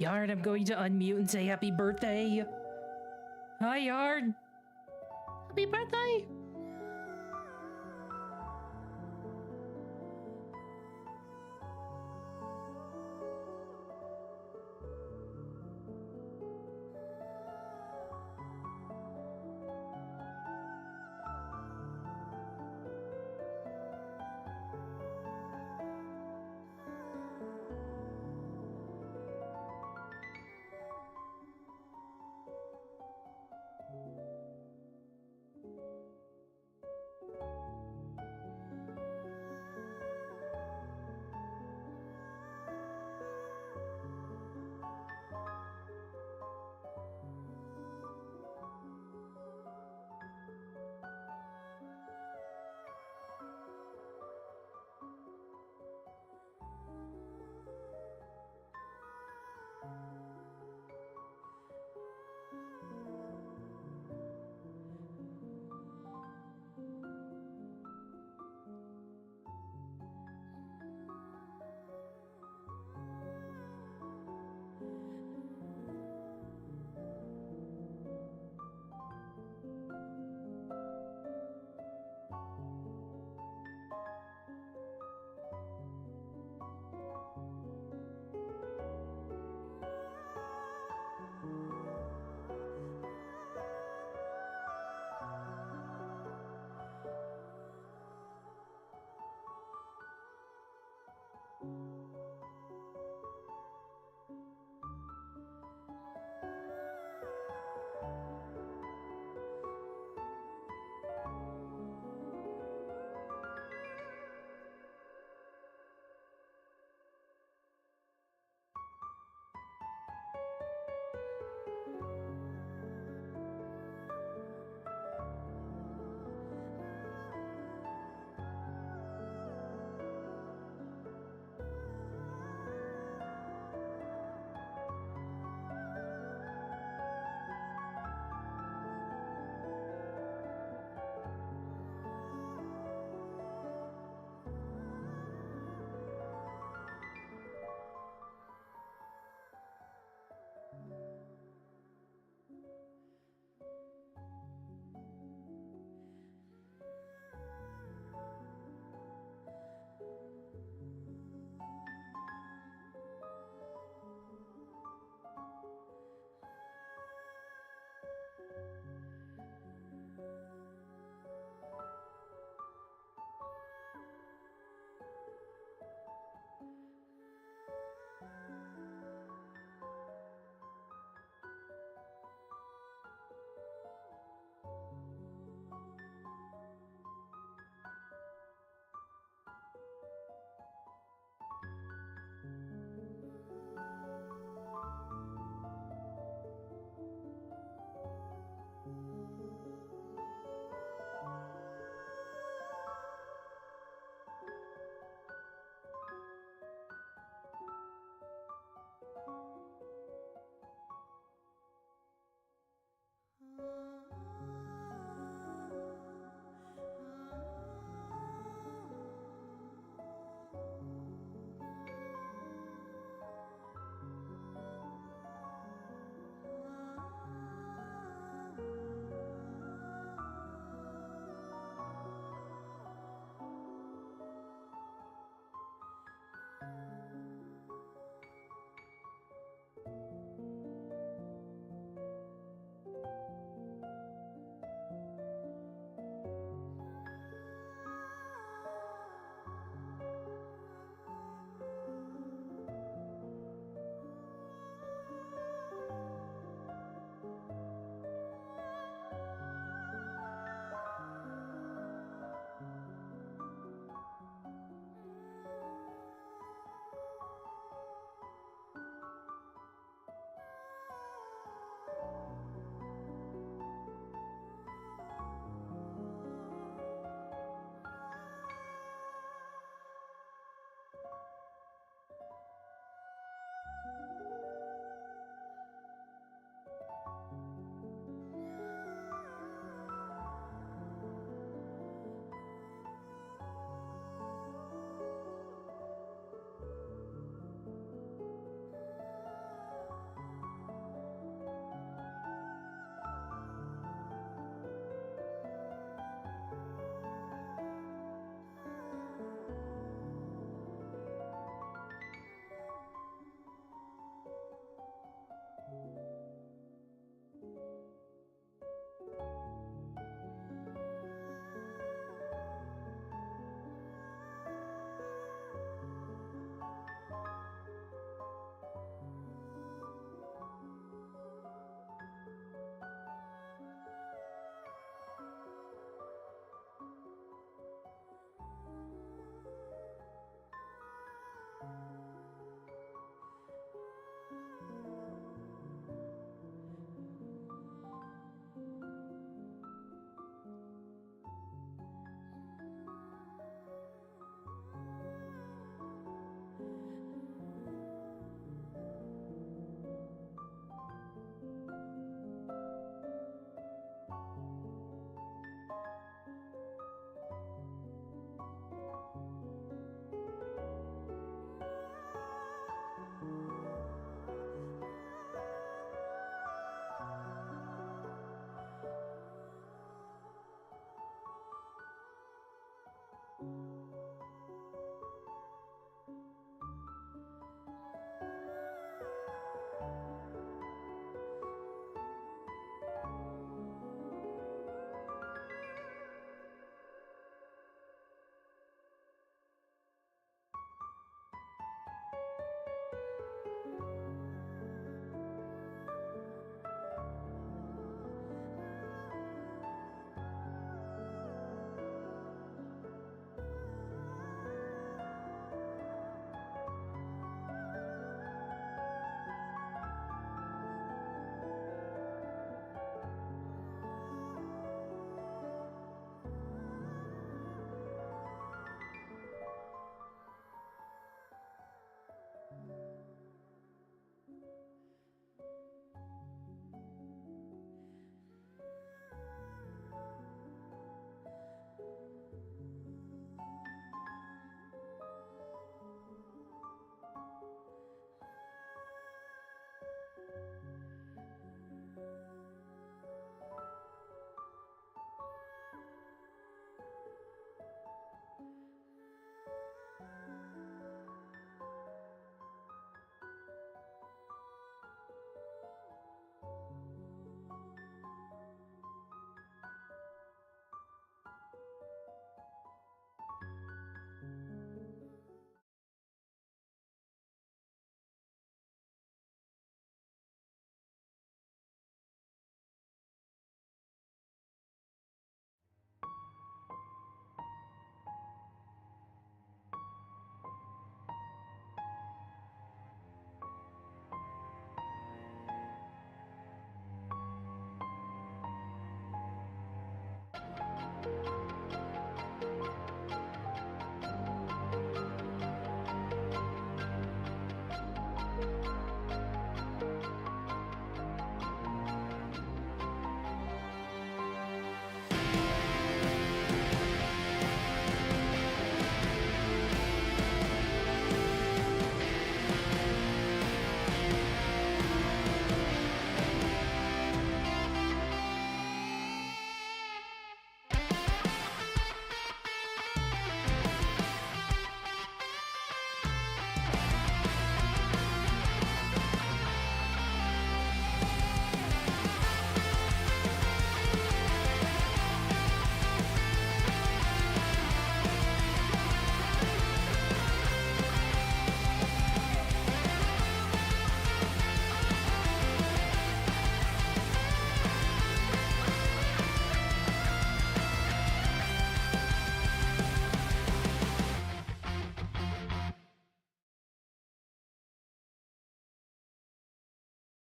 Yard, I'm going to unmute and say happy birthday. Hi, Yard. Happy birthday.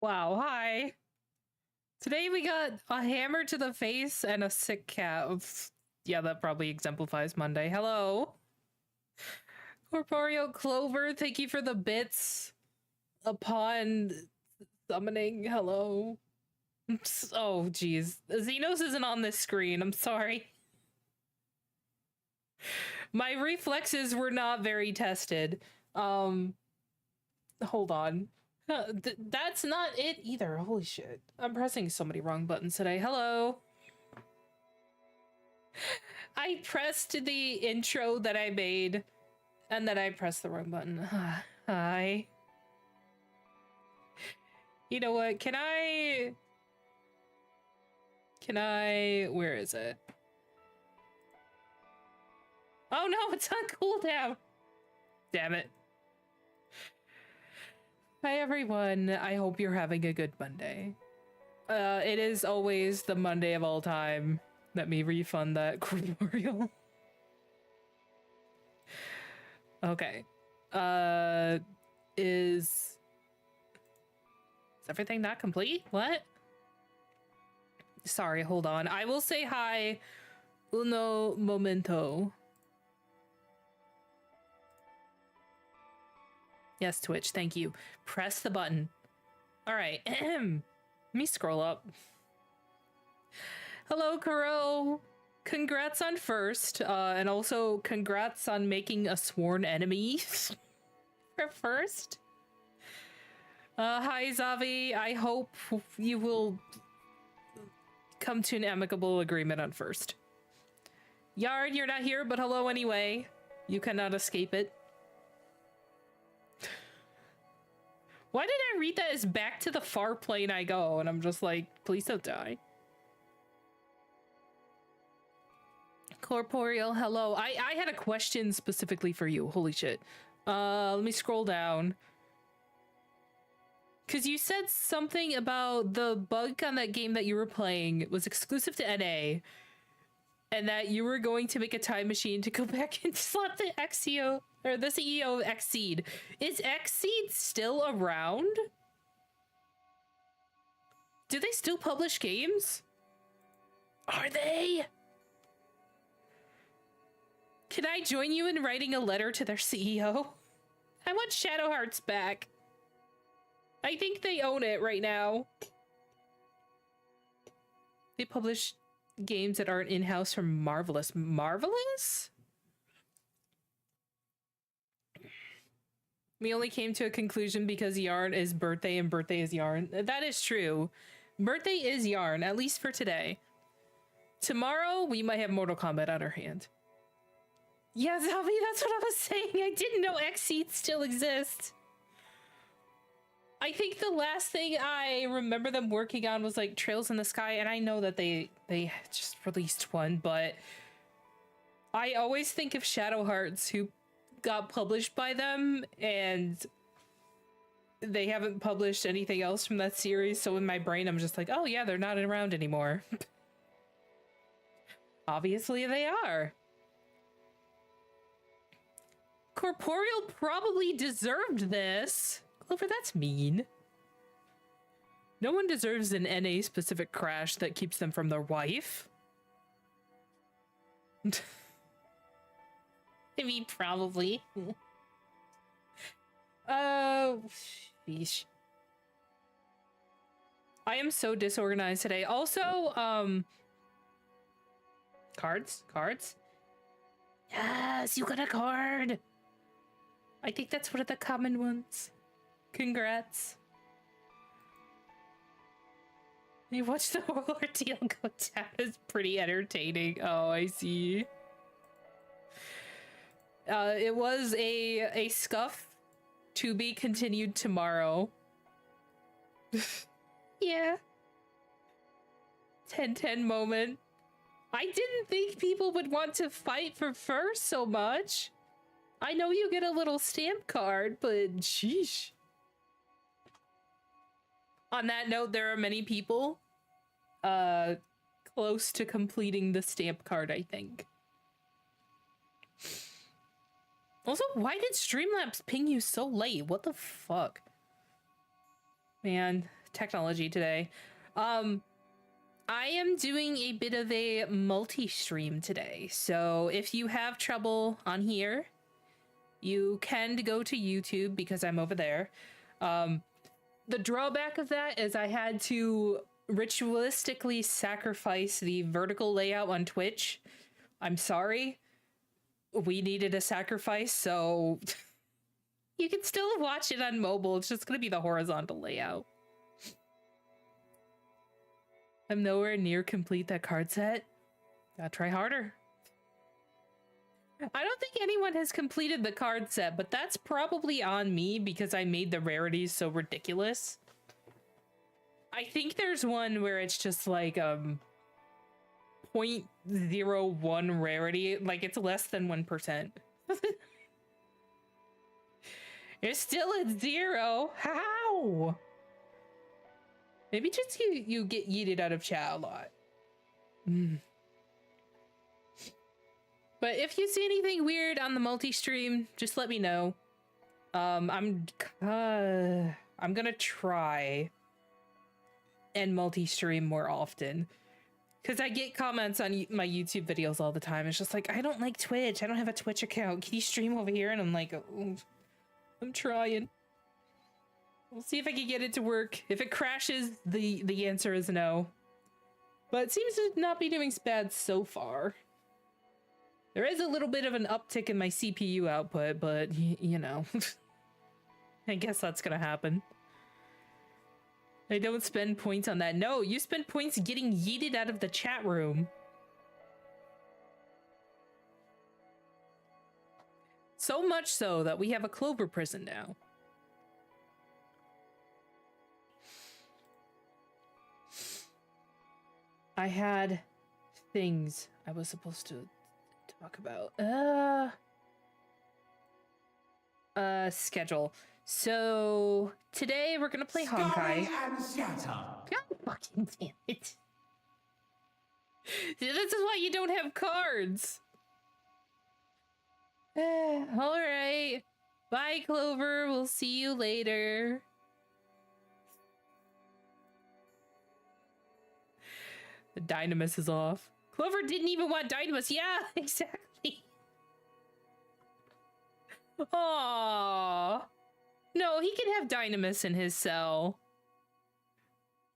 Wow, hi. Today we got a hammer to the face and a sick cat. Yeah, that probably exemplifies Monday. Hello. Corporeal Clover, thank you for the bits upon summoning. Hello. Oh, geez. Xenos isn't on this screen. I'm sorry. My reflexes were not very tested. Hold on. That's not it either. Holy shit. I'm pressing so many wrong buttons today. Hello. I pressed the intro that I made, and then I pressed the wrong button. Hi. You know what? Can I... Where is it? Oh no, it's on cooldown. Damn it. Hi everyone, I hope you're having a good Monday. It is always the Monday of all time. Let me refund that corporeal. Okay. Is everything not complete? What? Sorry, hold on. I will say hi. Uno momento. Yes, Twitch, thank you. Press the button. All right. Let me scroll up. Hello, Kuro. Congrats on first, and also congrats on making a sworn enemy for first. Hi, Zavi. I hope you will come to an amicable agreement on first. Yard, you're not here, but hello anyway. You cannot escape it. Why did I read that as back to the far plane I go? And I'm just like, please don't die. Corporeal, hello. I had a question specifically for you. Holy shit. Let me scroll down. Because you said something about the bug on that game that you were playing was exclusive to NA. And that you were going to make a time machine to go back and slap the XCO, or the CEO of Xseed. Is Xseed still around? Do they still publish games? Are they? Can I join you in writing a letter to their CEO? I want Shadow Hearts back. I think they own it right now. They publish games that aren't in-house from Marvelous. Marvelous? We only came to a conclusion because Yarn is birthday and birthday is Yarn. That is true. Birthday is Yarn, at least for today. Tomorrow, we might have Mortal Kombat on our hand. Yeah, Zavi, that's what I was saying. I didn't know Xseed still exists. I think the last thing I remember them working on was like Trails in the Sky, and I know that they just released one, but I always think of Shadow Hearts, who got published by them, and they haven't published anything else from that series, so in my brain I'm just like, oh yeah, they're not around anymore. Obviously they are. Corporeal probably deserved this. Clover, that's mean. No one deserves an NA specific crash that keeps them from their wife. I mean, probably. Sheesh. I am so disorganized today. Also, cards? Yes, you got a card! I think that's one of the common ones. Congrats. You watched the whole ordeal go down. It's pretty entertaining. Oh, I see. It was a scuff to be continued tomorrow. Yeah. 10-10 moment. I didn't think people would want to fight for first so much. I know you get a little stamp card, but sheesh. On that note, there are many people close to completing the stamp card, I think. Also, why did Streamlabs ping you so late? What the fuck? Man, technology today. I am doing a bit of a multi-stream today. So if you have trouble on here, you can go to YouTube because I'm over there. The drawback of that is I had to ritualistically sacrifice the vertical layout on Twitch. I'm sorry. We needed a sacrifice, so you can still watch it on mobile. It's just going to be the horizontal layout. I'm nowhere near complete that card set. Gotta try harder. I don't think anyone has completed the card set, but that's probably on me because I made the rarities so ridiculous. I think there's one where it's just like 0.01 rarity, like it's less than 1%. You're still at 0. How? Maybe just you get yeeted out of chat a lot. But if you see anything weird on the multi-stream, just let me know. I'm gonna try and multi-stream more often. Because I get comments on my YouTube videos all the time. It's just like, I don't like Twitch. I don't have a Twitch account. Can you stream over here? And I'm like, oh, I'm trying. We'll see if I can get it to work. If it crashes, the answer is no. But it seems to not be doing bad so far. There is a little bit of an uptick in my CPU output, but you know, I guess that's gonna happen. I don't spend points on that. No, you spend points getting yeeted out of the chat room. So much so that we have a Clover prison now. I had things I was supposed to talk about. Schedule. So today we're gonna play Honkai. God fucking damn it. This is why you don't have cards. Alright. Bye, Clover. We'll see you later. The Dynamis is off. Clover didn't even want Dynamis. Yeah, exactly. Aww. No, he can have Dynamis in his cell.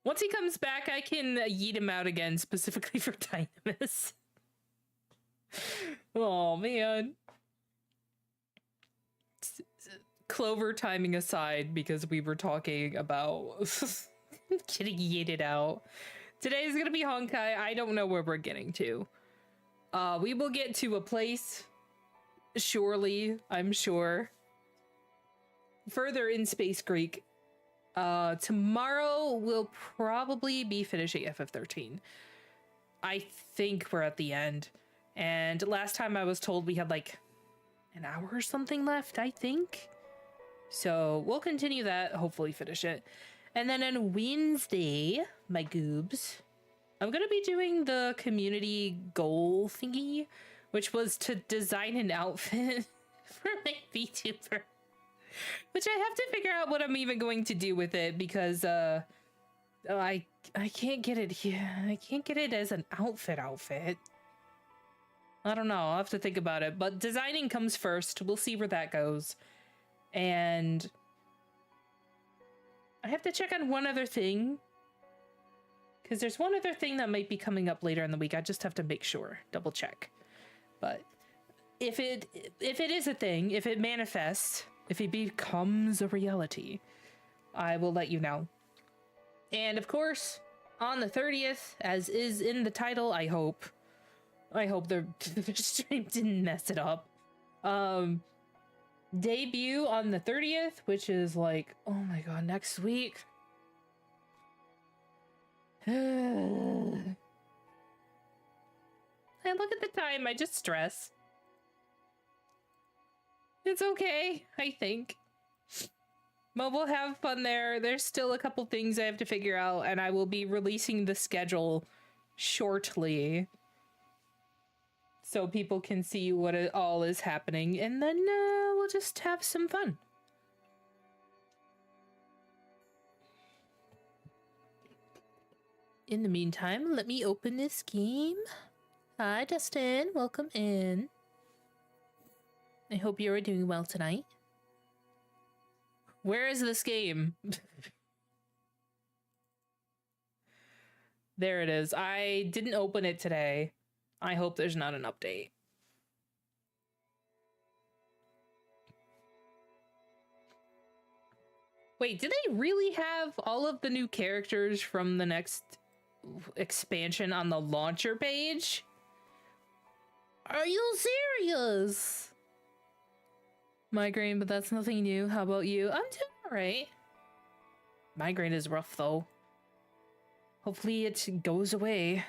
Once he comes back, I can yeet him out again, specifically for Dynamis. Oh, man. Clover timing aside, because we were talking about getting yeeted out. Today's gonna be Honkai. I don't know where we're getting to. We will get to a place, surely, I'm sure. Further in Space Greek. Tomorrow we'll probably be finishing FF13. I think we're at the end. And last time I was told we had like an hour or something left, I think. So we'll continue that, hopefully finish it. And then on Wednesday, my goobs, I'm going to be doing the community goal thingy, which was to design an outfit for my VTuber. Which I have to figure out what I'm even going to do with it because I can't get it here. I can't get it as an outfit. I don't know. I'll have to think about it. But designing comes first. We'll see where that goes. And I have to check on one other thing. Because there's one other thing that might be coming up later in the week. I just have to make sure. Double check. But if it is a thing, if it manifests, if it becomes a reality, I will let you know. And of course, on the 30th, as is in the title, I hope the stream didn't mess it up. Debut on the 30th, which is like, oh my god, next week. I look at the time, I just stress. It's okay, I think. But we'll have fun there. There's still a couple things I have to figure out, and I will be releasing the schedule shortly. So people can see what it all is happening, and then we'll just have some fun. In the meantime, let me open this game. Hi, Dustin. Welcome in. I hope you're doing well tonight. Where is this game? There it is. I didn't open it today. I hope there's not an update. Wait, do they really have all of the new characters from the next expansion on the launcher page? Are you serious? Migraine, but that's nothing new. How about you? I'm doing alright. Migraine is rough though. Hopefully it goes away.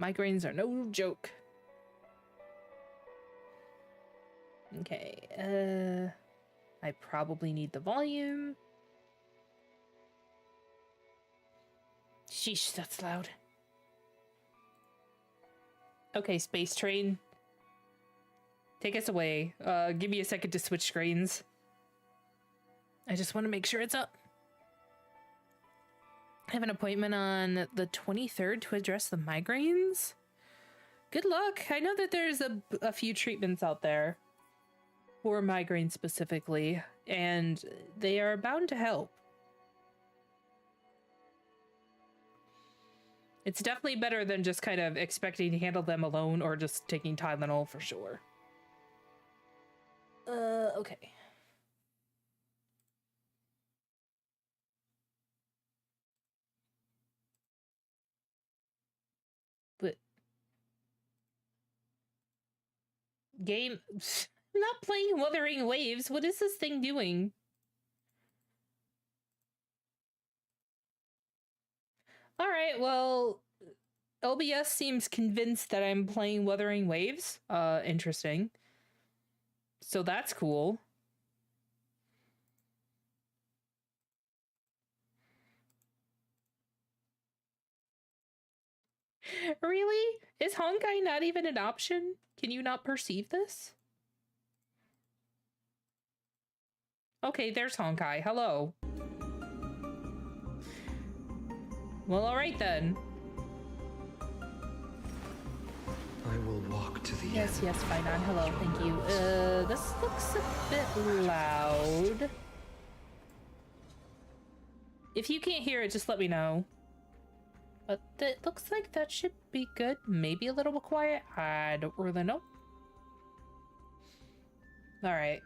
Migraines are no joke. Okay, I probably need the volume. Sheesh, that's loud. Okay, Space Train. Take us away. Give me a second to switch screens. I just want to make sure it's up. I have an appointment on the 23rd to address the migraines. Good luck. I know that there's a few treatments out there for migraines specifically, and they are bound to help. It's definitely better than just kind of expecting to handle them alone or just taking Tylenol for sure. Okay. But game, I'm not playing Wuthering Waves. What is this thing doing? All right, well, OBS seems convinced that I'm playing Wuthering Waves. Interesting. So that's cool. Really? Is Honkai not even an option? Can you not perceive this? Okay, there's Honkai. Hello. Well, alright then. I will walk to the end. Yes, fine on. Hello, thank you. This looks a bit loud. If you can't hear it, just let me know. But it looks like that should be good. Maybe a little bit quiet. I don't really know. Alright.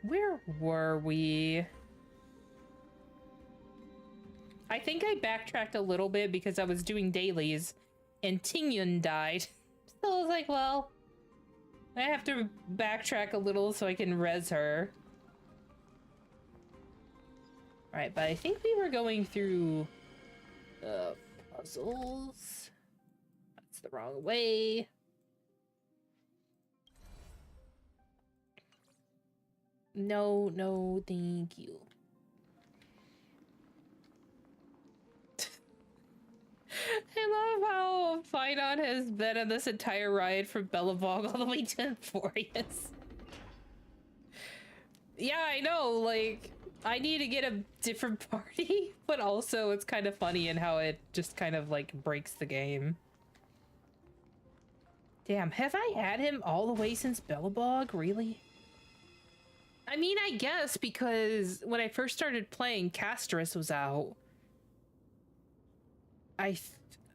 Where were we? I think I backtracked a little bit because I was doing dailies and Tingyun died. So I was like, well, I have to backtrack a little so I can res her. Alright, but I think we were going through puzzles. That's the wrong way. No, thank you. I love how Finon has been on this entire ride from Bellevog all the way to Emporius. Yeah, I know, like, I need to get a different party, but also it's kind of funny in how it just kind of, like, breaks the game. Damn, have I had him all the way since Bellevog? Really? I mean, I guess, because when I first started playing, Castris was out.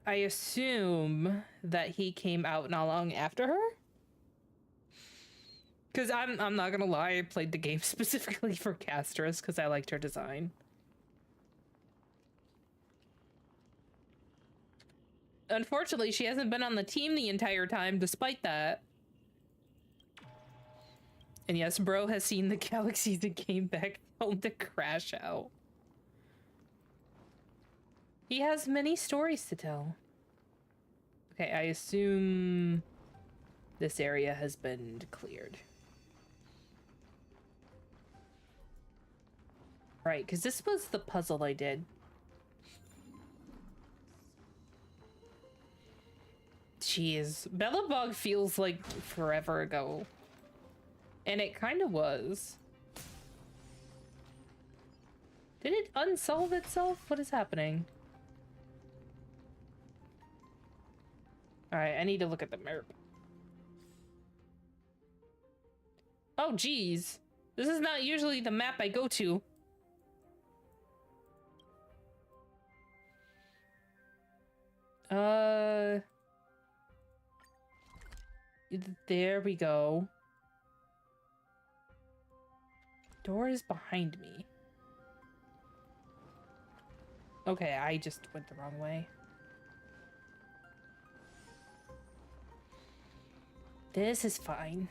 I assume that he came out not long after her? Because I'm not gonna lie, I played the game specifically for Castris because I liked her design. Unfortunately, she hasn't been on the team the entire time despite that. And yes, bro has seen the galaxies and came back home to crash out. He has many stories to tell. Okay, I assume this area has been cleared. Right, because this was the puzzle I did. Jeez, Bellevog feels like forever ago. And it kind of was. Did it unsolve itself? What is happening? Alright, I need to look at the map. Oh, geez. This is not usually the map I go to. There we go. Door is behind me. Okay, I just went the wrong way. This is fine.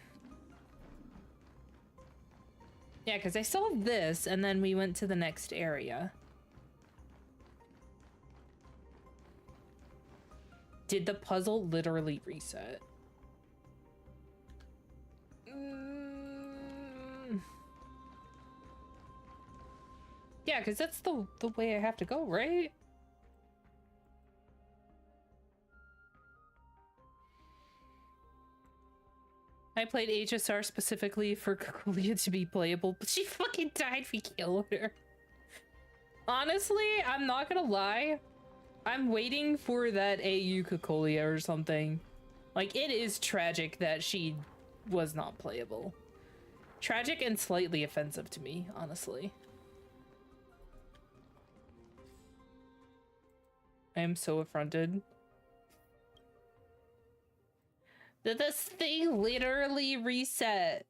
Yeah, because I solved this, and then we went to the next area. Did the puzzle literally reset? Yeah, because that's the way I have to go, right? I played HSR specifically for Kakulia to be playable, but she fucking died if we killed her. Honestly, I'm not gonna lie. I'm waiting for that AU Kakulia or something. Like, it is tragic that she was not playable. Tragic and slightly offensive to me, honestly. I am so affronted. That this thing literally reset.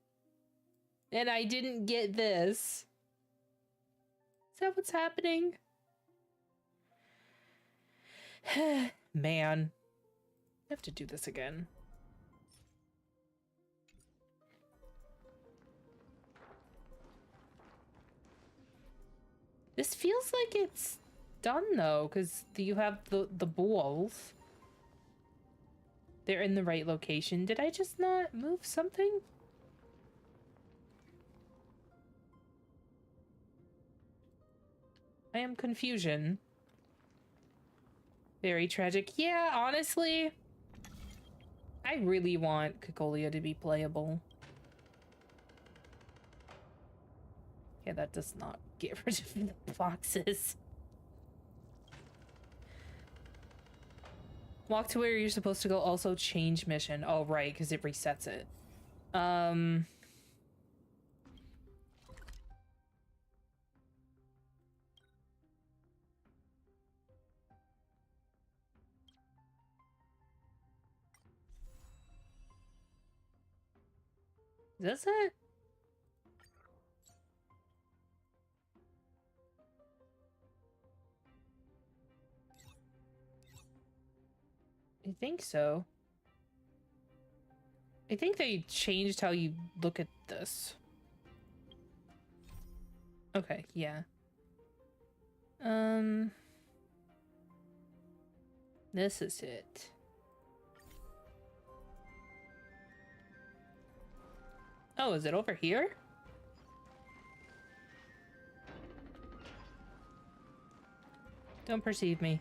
And I didn't get this. Is that what's happening? Man. I have to do this again. This feels like it's done though, because you have the balls. They're in the right location. Did I just not move something? I am confusion. Very tragic. Yeah, honestly, I really want Kakolia to be playable. Yeah, that does not get rid of the boxes. Walk to where you're supposed to go, also change mission. Oh, right, because it resets it. Is it? I think so. I think they changed how you look at this. Okay, yeah. This is it. Oh, is it over here? Don't perceive me.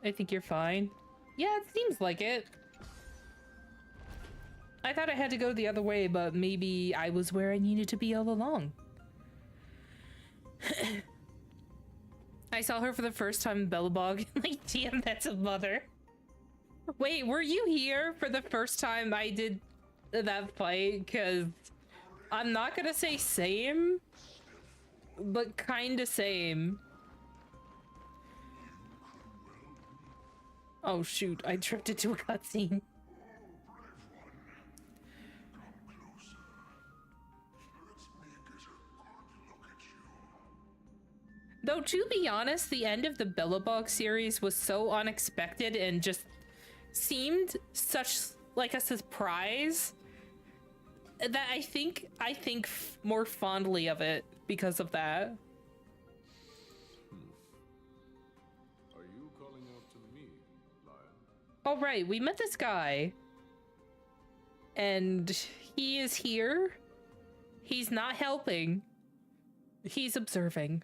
I think you're fine. Yeah, it seems like it. I thought I had to go the other way, but maybe I was where I needed to be all along. I saw her for the first time in Bellabog. Like, damn, that's a mother. Wait, were you here for the first time I did that fight? Because I'm not gonna say same, but kinda same. Oh shoot, I tripped into a cutscene. Though, to be honest, the end of the Bellabog series was so unexpected and just seemed such like a surprise that I think more fondly of it because of that. Are you calling out to me, Lion? Oh right, we met this guy. And he is here. He's not helping. He's observing.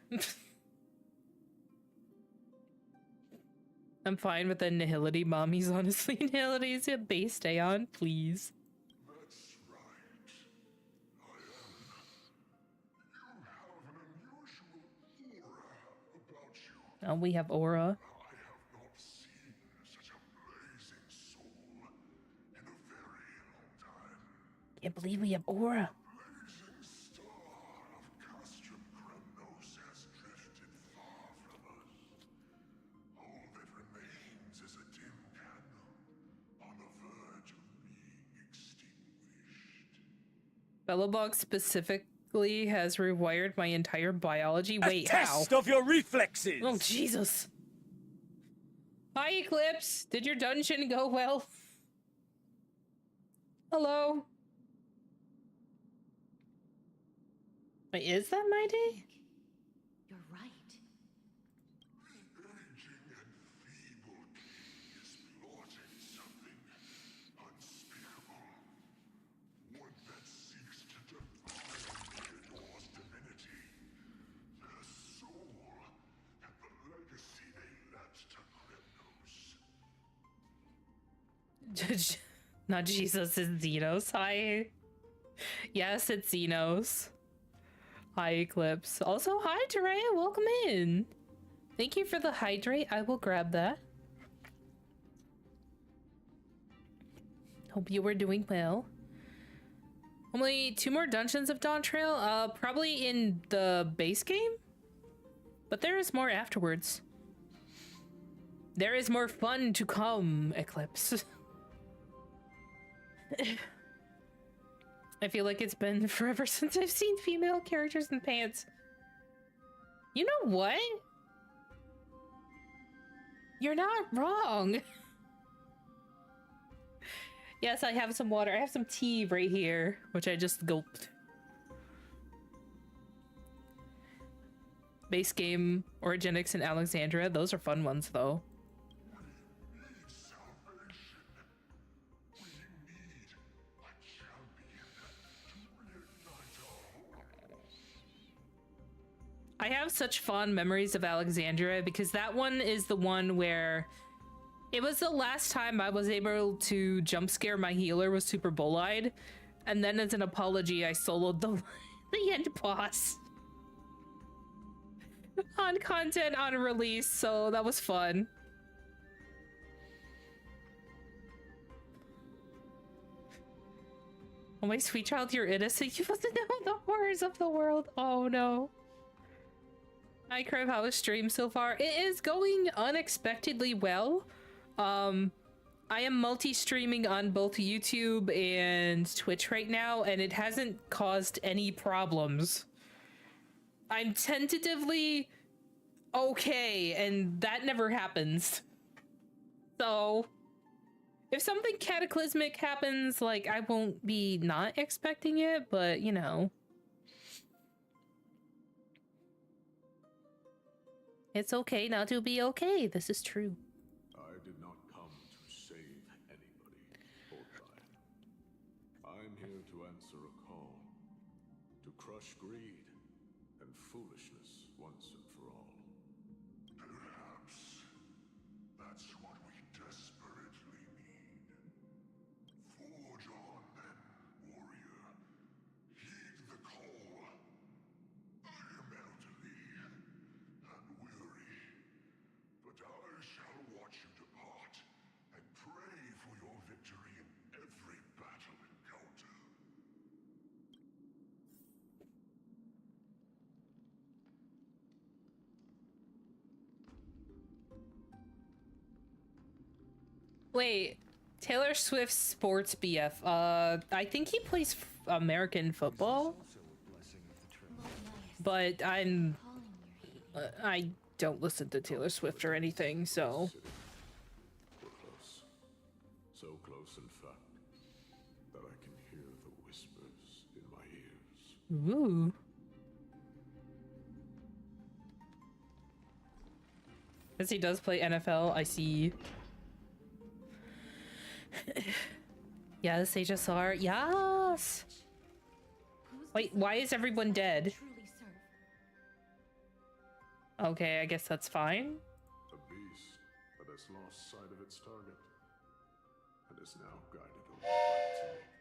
I'm fine with the nihility mommies, honestly. Nihility is a base stay on, please. That's right. I am Oh, we have aura. I have not seen such a blazing soul in a very long time. Can't believe we have aura. Blazing star of Castrum Kremnos has drifted far from us. All that remains is a dim candle on the verge of being extinguished. Bellabog specifically has rewired my entire biology. Wait, how? Test of your reflexes. Oh, Jesus. Hi, Eclipse. Did your dungeon go well? Hello? Wait, is that my day? You're right. The aging and feeble king is plotting something unspeakable. One that seeks to define Theodore's divinity, their soul, and the legacy they left to Kremnos. Not Jesus, it's Xenos. Hi. Yes, it's Xenos. Hi, Eclipse. Also, hi, Terea. Welcome in. Thank you for the hydrate. I will grab that. Hope you were doing well. Only 2 more dungeons of Dawn Trail. Probably in the base game? But there is more afterwards. There is more fun to come, Eclipse. I feel like it's been forever since I've seen female characters in pants. You know what? You're not wrong. Yes, I have some water. I have some tea right here, which I just gulped. Base game, Origenics, and Alexandria. Those are fun ones, though. We need salvation. We need a champion to reignite our hopes. I have such fond memories of Alexandria because that one is the one where it was the last time I was able to jump scare my healer with Super Bull-Eyed, and then as an apology, I soloed the end boss on content on release, so that was fun. Oh, my sweet child, you're innocent. You must know the horrors of the world. Oh no. Hi, Crave. How is stream so far? It is going unexpectedly well. I am multi-streaming on both YouTube and Twitch right now, and it hasn't caused any problems. I'm tentatively okay, and that never happens. So, if something cataclysmic happens, like, I won't be not expecting it, but, you know. It's okay not to be okay. This is true. I did not come to save anybody, Honkai. I'm here to answer a call, to crush greed and foolishness once and for all. Perhaps that's what we desperately need. Forge on then, warrior. Heed the call. I am elderly and weary, but I shall watch you depart and pray for your victory in every battle encounter. Wait, Taylor Swift's sports BF. I think he plays American football, but I don't listen to Taylor Swift or anything, so. We're close. So close, in fact, that I can hear the whispers in my ears. Ooh. As he does play NFL, I see. Yes, HSR. Yes! Wait, why is everyone dead? Truly serve. Okay, I guess that's fine. A beast that has lost sight of its target and is now guided over by its innate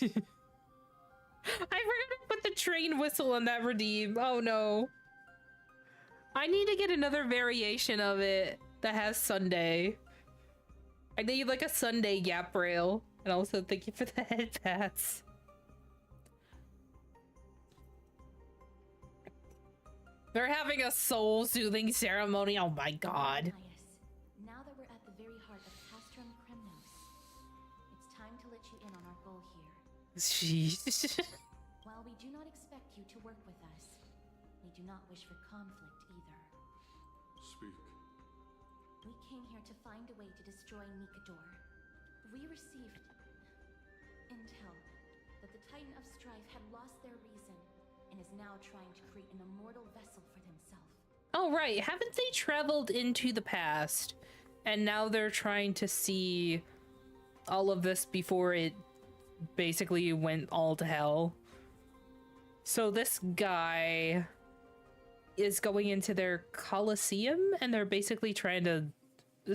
bloodlust. I forgot to put the train whistle on that redeem. Oh no. I need to get another variation of it that has Sunday. I need like a Sunday gap rail. And also thank you for the head pats. They're having a soul-soothing ceremony. Oh my god. Now that we're at the very heart of Castrum Kremnos, it's time to let you in on our goal here. Jeez. While we do not expect you to work with us, we do not wish for conflict either. Speak. We came here to find a way to destroy Nikador. We received intel that the Titan of Strife had lost their reason and is now trying to create an immortal vessel for himself. Oh, right. Haven't they traveled into the past? And now they're trying to see all of this before it basically went all to hell. So this guy is going into their Colosseum, and they're basically trying to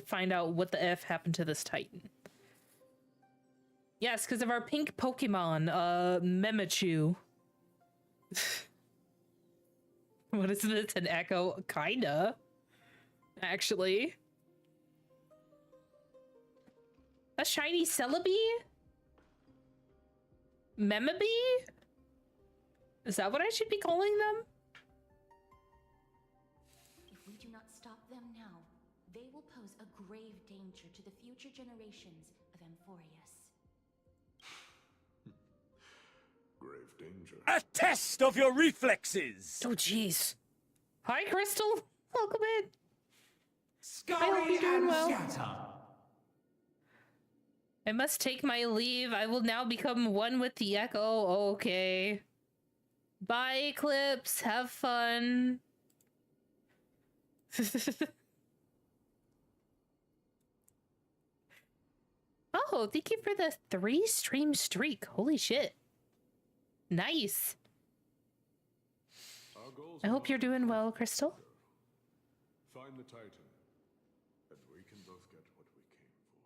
find out what the F happened to this Titan. Yes, because of our pink Pokemon, Mimichu. What is this? An echo? Kinda. Actually. A shiny Celebi? Memibee? Is that what I should be calling them? If we do not stop them now, they will pose a grave danger to the future generations of Amphorius. Grave danger. A test of your reflexes! Oh, jeez. Hi, Crystal. Welcome in. Scurry I hope you're doing and well. scatter! I must take my leave. I will now become one with the Echo. Okay. Bye, Eclipse. Have fun. Oh, thank you for the 3-stream streak. Holy shit. Nice. Our goals I hope you're doing well, Crystal. Find the Titan, and we can both get what we came for.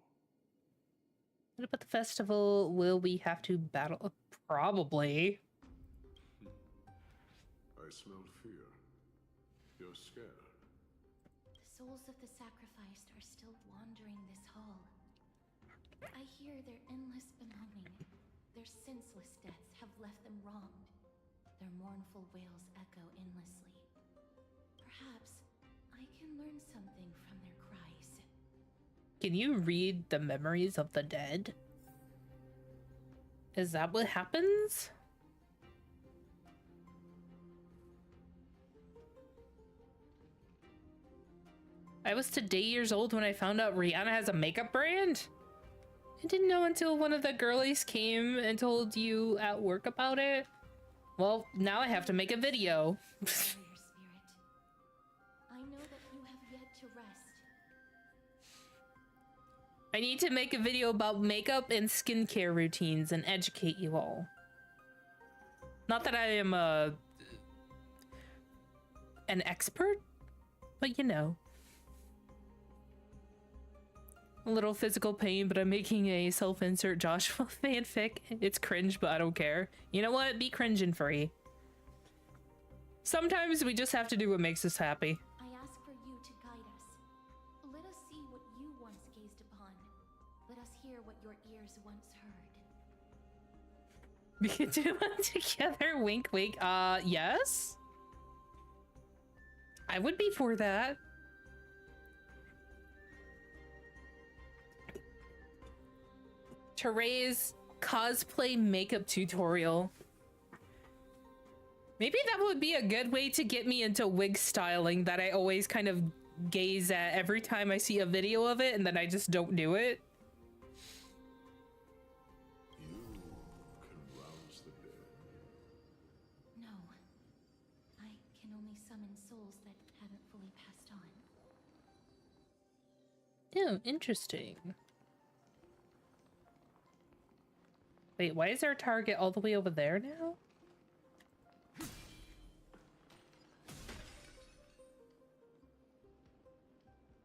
What about the festival? Will we have to battle? Probably. I smell fear. You're scared. The souls of the sacrificed are still wandering this hall. I hear their endless bemoaning. Their senseless deaths have left them wronged. Their mournful wails echo endlessly. Perhaps I can learn something from their cries. Can you read the memories of the dead? Is that what happens? I was today years old when I found out Rihanna has a makeup brand. I didn't know until one of the girlies came and told you at work about it. Well, now I have to make a video. Warrior spirit, I know that you have yet to rest. I need to make a video about makeup and skincare routines and educate you all. Not that I am an expert, but you know. A little physical pain, but I'm making a self-insert Joshua fanfic. It's cringe, but I don't care. You know what? Be cringing free. Sometimes we just have to do what makes us happy. I ask for you to guide us. Let us see what you once gazed upon. Let us hear what your ears once heard. We can do one together. Wink, wink. Yes? I would be for that. Tere's cosplay makeup tutorial. Maybe that would be a good way to get me into wig styling that I always kind of gaze at every time I see a video of it and then I just don't do it. You can rouse the dead. No. I can only summon souls that haven't fully passed on. Oh, interesting. Wait, why is our target all the way over there now?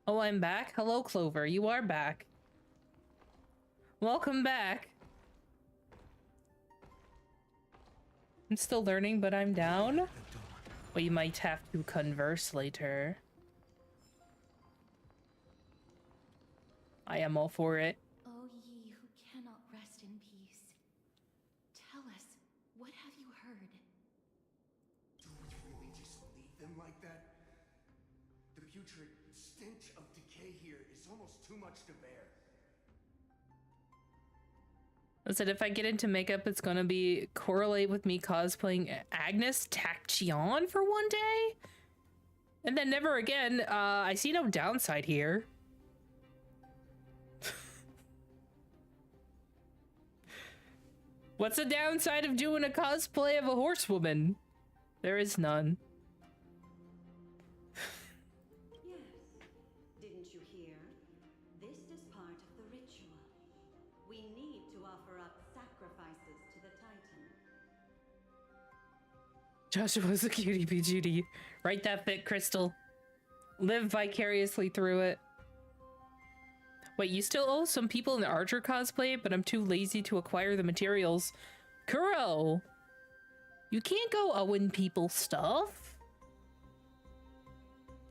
Oh, I'm back? Hello, Clover. You are back. Welcome back. I'm still learning, but I'm down. We might have to converse later. I am all for it. O ye who cannot rest in peace, tell us, what have you heard? Do we really just leave them like that? The putrid stench of decay here is almost too much to bear. I said if I get into makeup, it's gonna be correlate with me cosplaying Agnes Tachyon for one day, and then never again. I see no downside here. What's the downside of doing a cosplay of a horsewoman? There is none. Yes. Didn't you hear? This is part of the ritual. We need to offer up sacrifices to the Titan. Joshua's a cutie bee Judy. Write that fit, Crystal. Live vicariously through it. Wait, you still owe some people an Archer cosplay, but I'm too lazy to acquire the materials. Kuro! You can't go owing people stuff.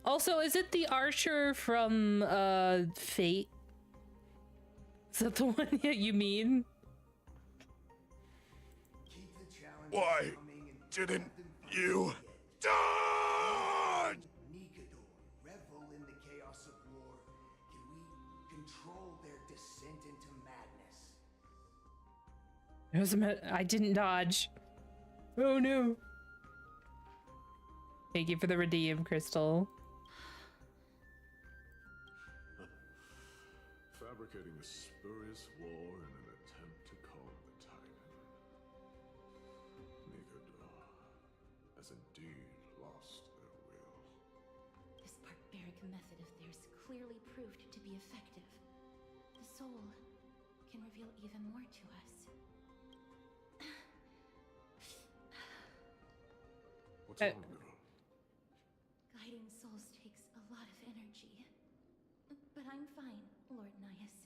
Also, is it the Archer from, Fate? Is that the one that you mean? Keep the challenge Why coming and didn't have them you fight die? Nigador, revel in the chaos of war. Can we control their descent into madness? I didn't dodge. Oh no. Thank you for the redeem, Crystal. Fabricating a spurious war in an attempt to calm the Titan. Nigador has indeed lost their will. This barbaric method of theirs clearly proved to be effective. The soul can reveal even more to us. What's wrong, girl? Guiding souls takes a lot of energy. But I'm fine, Lord Nias.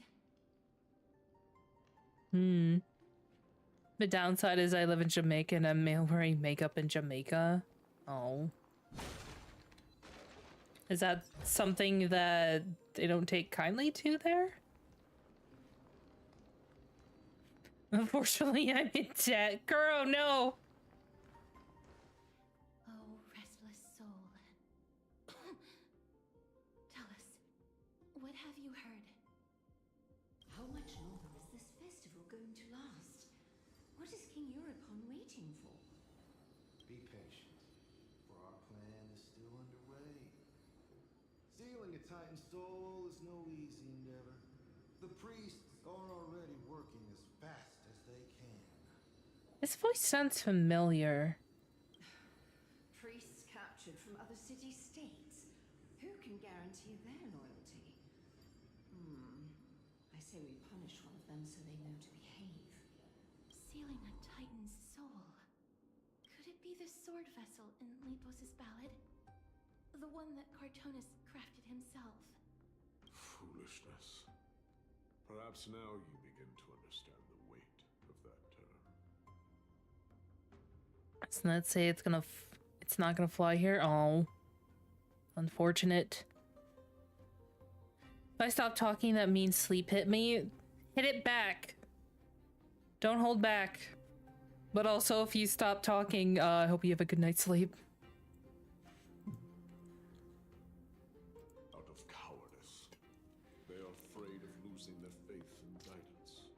The downside is I live in Jamaica and I'm male wearing makeup in Jamaica. Oh. Is that something that they don't take kindly to there? Unfortunately, I'm in debt. Kuro, no! Oh, restless soul. Tell us, what have you heard? How much longer is this festival going to last? What is King Eurocon waiting for? Be patient, for our plan is still underway. Stealing a Titan soul is no easy endeavor. The priests are already working as fast as they can. His voice sounds familiar. Priests captured from other city-states. Who can guarantee their loyalty? I say we punish one of them so they know to behave. Sealing a Titan's soul. Could it be the sword vessel in Lepos's ballad? The one that Cartonis crafted himself? Foolishness. Perhaps now you begin to understand the weight of that term. Doesn't that say it's not gonna fly here? Oh. Unfortunate. If I stop talking, that means sleep hit me. Hit it back. Don't hold back. But also, if you stop talking, I hope you have a good night's sleep. Out of cowardice, they are afraid of losing their faith in guidance.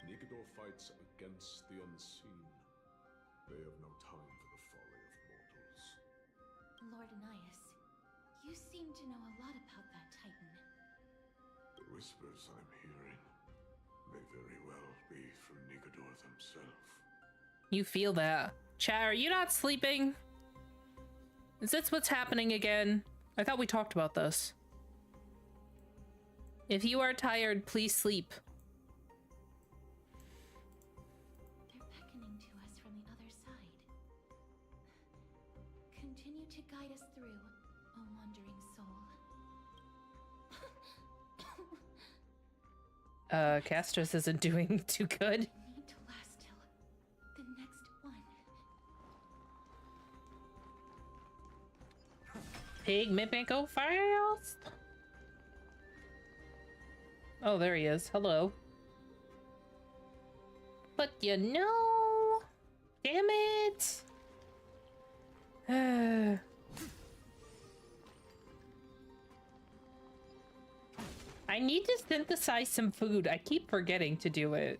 Nigador fights against the unseen. They have no time for the folly of mortals. Lord Nias, you seem to know a lot about that Titan. The whispers I'm hearing may very well be from Nigador himself. You feel that. Chat, are you not sleeping? Is this what's happening again? I thought we talked about this. If you are tired, please sleep. They're beckoning to us from the other side. Continue to guide us through, O wandering soul. Castris isn't doing too good. We need to last till the next one. Pigment go fast. Oh, there he is. Hello. But you know, damn it. I need to synthesize some food. I keep forgetting to do it.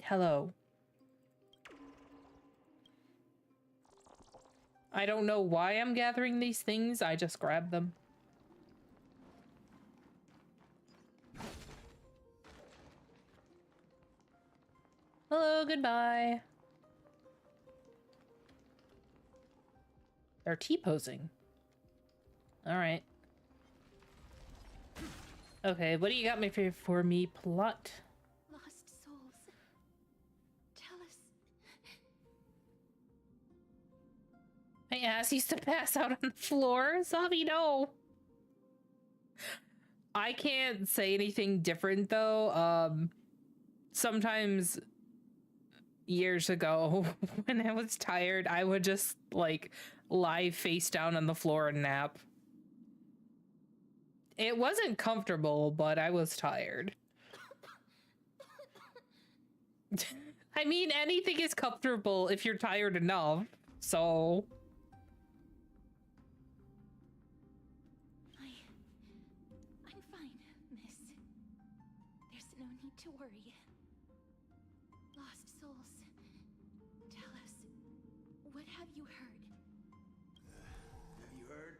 Hello. I don't know why I'm gathering these things. I just grab them. Hello, goodbye. They're T-posing. All right. Okay, what do you got me for me, plot? Lost souls. Tell us. My ass used to pass out on the floor. Zavi, no. I can't say anything different though. Sometimes years ago when I was tired, I would just like lie face down on the floor and nap. It wasn't comfortable, but I was tired. I mean, anything is comfortable if you're tired enough, so... I'm fine, miss. There's no need to worry. Lost souls. Tell us, what have you heard? Have you heard?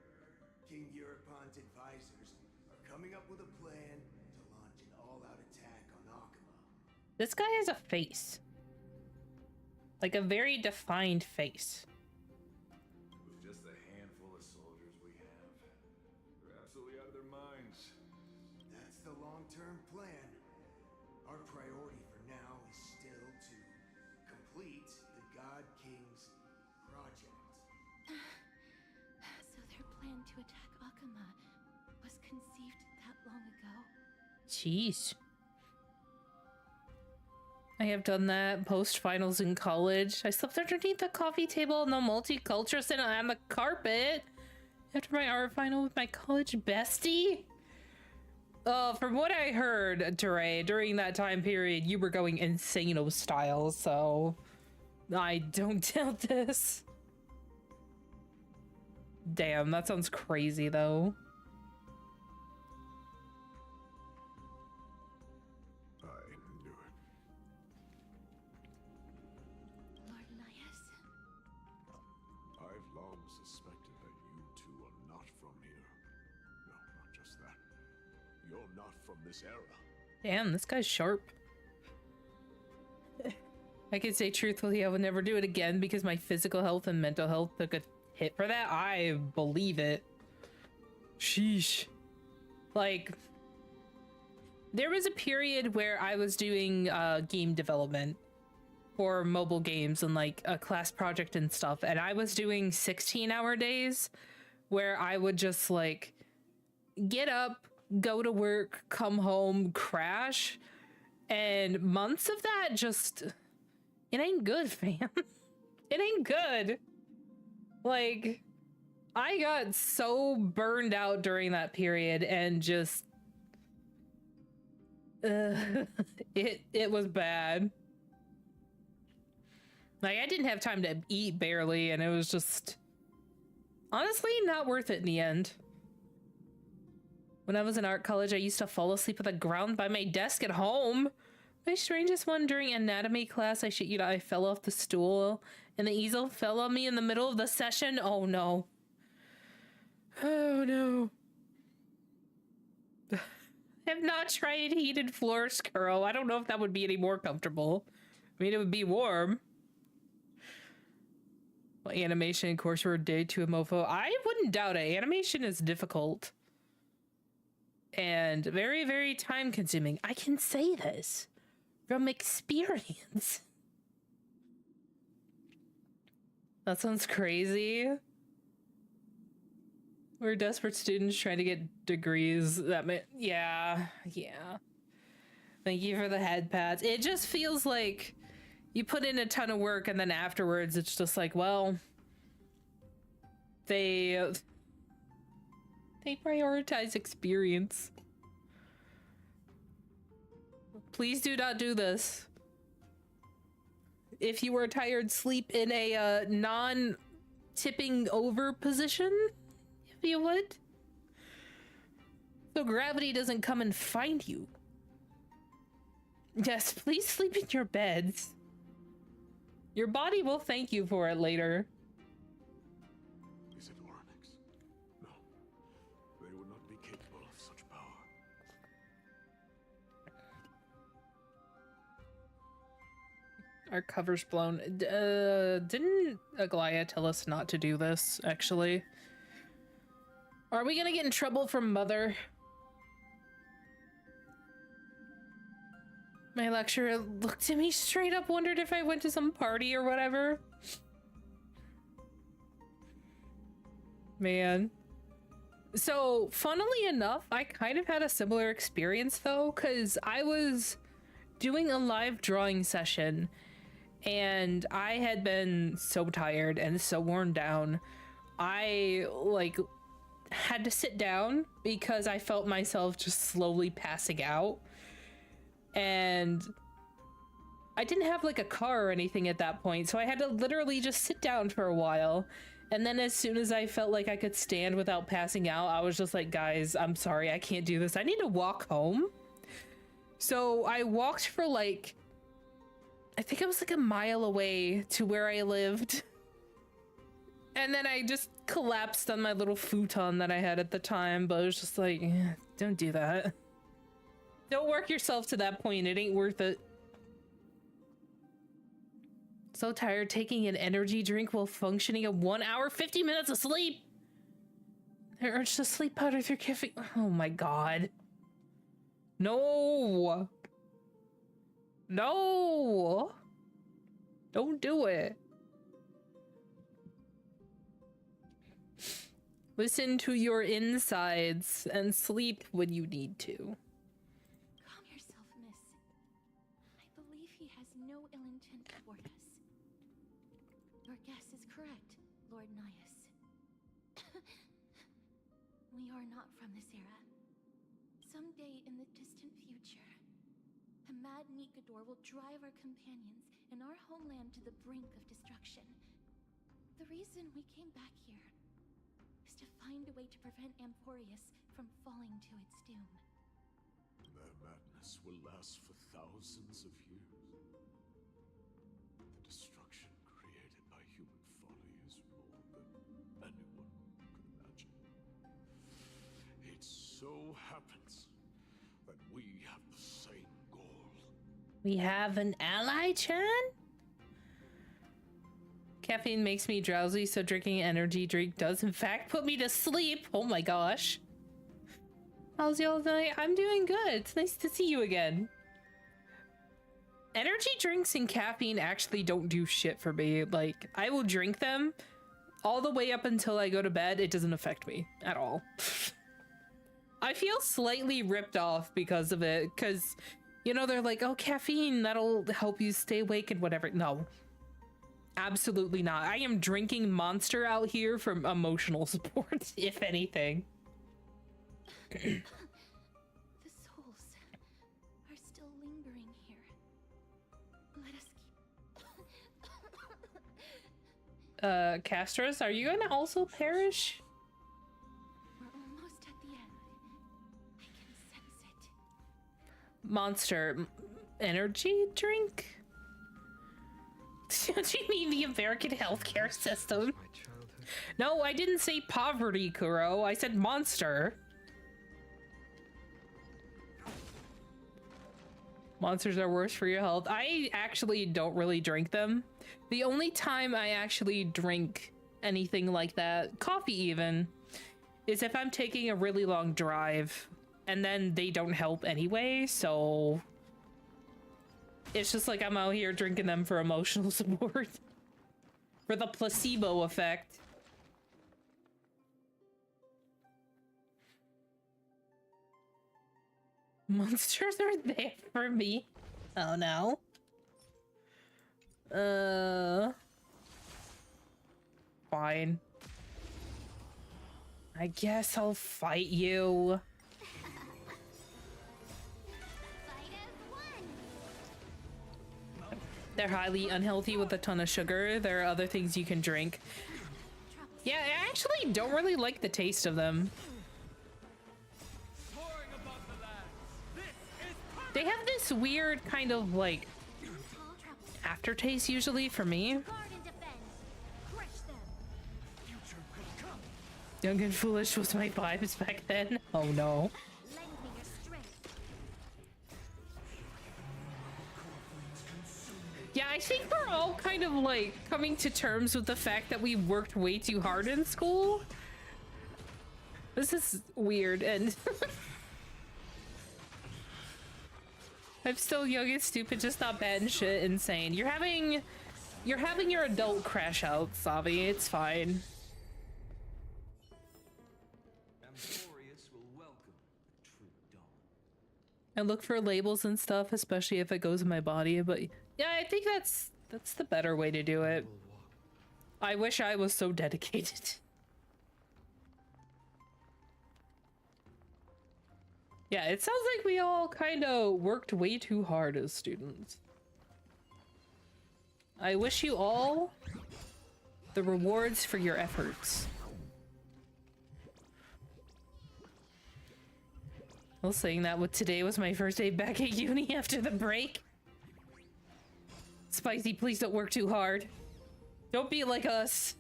King Europon's advisors are coming up with a plan to launch an all-out attack on Akuma. This guy has a face. Like a very defined face. With just a handful of soldiers we have, they're absolutely out of their minds. That's the long-term plan. Our priority for now is still to complete the God King's project. So their plan to attack Akuma was conceived that long ago? Jeez. I have done that post-finals in college. I slept underneath the coffee table on the multicultural center on the carpet after my art final with my college bestie. From what I heard, Ture, during that time period, you were going insano style, so I don't doubt this. Damn, that sounds crazy, though. I knew it. Lord Elias? I've long suspected that you two are not from here. No, not just that. You're not from this era. Damn, this guy's sharp. I can say truthfully I would never do it again because my physical health and mental health took a hit for that. I believe it. Sheesh. Like, there was a period where I was doing game development for mobile games and like a class project and stuff, and I was doing 16-hour days where I would just like get up, go to work, come home, crash, and months of that just... It ain't good, fam. It ain't good. Like, I got so burned out during that period and just... it was bad. Like, I didn't have time to eat barely, and it was just... honestly, not worth it in the end. When I was in art college, I used to fall asleep on the ground by my desk at home. My strangest one during anatomy class, I shit you not, I fell off the stool and the easel fell on me in the middle of the session. Oh no. Oh no. I have not tried heated floors, girl. I don't know if that would be any more comfortable. I mean, it would be warm. Well, animation coursework day 2 of mofo. I wouldn't doubt it. Animation is difficult. And very, very time consuming. I can say this from experience. That sounds crazy. We're desperate students trying to get degrees. That may, yeah. Thank you for the head pats. It just feels like you put in a ton of work and then afterwards it's just like, well, they prioritize experience. Please do not do this. If you are tired, sleep in a non-tipping over position, if you would. So gravity doesn't come and find you. Yes, please sleep in your beds. Your body will thank you for it later. Is it Oryx? No. They would not be capable of such power. Our cover's blown. Didn't Aglaya tell us not to do this, actually? Are we gonna get in trouble from Mother? My lecturer looked at me straight up, wondered if I went to some party or whatever. Man. So, funnily enough, I kind of had a similar experience though, because I was doing a live drawing session and I had been so tired and so worn down. I, like, had to sit down because I felt myself just slowly passing out. And I didn't have like a car or anything at that point, so I had to literally just sit down for a while. And then as soon as I felt like I could stand without passing out, I was just like, guys, I'm sorry, I can't do this. I need to walk home. So I walked for like, I think it was like a mile away to where I lived. And then I just collapsed on my little futon that I had at the time, but it was just like, don't do that. Don't work yourself to that point. It ain't worth it. So tired taking an energy drink while functioning at 1 hour, 50 minutes of sleep. I urge to sleep powder through caffeine. Oh my god. No. No. Don't do it. Listen to your insides and sleep when you need to. Calm yourself, miss. I believe he has no ill intent toward us. Your guess is correct, Lord Nias. We are not from this era. Someday in the distant future, a mad Nikador will drive our companions and our homeland to the brink of destruction. The reason we came back here is to find a way to prevent Emporius from falling to its doom. Their madness will last for thousands of years. The destruction created by human folly is more than anyone could imagine. It so happens that we have the same goal. We have an ally, Chan? Caffeine makes me drowsy, so drinking an energy drink does in fact put me to sleep. Oh my gosh. How's y'all doing? I'm doing good. It's nice to see you again. Energy drinks and caffeine actually don't do shit for me. Like, I will drink them all the way up until I go to bed. It doesn't affect me at all. I feel slightly ripped off because of it, because, you know, they're like, oh, caffeine, that'll help you stay awake and whatever. No. Absolutely not. I am drinking Monster out here for emotional support, if anything. The souls are still lingering here. Let us keep... Castros, are you gonna also perish? We're almost at the end. I can sense it. Monster energy drink? Don't you mean the American healthcare system? My childhood. No, I didn't say poverty, Kuro. I said monster. Monsters are worse for your health. I actually don't really drink them. The only time I actually drink anything like that, coffee even, is if I'm taking a really long drive, and then they don't help anyway, so it's just like I'm out here drinking them for emotional support. For the placebo effect. Monsters are there for me. Oh no. Fine. I guess I'll fight you. They're highly unhealthy with a ton of sugar. There are other things you can drink. Yeah, I actually don't really like the taste of them. They have this weird kind of like aftertaste usually for me. Young and foolish was my vibes back then. Oh no. Yeah, I think we're all kind of like coming to terms with the fact that we worked way too hard in school. This is weird and I'm still young and stupid, just not bad and shit insane. You're having your adult crash out, Savi. It's fine. Amphorius will welcome a true dawn. I look for labels and stuff, especially if it goes in my body, but yeah, I think that's the better way to do it. I wish I was so dedicated. Yeah, it sounds like we all kind of worked way too hard as students. I wish you all the rewards for your efforts. I was saying that with today was my first day back at uni after the break. Spicy, please don't work too hard. Don't be like us.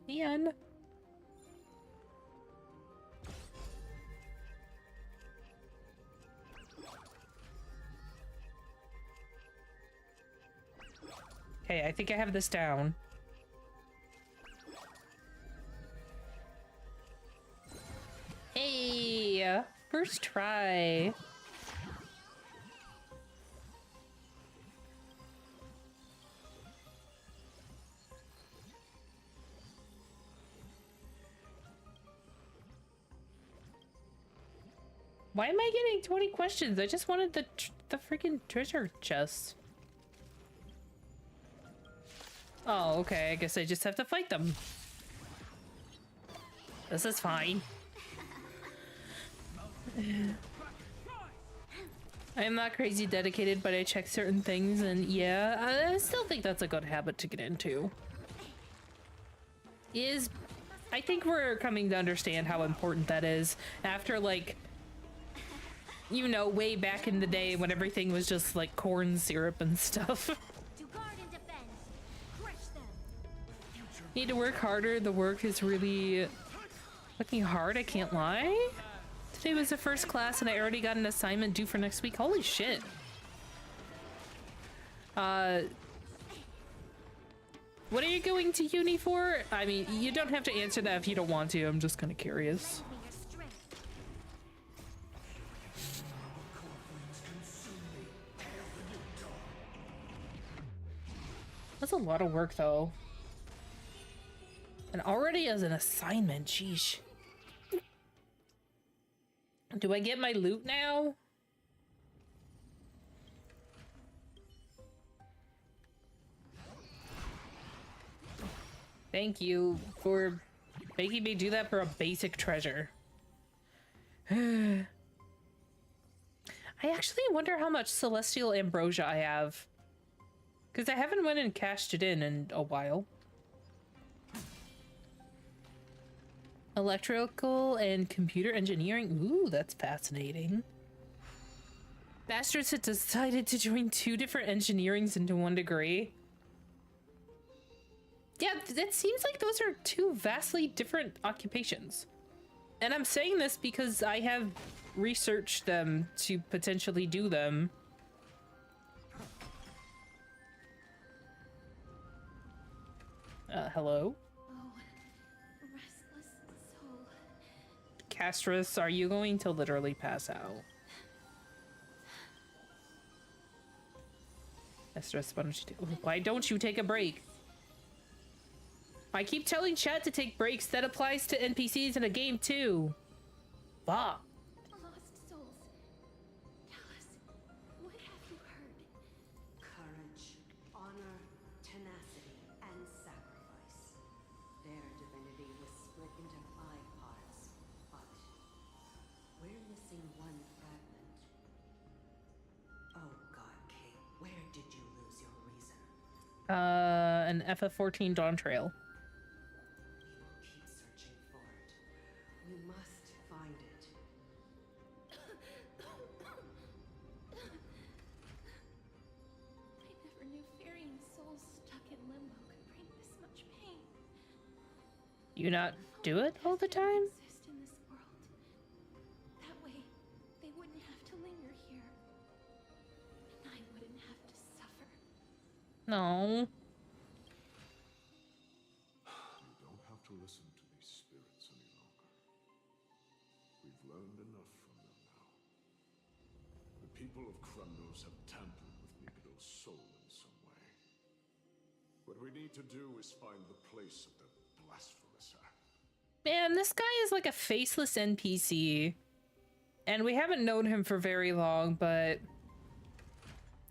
Ian. Okay, I think I have this down. Hey, first try. Why am I getting 20 questions? I just wanted the freaking treasure chest. Oh, okay. I guess I just have to fight them. This is fine. I am not crazy dedicated, but I check certain things, and yeah, I still think that's a good habit to get into. I think we're coming to understand how important that is after, like, you know, way back in the day when everything was just like corn syrup and stuff. Need to work harder. The work is really looking hard, I can't lie. Today was the first class and I already got an assignment due for next week. Holy shit. What are you going to uni for? I mean, you don't have to answer that if you don't want to. I'm just kind of curious. That's a lot of work though. And already as an assignment, sheesh. Do I get my loot now? Thank you for making me do that for a basic treasure. I actually wonder how much celestial ambrosia I have. Because I haven't went and cashed it in a while. Electrical and computer engineering. Ooh, that's fascinating. Bastards had decided to join 2 different engineerings into 1 degree. Yeah, that seems like those are 2 vastly different occupations. And I'm saying this because I have researched them to potentially do them. Hello? Castris, are you going to literally pass out? Castris, why don't you take a break? I keep telling chat to take breaks. That applies to NPCs in a game too. Fuck. Lost souls. Tell us, what have you heard? Courage, an FF14 Dawn Trail. Keep searching for it. We must find it. I never knew ferrying souls stuck in limbo could bring this much pain. You not do it all the time? Exist in this world. That way, they wouldn't have to linger here. And I wouldn't have to suffer. No. You don't have to listen to these spirits any longer. We've learned enough from them now. The people of Krundos have tampered with Mikado's soul in some way. What we need to do is find the place of the blasphemous act. Man, this guy is like a faceless NPC. And we haven't known him for very long, but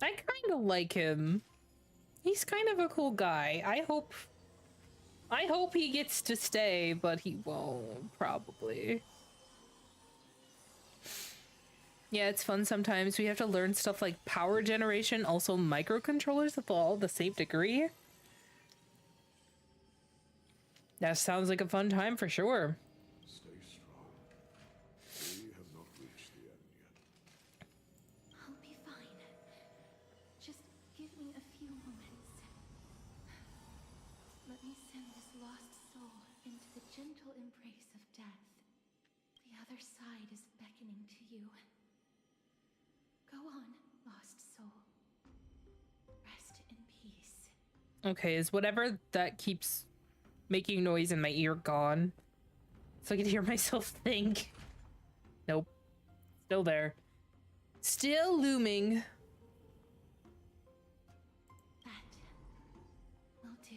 I kind of like him. He's kind of a cool guy. I hope he gets to stay, but he won't, probably. Yeah, it's fun sometimes. We have to learn stuff like power generation, also microcontrollers with all the same degree. That sounds like a fun time for sure. Stay strong. We have not reached the end yet. I'll be fine. Just give me a few moments. Let me send this lost soul into the gentle embrace of death. The other side is beckoning to you. Go on, lost soul. Rest in peace. Okay, is whatever that keeps making noise in my ear gone? So I can hear myself think. Nope. Still there. Still looming. That will do.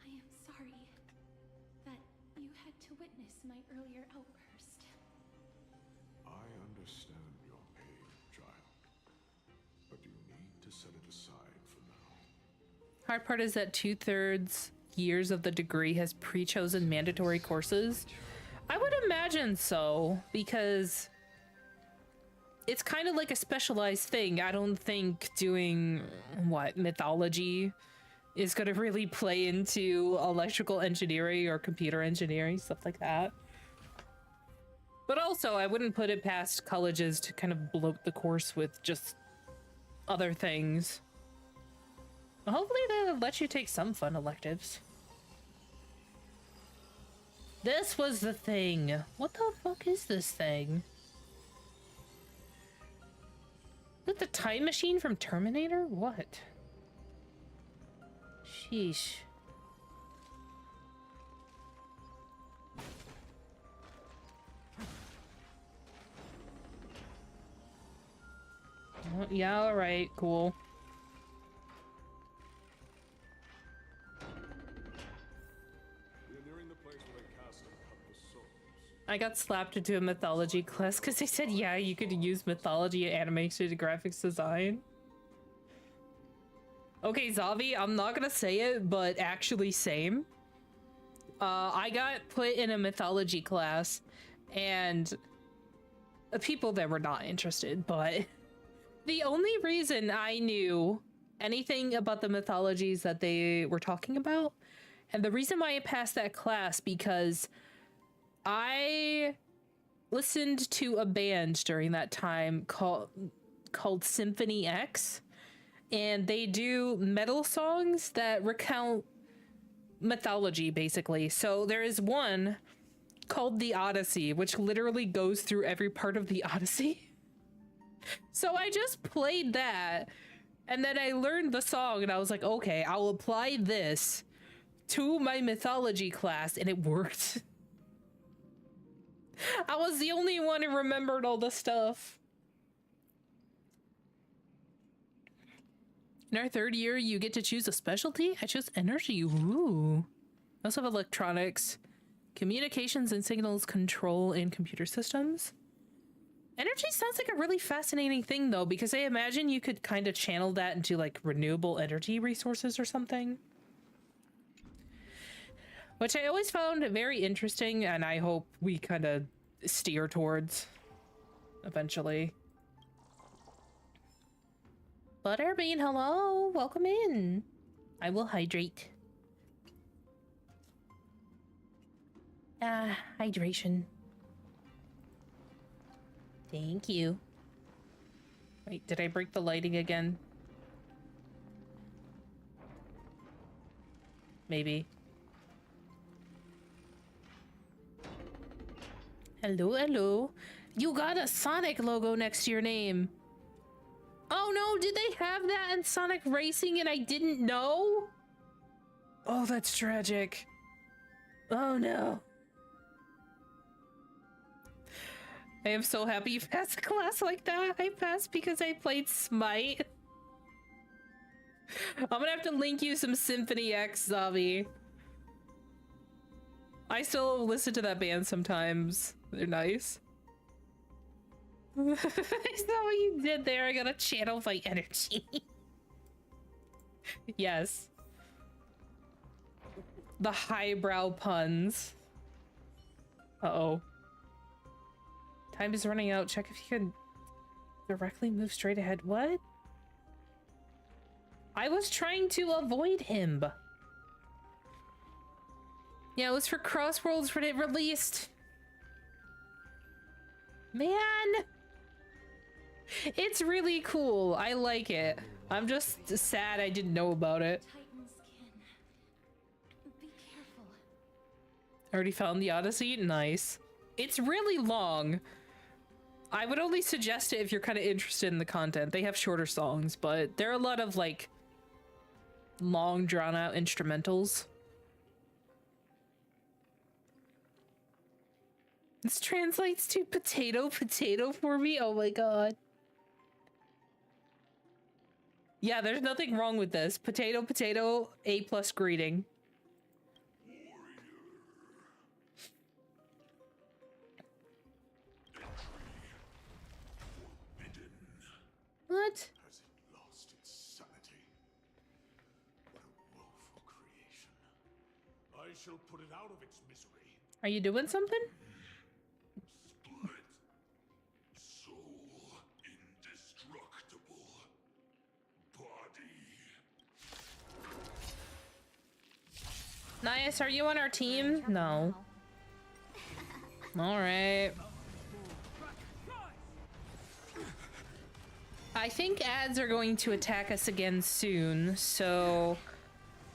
I am sorry that you had to witness my earlier outburst. I understand your pain, child. But you need to set it aside for now. Hard part is that 2/3 years of the degree has pre-chosen mandatory courses. I would imagine so, because it's kind of like a specialized thing. I don't think doing, mythology is going to really play into electrical engineering or computer engineering, stuff like that. But also, I wouldn't put it past colleges to kind of bloat the course with just other things. Hopefully they'll let you take some fun electives. This was the thing. What the fuck is this thing? Is it the time machine from Terminator? What? Sheesh. Oh, yeah, alright, cool. I got slapped into a mythology class because they said, yeah, you could use mythology animation and graphics design. Okay, Zavi, I'm not gonna say it, but actually same. I got put in a mythology class and people there were not interested, but the only reason I knew anything about the mythologies that they were talking about, and the reason why I passed that class, because I listened to a band during that time called Symphony X, and they do metal songs that recount mythology, basically. So there is one called The Odyssey, which literally goes through every part of the Odyssey. So I just played that, and then I learned the song, and I was like, okay, I'll apply this to my mythology class, and it worked. I was the only one who remembered all the stuff. In our third year, you get to choose a specialty? I chose energy. Ooh. I also have electronics, communications and signals control, and computer systems. Energy sounds like a really fascinating thing, though, because I imagine you could kind of channel that into, like, renewable energy resources or something. Which I always found very interesting, and I hope we kind of steer towards eventually. Butterbean, hello! Welcome in! I will hydrate. Hydration. Thank you. Wait, did I break the lighting again? Maybe. Hello, hello. You got a Sonic logo next to your name. Oh no, did they have that in Sonic Racing and I didn't know? Oh, that's tragic. Oh no. I am so happy you passed a class like that. I passed because I played Smite. I'm gonna have to link you some Symphony X, Zavi. I still listen to that band sometimes. They're nice. I saw what you did there. I gotta channel my energy. Yes. The highbrow puns. Uh-oh. Time is running out. Check if you can directly move straight ahead. What? I was trying to avoid him. Yeah, it was for Crossworlds when it released. Man! It's really cool. I like it. I'm just sad I didn't know about it. Titan skin. Be careful. Already found the Odyssey? Nice. It's really long. I would only suggest it if you're kind of interested in the content. They have shorter songs, but there are a lot of, like, long, drawn-out instrumentals. This translates to potato, potato for me? Oh my god. Yeah, there's nothing wrong with this. Potato, potato, A+ greeting. What? Has it lost its sanity? What a woeful creation. I shall put it out of its misery. Are you doing something? Split. Soul indestructible. Body. Nice, are you on our team? No. Alright. I think ads are going to attack us again soon, so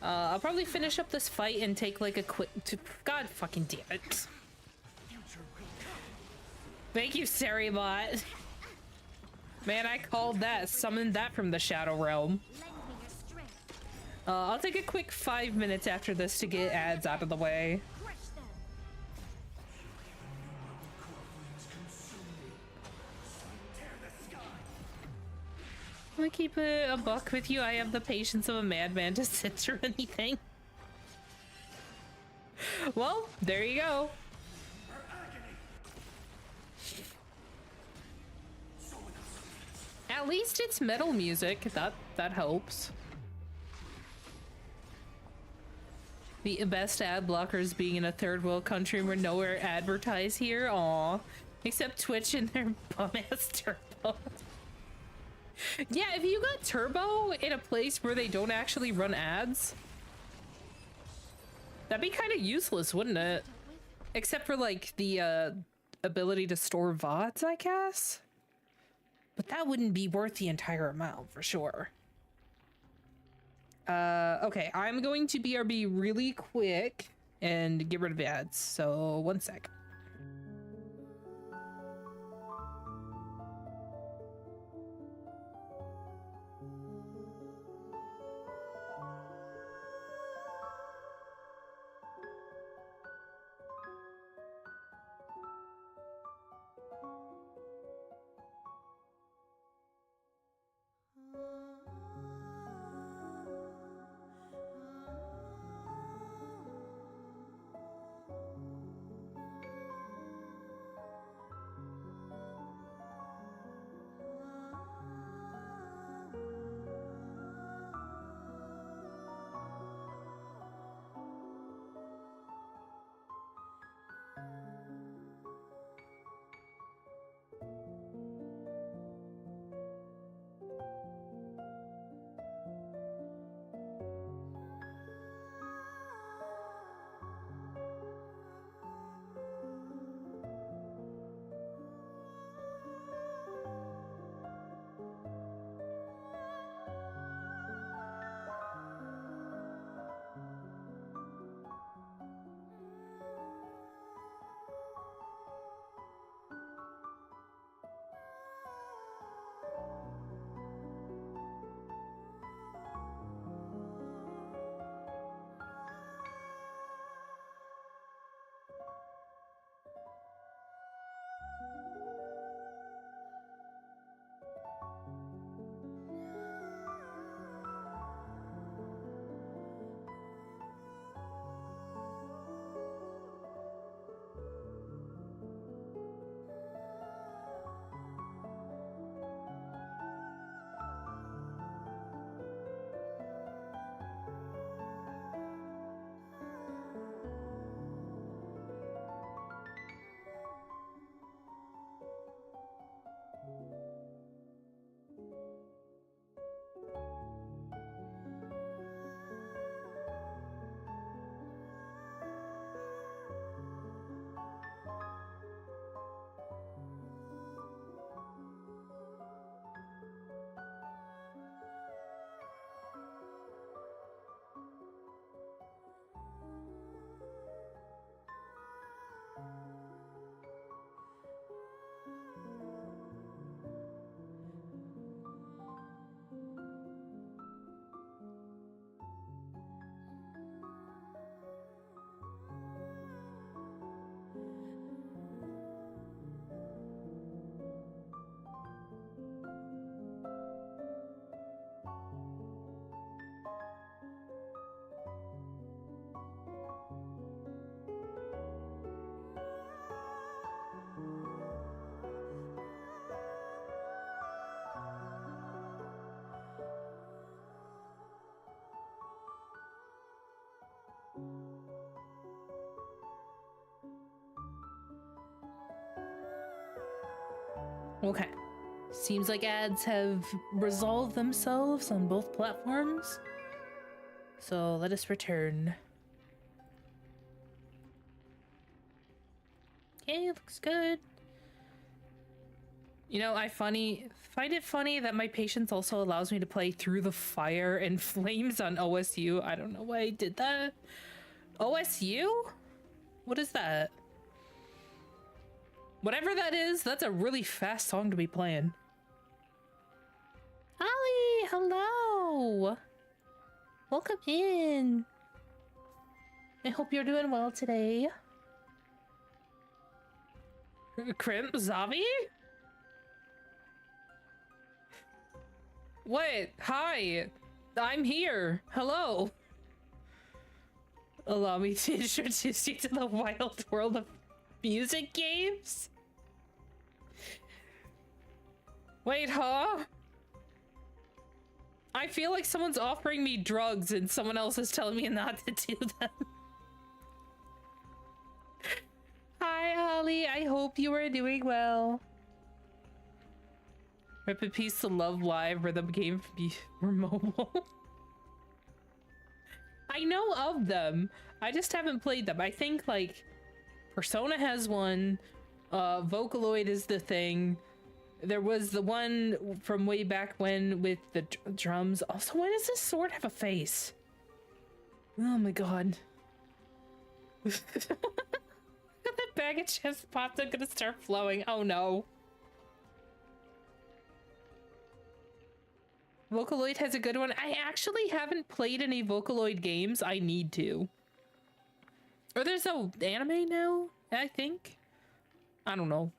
I'll probably finish up this fight and take like a quick. God fucking damn it! Thank you, Saribot. Man, I called that. Summoned that from the Shadow Realm. I'll take a quick 5 minutes after this to get ads out of the way. I keep a buck with you. I have the patience of a madman to sit through anything. Well, there you go. At least it's metal music. That helps. The best ad blockers being in a third world country where nowhere advertise here. Aw. Except Twitch and their bum-ass turbo. Yeah, if you got turbo in a place where they don't actually run ads, that'd be kind of useless, wouldn't it? Except for like the ability to store VODs, I guess. But that wouldn't be worth the entire amount for sure. Okay, I'm going to BRB really quick and get rid of ads. So 1 sec. Okay. Seems like ads have resolved themselves on both platforms. So let us return. Okay, looks good. You know, I find it funny that my patience also allows me to play Through the Fire and Flames on OSU. I don't know why I did that. OSU? What is that? Whatever that is, that's a really fast song to be playing. Holly, hello. Welcome in. I hope you're doing well today. Crimp Zavi? What? Hi. I'm here. Hello. Allow me to introduce you to the wild world of music games? Wait, huh? I feel like someone's offering me drugs and someone else is telling me not to do them. Hi, Holly. I hope you are doing well. Rip in peace to Love Live Rhythm game for mobile. I know of them. I just haven't played them. I think like Persona has one. Vocaloid is the thing. There was the one from way back when with the drums. Also, why does this sword have a face? Oh my god. The bag of chips popped are gonna start flowing. Oh no. Vocaloid has a good one. I actually haven't played any Vocaloid games. I need to. Or there's no anime now, I think. I don't know.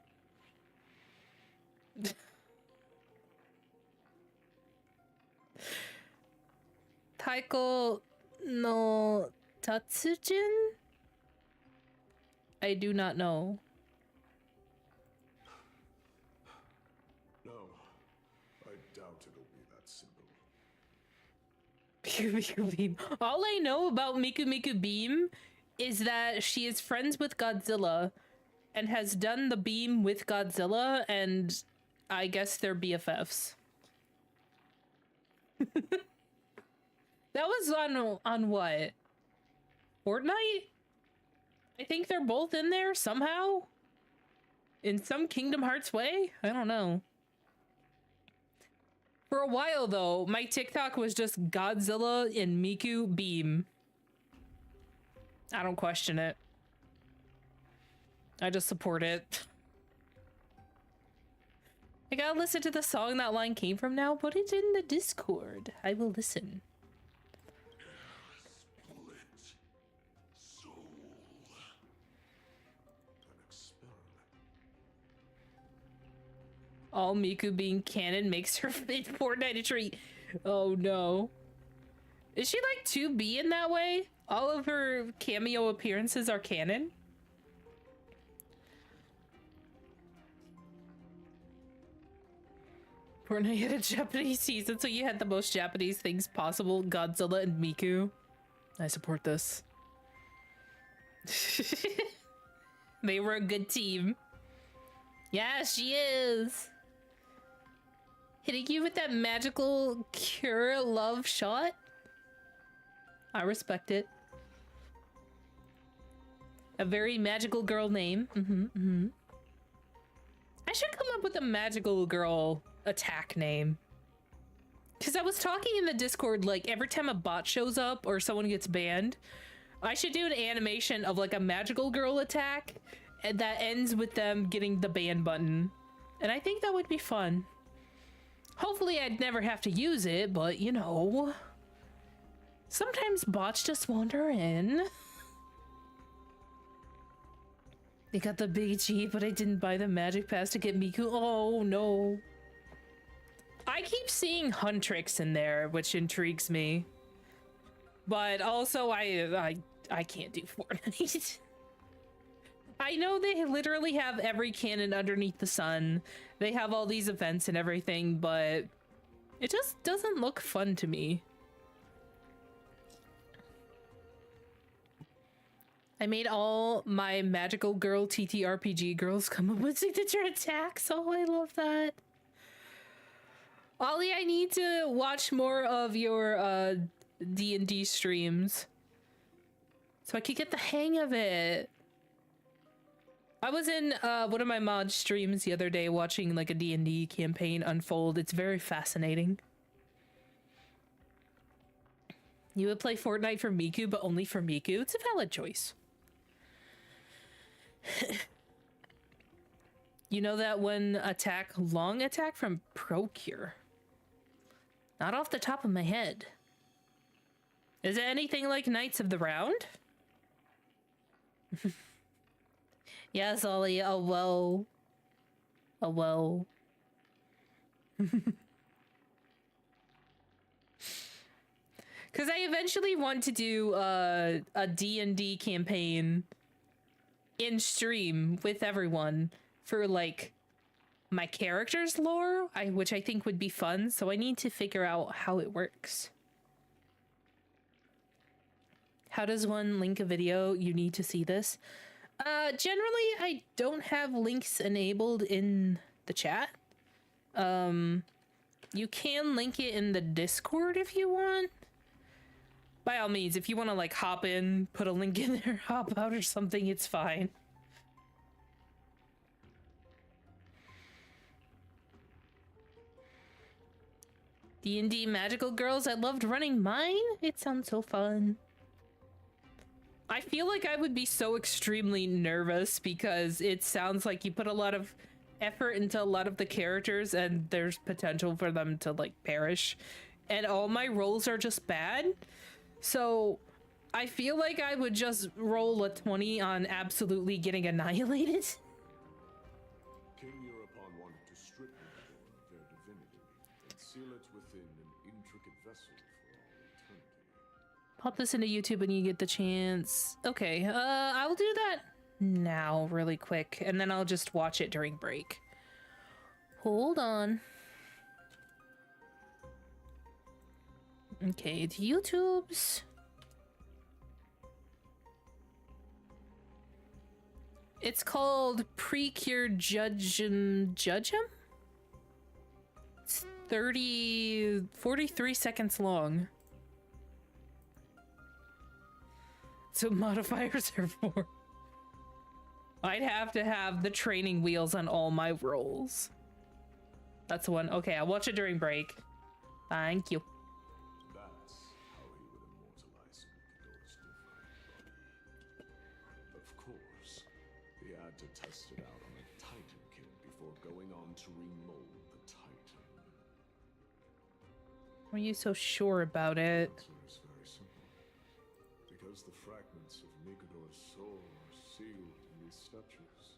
Taiko no Tatsujin? I do not know. No, I doubt it'll be that simple. Miku Miku Beam. All I know about Miku Miku Beam is that she is friends with Godzilla and has done the beam with Godzilla, and I guess they're BFFs. That was on what? Fortnite? I think they're both in there somehow? In some Kingdom Hearts way? I don't know. For a while, though, my TikTok was just Godzilla and Miku Beam. I don't question it. I just support it. I gotta listen to the song that line came from now. Put it in the Discord. I will listen. Split soul. An experiment. All Miku being canon makes her fit Fortnite a treat. Oh no. Is she like 2B in that way? All of her cameo appearances are canon? Fortnite had a Japanese season, so you had the most Japanese things possible. Godzilla and Miku. I support this. They were a good team. Yeah, she is. Hitting you with that magical cure love shot? I respect it. A very magical girl name. I should come up with a magical girl attack name. Because I was talking in the Discord, like, every time a bot shows up or someone gets banned, I should do an animation of, like, a magical girl attack and that ends with them getting the ban button. And I think that would be fun. Hopefully I'd never have to use it, but, you know, sometimes bots just wander in. They got the big G, but I didn't buy the magic pass to get Miku. Oh, no. I keep seeing Huntrix in there, which intrigues me. But also, I can't do Fortnite. I know they literally have every canon underneath the sun. They have all these events and everything, but it just doesn't look fun to me. I made all my magical girl TTRPG girls come up with signature attacks. Oh, I love that. Ollie, I need to watch more of your D&D streams so I could get the hang of it. I was in one of my mod streams the other day watching like a D&D campaign unfold. It's very fascinating. You would play Fortnite for Miku, but only for Miku. It's a valid choice. You know that one attack, long attack from Procure? Not off the top of my head. Is it anything like Knights of the Round? Yes, Ollie. Oh, whoa. Oh, whoa. Because I eventually want to do a D&D campaign in stream with everyone for, like, my character's lore, which I think would be fun, so I need to figure out how it works. How does one link a video? You need to see this. Generally, I don't have links enabled in the chat. You can link it in the Discord if you want. By all means, if you want to, like, hop in, put a link in there, hop out or something, it's fine. D&D Magical Girls, I loved running mine. It sounds so fun. I feel like I would be so extremely nervous because it sounds like you put a lot of effort into a lot of the characters and there's potential for them to, like, perish. And all my rolls are just bad. So I feel like I would just roll a 20 on absolutely getting annihilated. King Europon wanted to strip Mirador of their divinity and seal it within an intricate vessel for all eternity. Pop this into YouTube when you get the chance. Okay, I'll do that now really quick, and then I'll just watch it during break. Hold on. Okay, it's YouTube's. It's called Precure Judgem. It's 43 seconds long. So modifiers are 4. I'd have to have the training wheels on all my rolls. That's the one. Okay, I'll watch it during break. Thank you. That's how he would immortalize Mirador's divine body. Of course, he had to test it out on a Titan King before going on to remold the Titan. Why are you so sure about it? The answer is very simple. Because the fragments of Mirador's soul are sealed in these statues.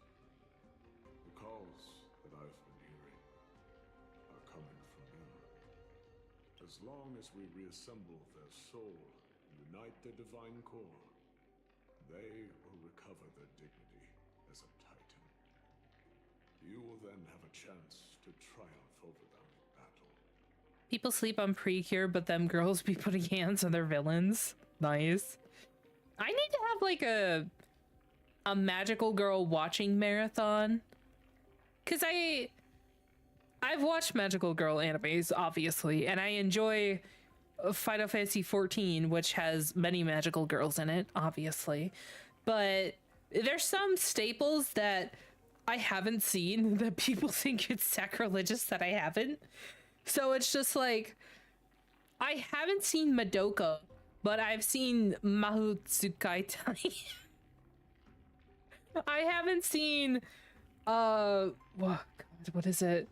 The calls that I've been hearing are coming from them. As long as we reassemble their soul and unite their divine core, they will recover their dignity as a Titan. You will then have a chance to triumph over them in battle. People sleep on Precure, but them girls be putting hands on their villains. Nice. I need to have like a magical girl watching marathon. Cause I've watched magical girl animes, obviously, and I enjoy Final Fantasy XIV, which has many magical girls in it, obviously. But there's some staples that I haven't seen that people think it's sacrilegious that I haven't. So it's just like, I haven't seen Madoka, but I've seen Mahotsukai Tai. I haven't seen, what is it?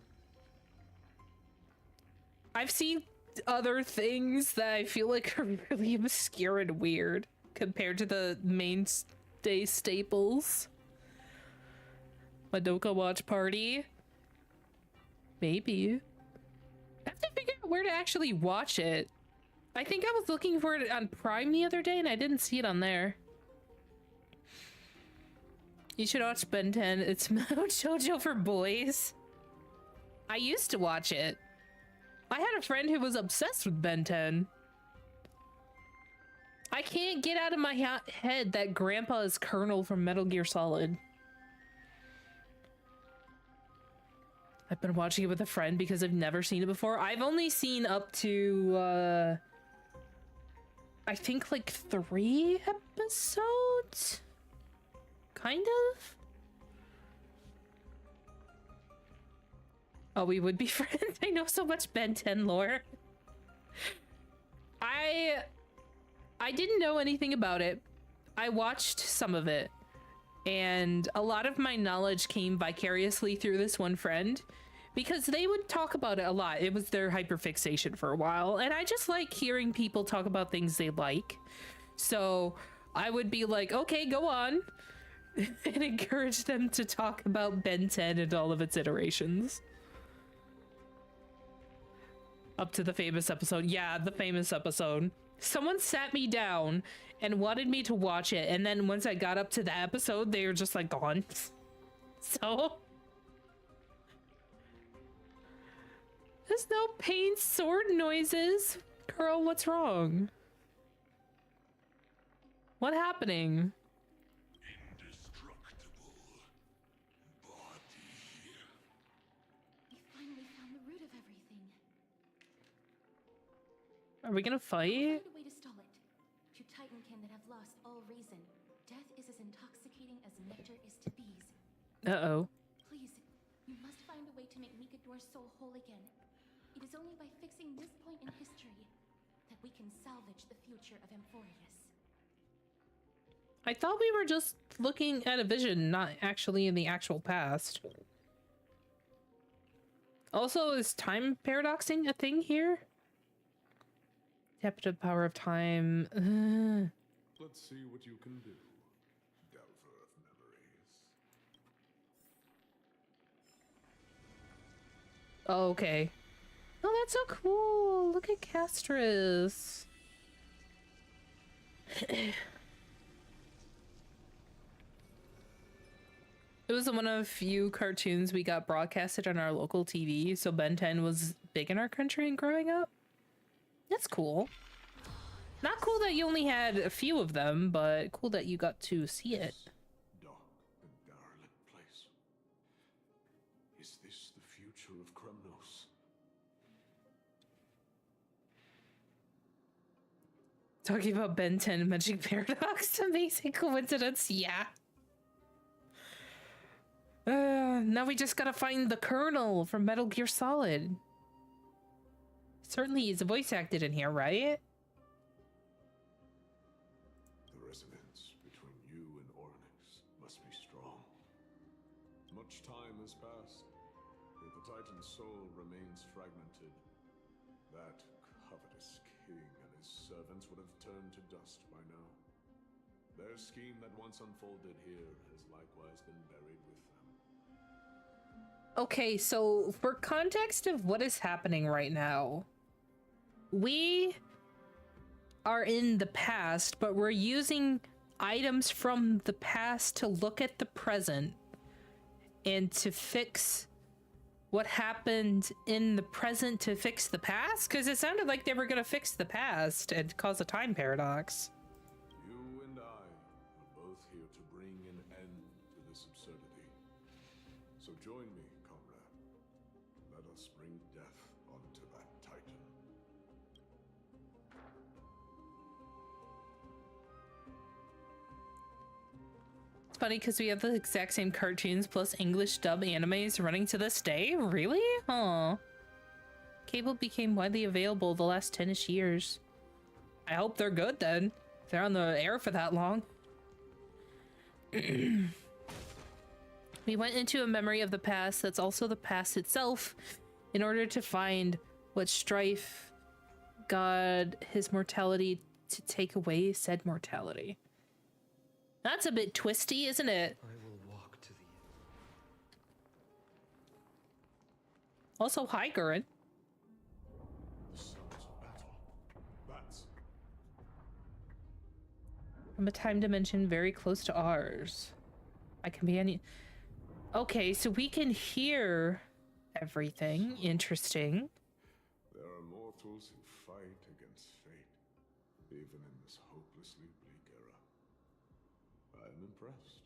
I've seen other things that I feel like are really obscure and weird compared to the mainstay staples. Madoka Watch Party. Maybe. I have to figure out where to actually watch it. I think I was looking for it on Prime the other day and I didn't see it on there. You should watch Ben 10. It's JoJo for boys. I used to watch it. I had a friend who was obsessed with Ben 10. I can't get out of my head that Grandpa is Colonel from Metal Gear Solid. I've been watching it with a friend because I've never seen it before. I've only seen up to, I think like 3 episodes? Kind of? Oh, we would be friends? I know so much Ben 10 lore. I didn't know anything about it. I watched some of it, and a lot of my knowledge came vicariously through this one friend because they would talk about it a lot. It was their hyperfixation for a while, and I just like hearing people talk about things they like. So I would be like, okay, go on, and encourage them to talk about Ben 10 and all of its iterations. Up to the famous episode. Yeah, the famous episode. Someone sat me down and wanted me to watch it, and then once I got up to the episode, they were just like gone. So there's no pain sword noises. Girl, what's wrong? What happening? Indestructible body. We finally found the root of everything. Are we gonna fight? Find a way to stall it. To Titankin that have lost all reason. Death is as intoxicating as nectar is to bees. Uh-oh. Please, you must find a way to make Mikador's soul whole again. It is only by fixing this point in history that we can salvage the future of Amphorius. I thought we were just looking at a vision, not actually in the actual past. Also, is time paradoxing a thing here? Adaptive power of time. Let's see what you can do, Delver of Memories. Oh, okay. Oh, that's so cool. Look at Castris. It was one of a few cartoons we got broadcasted on our local TV, so Ben 10 was big in our country and growing up. That's cool. Not cool that you only had a few of them, but cool that you got to see it. Dark and derelict place. Is this the future of Kremnos? Talking about Ben 10 and mentioning Paradox. Amazing coincidence. Yeah. Now we just gotta find the Colonel from Metal Gear Solid. Certainly he's voice acted in here, right? The resonance between you and Oryx must be strong. Much time has passed, yet the Titan's soul remains fragmented. That covetous king and his servants would have turned to dust by now. Their scheme that once unfolded here has likewise been buried with them. Okay, so for context of what is happening right now, we are in the past, but we're using items from the past to look at the present and to fix what happened in the present to fix the past? Because it sounded like they were going to fix the past and cause a time paradox. You and I are both here to bring an end to this absurdity. So join me, comrade. Let us bring death onto that Titan. It's funny because we have the exact same cartoons plus English dub animes running to this day. Really? Huh. Cable became widely available the last 10-ish years. I hope they're good then. If they're on the air for that long. We went into a memory of the past that's also the past itself in order to find what strife God his mortality to take away said mortality. That's a bit twisty, isn't it? I will walk to the end. Also, hi, Gurren. The sounds of battle. That's From a time dimension very close to ours. I can be any... Okay, so we can hear everything. Interesting. there are mortals who fight against fate. even in this hopelessly bleak era. I am impressed.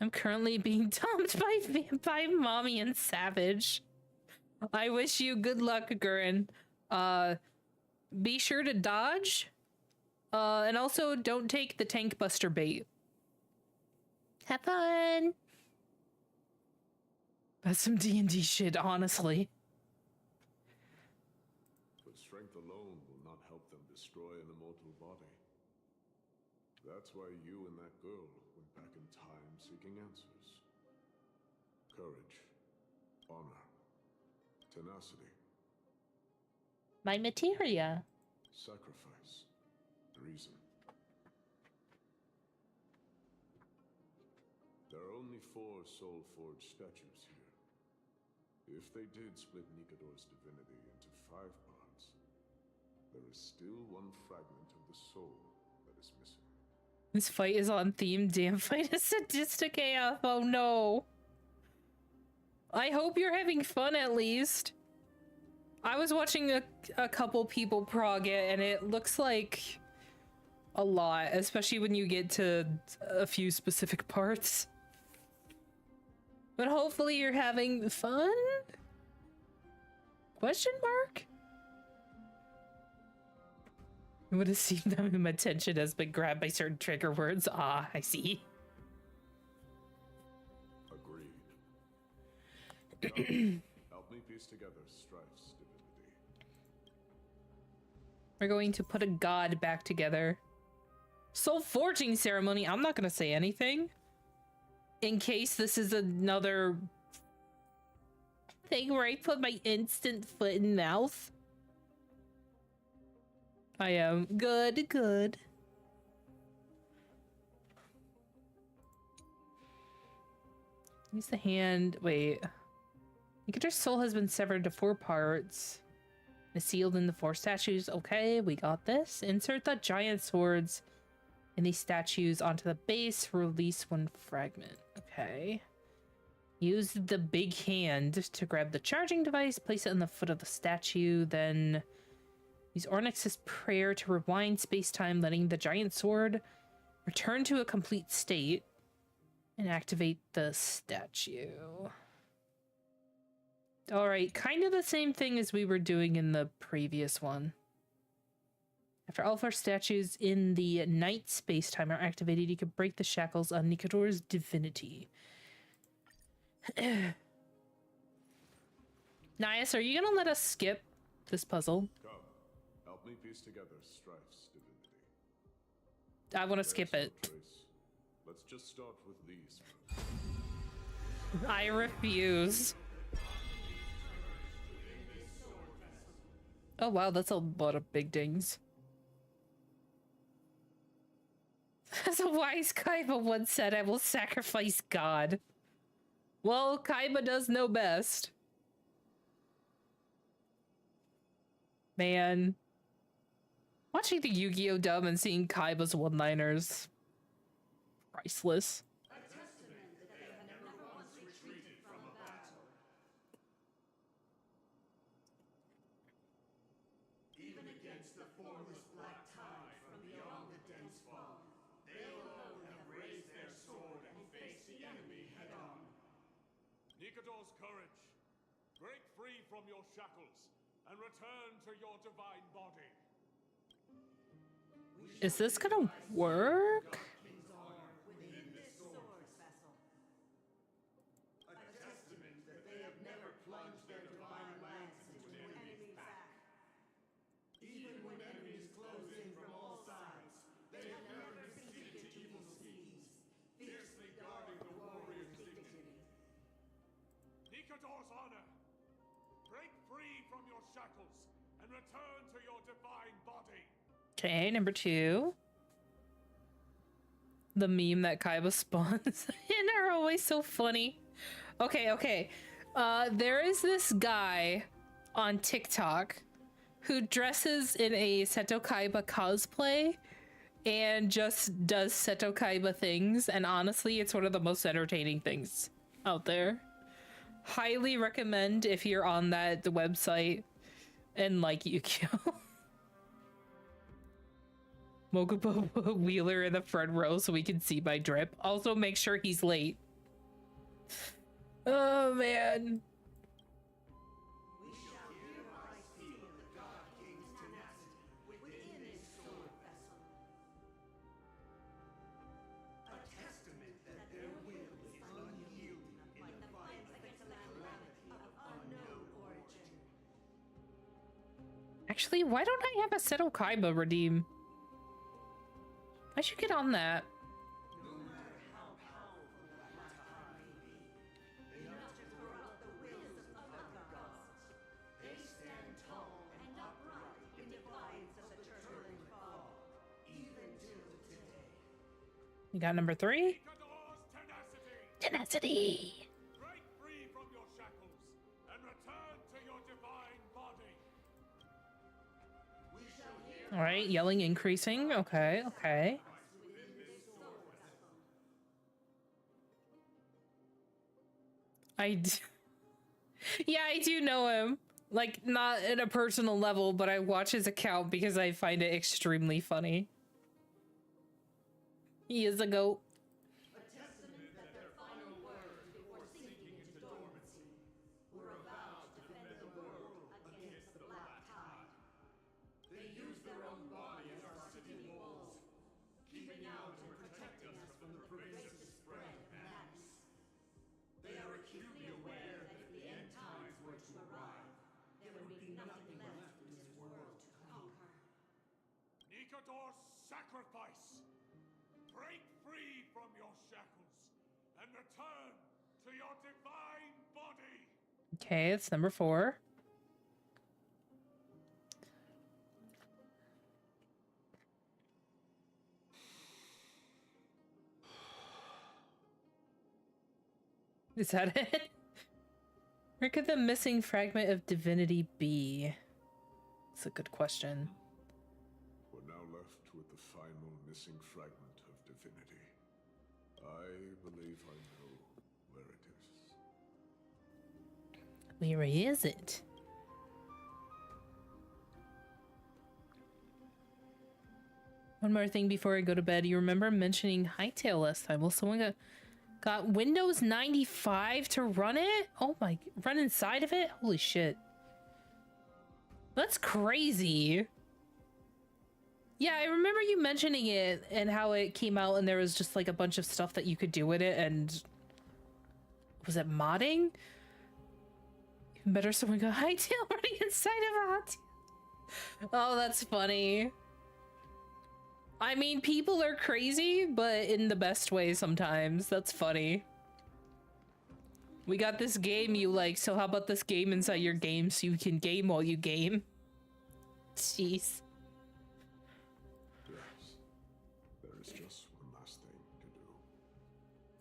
I'm currently being dumped by Mommy and Savage. I wish you good luck, Gurren. Be sure to dodge. And also don't take the tank buster bait. Have fun. That's some D&D shit, honestly. But strength alone will not help them destroy an immortal body. That's why you and that girl went back in time seeking answers. Courage, honor, tenacity, My materia. sacrifice, reason. There are only 4 soul-forged statues here. If they did split Nikador's divinity into 5 parts, there is still one fragment of the soul that is missing. This fight is on theme. Damn fight is sadistic AF. Oh no. I hope you're having fun at least. I was watching a couple people prog it, and it looks like a lot, especially when you get to a few specific parts. But hopefully you're having fun? Question mark? It would have seemed that my attention has been grabbed by certain trigger words. Ah, I see. Agreed. Help me piece together Strife's divinity. We're going to put a god back together. Soul forging ceremony. I'm not going to say anything. In case this is another thing where I put my instant foot in mouth. I am good, good. Use the hand. Wait. Nikator's soul has been severed into 4 parts. Is sealed in the 4 statues. Okay, we got this. Insert the giant swords in these statues onto the base. Release 1 fragment. Okay. Use the big hand to grab the charging device. Place it in the foot of the statue. Then use Ornyx's prayer to rewind space-time, letting the giant sword return to a complete state. And activate the statue. Alright, kind of the same thing as we were doing in the previous one. After all 4 statues in the night space-time are activated, you can break the shackles on Nikador's divinity. Nias, are you gonna let us skip this puzzle? Come, help me piece together Strife's divinity. I want to skip There's it. no trace. Let's just start with these first. I refuse. Oh wow, that's a lot of big dings. As a wise Kaiba once said, I will sacrifice God. Well, Kaiba does know best. Man. Watching the Yu-Gi-Oh! Dub and seeing Kaiba's one-liners. Priceless. Nikador's courage. Break free from your shackles and return to your divine body. Is this gonna work? Nikador's honor. Break free from your shackles and return to your divine body. Okay, number 2. The meme that Kaiba spawns in are always so funny. Okay. There is this guy on TikTok who dresses in a Seto Kaiba cosplay and just does Seto Kaiba things, and honestly, it's one of the most entertaining things out there. Highly recommend if you're on the website and like Yu-Gi-Oh! Mokupo Wheeler in the front row so we can see my drip. Also, make sure he's late. Oh, man. Actually, why don't I have a Seto Kaiba redeem? I should get on that. You got number 3? Tenacity! Break free from your shackles and return to your divine body. All right, yelling increasing. Okay, okay. Yeah, I do know him. Like, not at a personal level, but I watch his account because I find it extremely funny. He is a goat. Nikador's sacrifice. Break free from your shackles and return to your divine body. Okay, it's number 4. Is that it? Where could the missing fragment of divinity be? That's a good question. We're now left with the final missing fragment of divinity. I believe I know where it is. Where is it? One more thing before I go to bed. You remember mentioning Hightail last time? Well, someone got Windows 95 to run it? Oh my, run inside of it? Holy shit. That's crazy. Yeah, I remember you mentioning it and how it came out and there was just like a bunch of stuff that you could do with it and... Was it modding? Even better, someone got Hightail running inside of a hot. Oh, that's funny. I mean, people are crazy, but in the best way sometimes. That's funny. We got this game you like, so how about this game inside your game so you can game while you game? Jeez. Yes. There is just one last thing to do.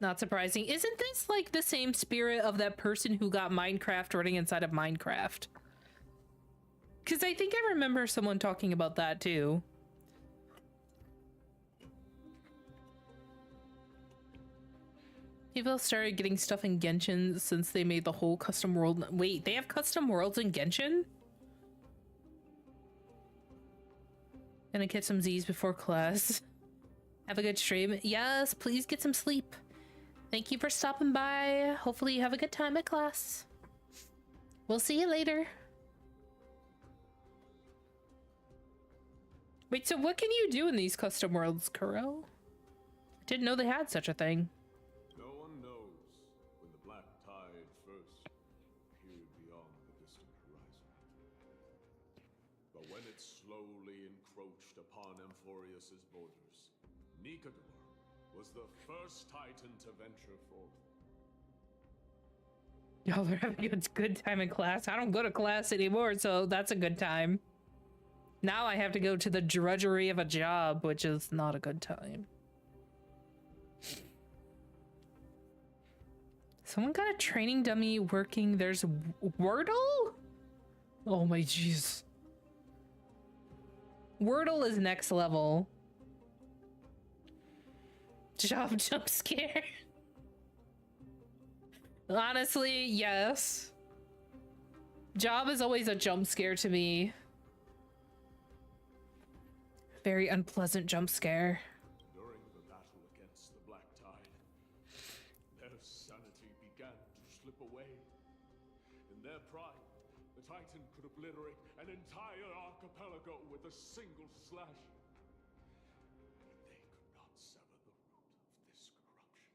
Not surprising. Isn't this like the same spirit of that person who got Minecraft running inside of Minecraft? Because I think I remember someone talking about that too. People started getting stuff in Genshin since they made the whole custom world. Wait, they have custom worlds in Genshin? Gonna get some Z's before class. Have a good stream. Yes, please get some sleep. Thank you for stopping by. Hopefully you have a good time at class. We'll see you later. Wait, so what can you do in these custom worlds, Kuro? Didn't know they had such a thing. No one knows when the black tide first appeared beyond the distant horizon. But when it slowly encroached upon Amphorius's borders, Nikador was the first titan to venture forth. Y'all are having a good time in class. I don't go to class anymore, so that's a good time. Now I have to go to the drudgery of a job, which is not a good time. Someone got a training dummy working. There's Wordle? Oh my jeez. Wordle is next level. Job jump scare. Honestly, yes. Job is always a jump scare to me. Very unpleasant jump scare. During the battle against the Black Tide, their sanity began to slip away. In their pride, the Titan could obliterate an entire archipelago with a single slash. But they could not sever the root of this corruption.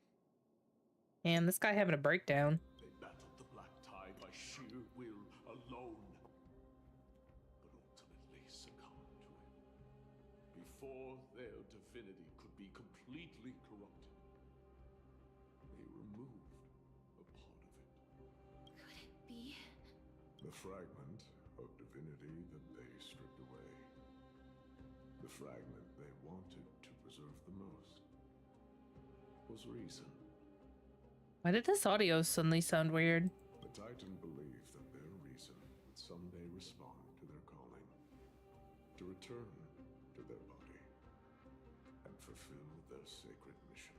And this guy having a breakdown. They battled the Black Tide by sheer will alone, but ultimately succumbed to it. Before their divinity could be completely corrupted, they removed a part of it. Could it be? The fragment of divinity that they stripped away. The fragment they wanted to preserve the most was reason. Why did this audio suddenly sound weird? The Titan believed that their reason would someday respond to their calling, to return to their body, and fulfill their sacred mission.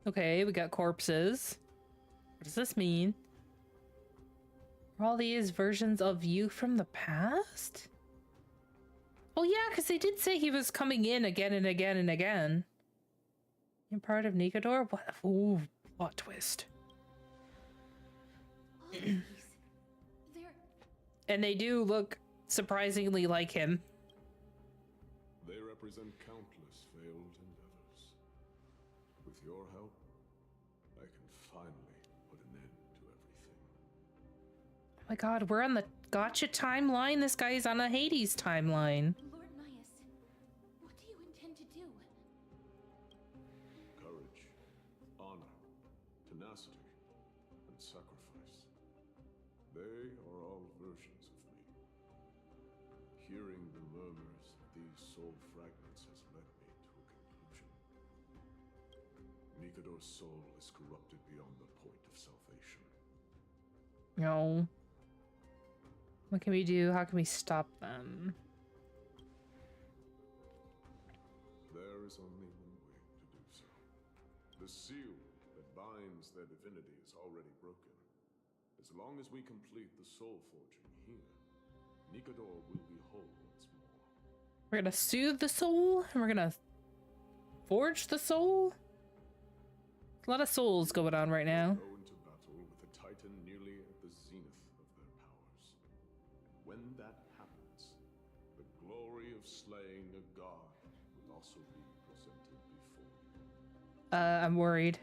Okay, we got corpses. What does this mean? Are all these versions of you from the past? Oh yeah, because they did say he was coming in again and again and again. You're part of Nikador? What? Ooh, plot twist. All of these. They're And they do look surprisingly like him. They represent countless failed endeavors. With your help, I can finally put an end to everything. Oh my god, we're on the Gotcha timeline? This guy's on a Hades timeline. Lord Naius. What do you intend to do? Courage, honor, tenacity, and sacrifice. They are all versions of me. Hearing the murmurs of these soul fragments has led me to a conclusion. Nikador's soul is corrupted beyond the point of salvation. No. What can we do? How can we stop them? There is only one way to do so. The seal that binds their divinity is already broken. As long as we complete the soul forging here, Nikador will be whole once more. We're gonna soothe the soul, and we're gonna forge the soul? A lot of souls going on right now. Go into battle with a Titan nearly at the zenith of their powers. And when that happens, the glory of slaying a god will also be presented before you. I'm worried.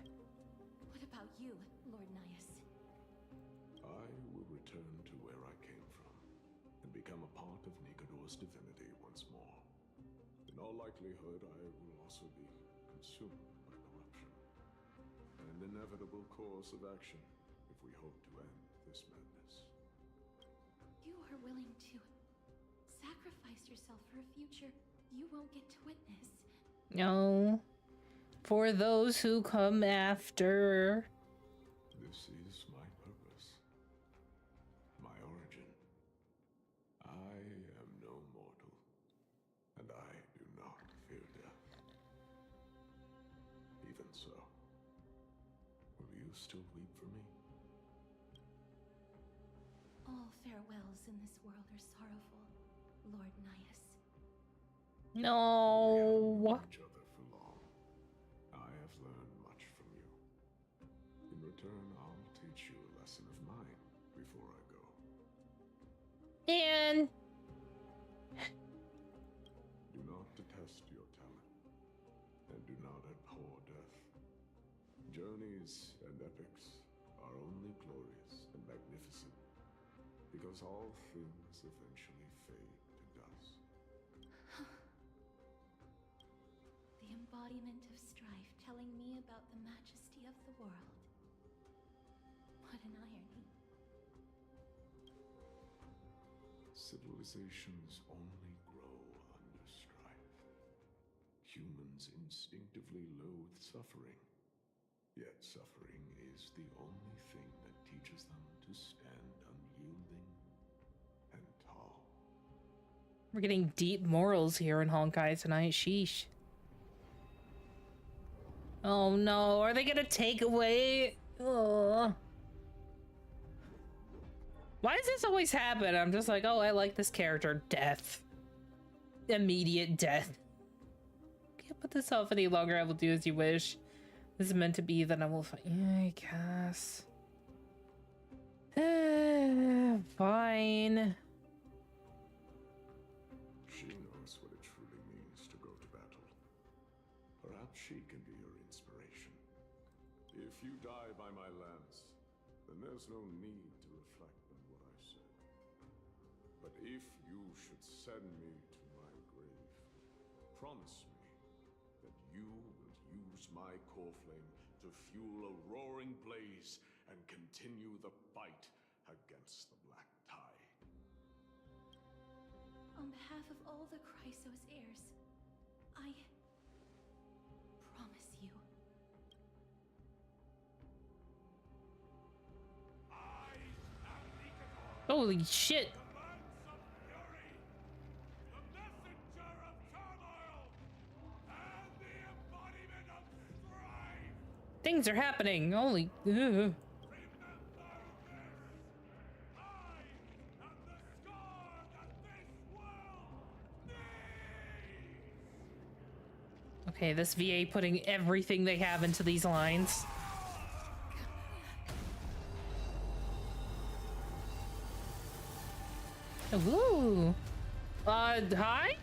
What about you, Lord Naius? I will return to where I came from and become a part of Nikador's divinity once more. In all likelihood, I will also be consumed by corruption. An inevitable course of action if we hope to end this madness. You are willing to sacrifice yourself for a future you won't get to witness. No. For those who come after. This is my purpose. My origin. I am no mortal, and I do not fear death. Even so, will you still weep for me? All farewells in this world are sorrowful, Lord Naius. We No. haven't known each other for long. I have learned much from you. In return, I'll teach you a lesson of mine before I go. And Do not detest your talent, and do not abhor death. Journeys and epics are only glorious and magnificent, because all things eventually fade to dust. The embodiment of strife telling me about the majesty of the world. What an irony. Civilizations only grow under strife. Humans instinctively loathe suffering. Yet suffering is the only thing that teaches them to stand unyielding and tall. we're getting deep morals here in Honkai tonight. Sheesh. Oh no, are they gonna take away? Oh. Why does this always happen? I'm just like, oh, I like this character. Death. Immediate death. Can't put this off any longer. I will do as you wish. This is meant to be, then I will fight. Yeah, I guess. Fine. She knows what it truly means to go to battle. Perhaps she can be your inspiration. If you die by my lance, then there's no need to reflect on what I said. But if you should send me to my grave, promise me that you will use my core flame to fuel a roaring blaze and continue the fight against the Black Tide. On behalf of all the Chrysos heirs, I promise you. Holy shit. Things are happening. Holy. Ugh. Okay, this VA putting everything they have into these lines. Ooh. Hi?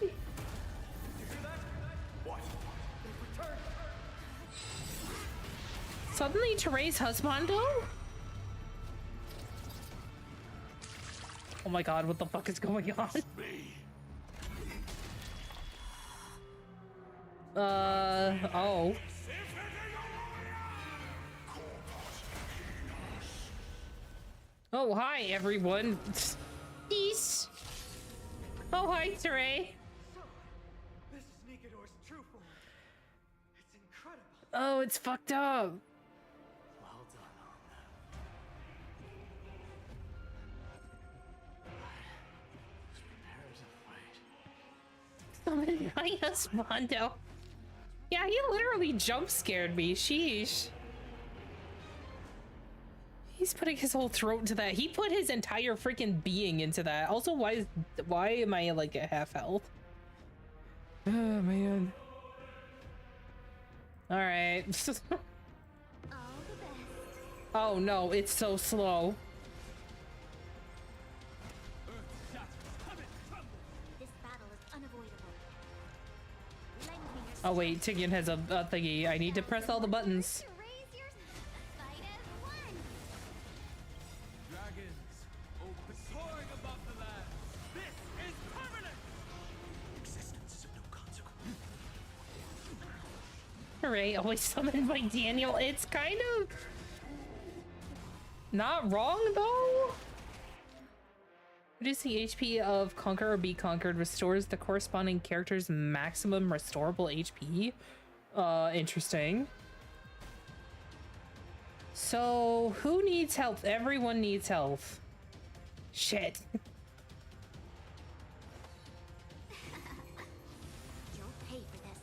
Suddenly Therese husbando? Oh my god, what the fuck is going on? Oh. Oh, hi, everyone. Peace. Oh, hi, Therese. This is Nikedor's true form. It's incredible. Oh, it's fucked up. Well done on that. Summoned by husbando. Yeah, he literally jump scared me. Sheesh. He's putting his whole throat into that. He put his entire freaking being into that. Also, why am I like at half health? Oh man. All right. All the best. Oh no, it's so slow. This battle is unavoidable. Lend me your Oh wait, Tigyan has a thingy. I need to press all the buttons. to raise your fight as one. Dragons, soaring above the land. This is permanent. Existence is of no consequence. Hooray, always summoned by Daniel. It's kind of not wrong though. Reducing HP of Conquer or Be Conquered restores the corresponding character's maximum restorable HP. Interesting. So, who needs health? Everyone needs health. Shit. You'll pay for this.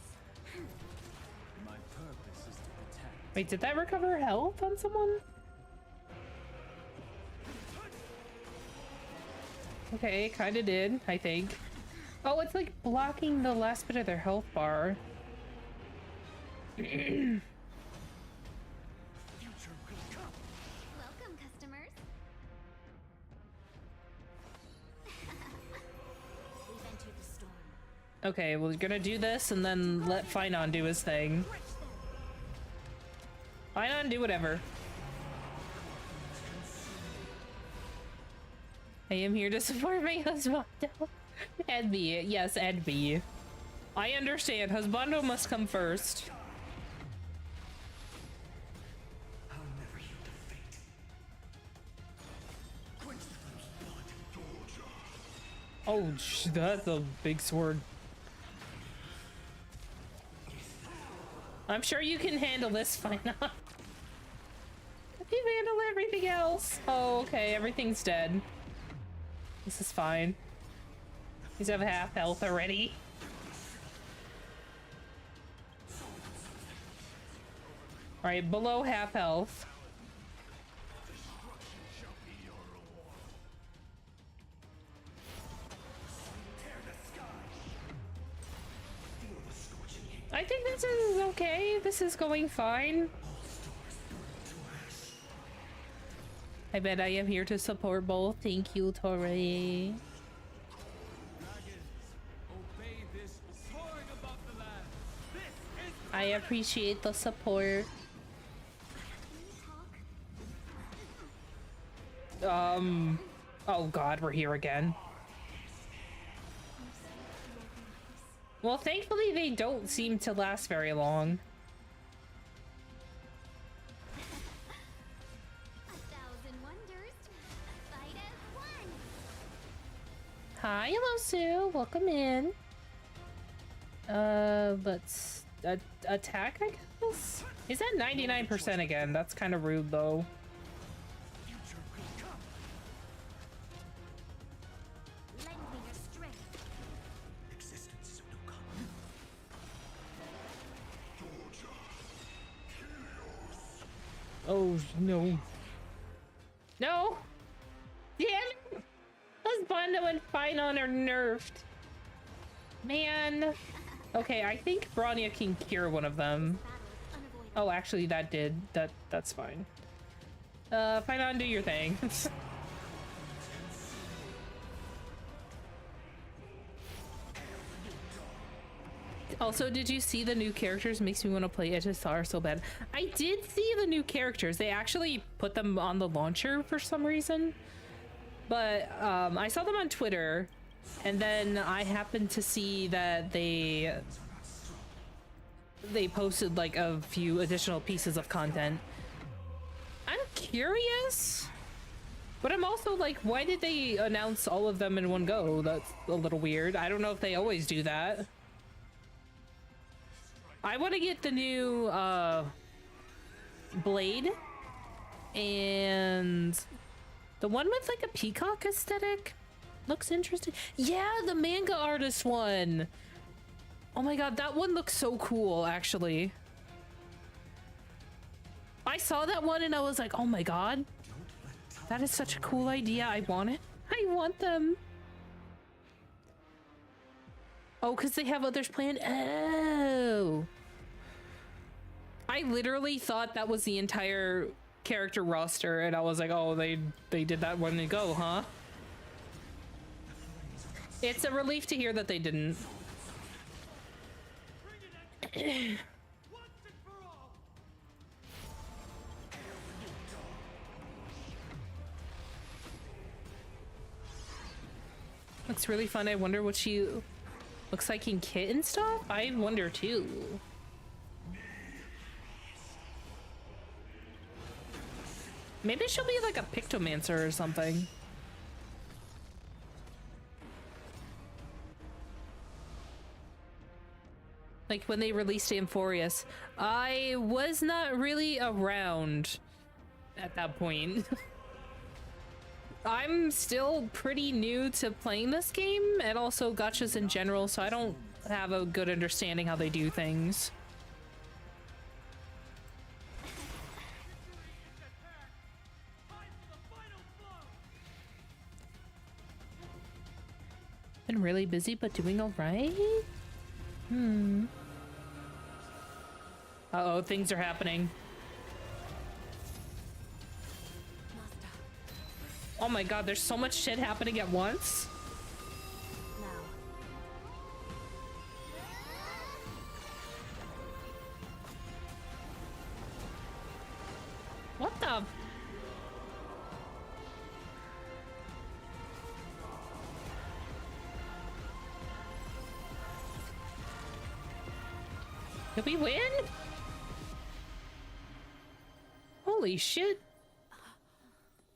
My purpose is to protect. Wait, did that recover health on someone? Okay, kinda did, I think. Oh, it's like blocking the last bit of their health bar. Welcome, customers. We've entered the storm. Okay, well, we're gonna do this and then let Finon do his thing. Finon, do whatever. I am here to support my husbando. And me. Yes, and me. I understand. Husbando must come first. I'll never yield to fate. Quench the blood. Oh, that's a big sword. I'm sure you can handle this, Finon. You handle everything else. Oh, okay. Everything's dead. This is fine. He's have half health already. Alright, below half health. okay. This is going fine. I bet I am here to support both. Thank you, Tori. Obey this soaring above the land. This is I appreciate the support. Oh god, we're here again. Well, thankfully they don't seem to last very long. Hi, hello, Sue. Welcome in. Let's attack, I guess? He's at 99% again. That's kind of rude, though. future will come. Lend me your strength. Existence is no common. Oh, no. No! Damn it! Husbando and Finon are nerfed. Man. Okay, I think Bronya can cure one of them. Oh, actually, that did. That's fine. Finon, do your thing. Also, did you see the new characters? Makes me want to play HSR so bad. I did see the new characters. They actually put them on the launcher for some reason. But I saw them on Twitter, and then I happened to see that they posted like a few additional pieces of content. I'm curious, but I'm also like, why did they announce all of them in one go? That's a little weird. I don't know if they always do that. I want to get the new blade and the one with like a peacock aesthetic. Looks interesting. Yeah, the manga artist one. Oh my god, that one looks so cool, actually. I saw that one and I was like, oh my god. That is such a cool idea. I want it. I want them. Oh, because they have others planned. Oh. I literally thought that was the entire character roster, and I was like, oh, they did that one to go, huh? It's a relief to hear that they didn't. Once and for all. Looks really fun. I wonder what she looks like in kit and stuff. I wonder too. Maybe she'll be like a pictomancer or something. Like when they released Amphorius. I was not really around at that point. I'm still pretty new to playing this game and also gachas in general, so I don't have a good understanding how they do things. Been really busy, but doing all right? Uh-oh, things are happening. Oh my god, there's so much shit happening at once. What the? Did we win? Holy shit.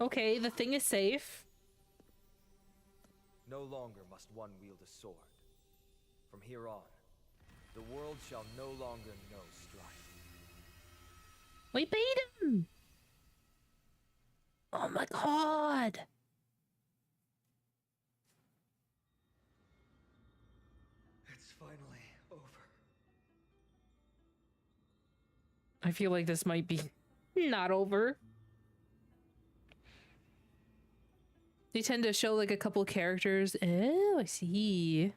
Okay, the thing is safe. No longer must one wield a sword. From here on, the world shall no longer know strife. We beat him! Oh my god! It's finally over. I feel like this might be not over. They tend to show like a couple characters. Oh, I see.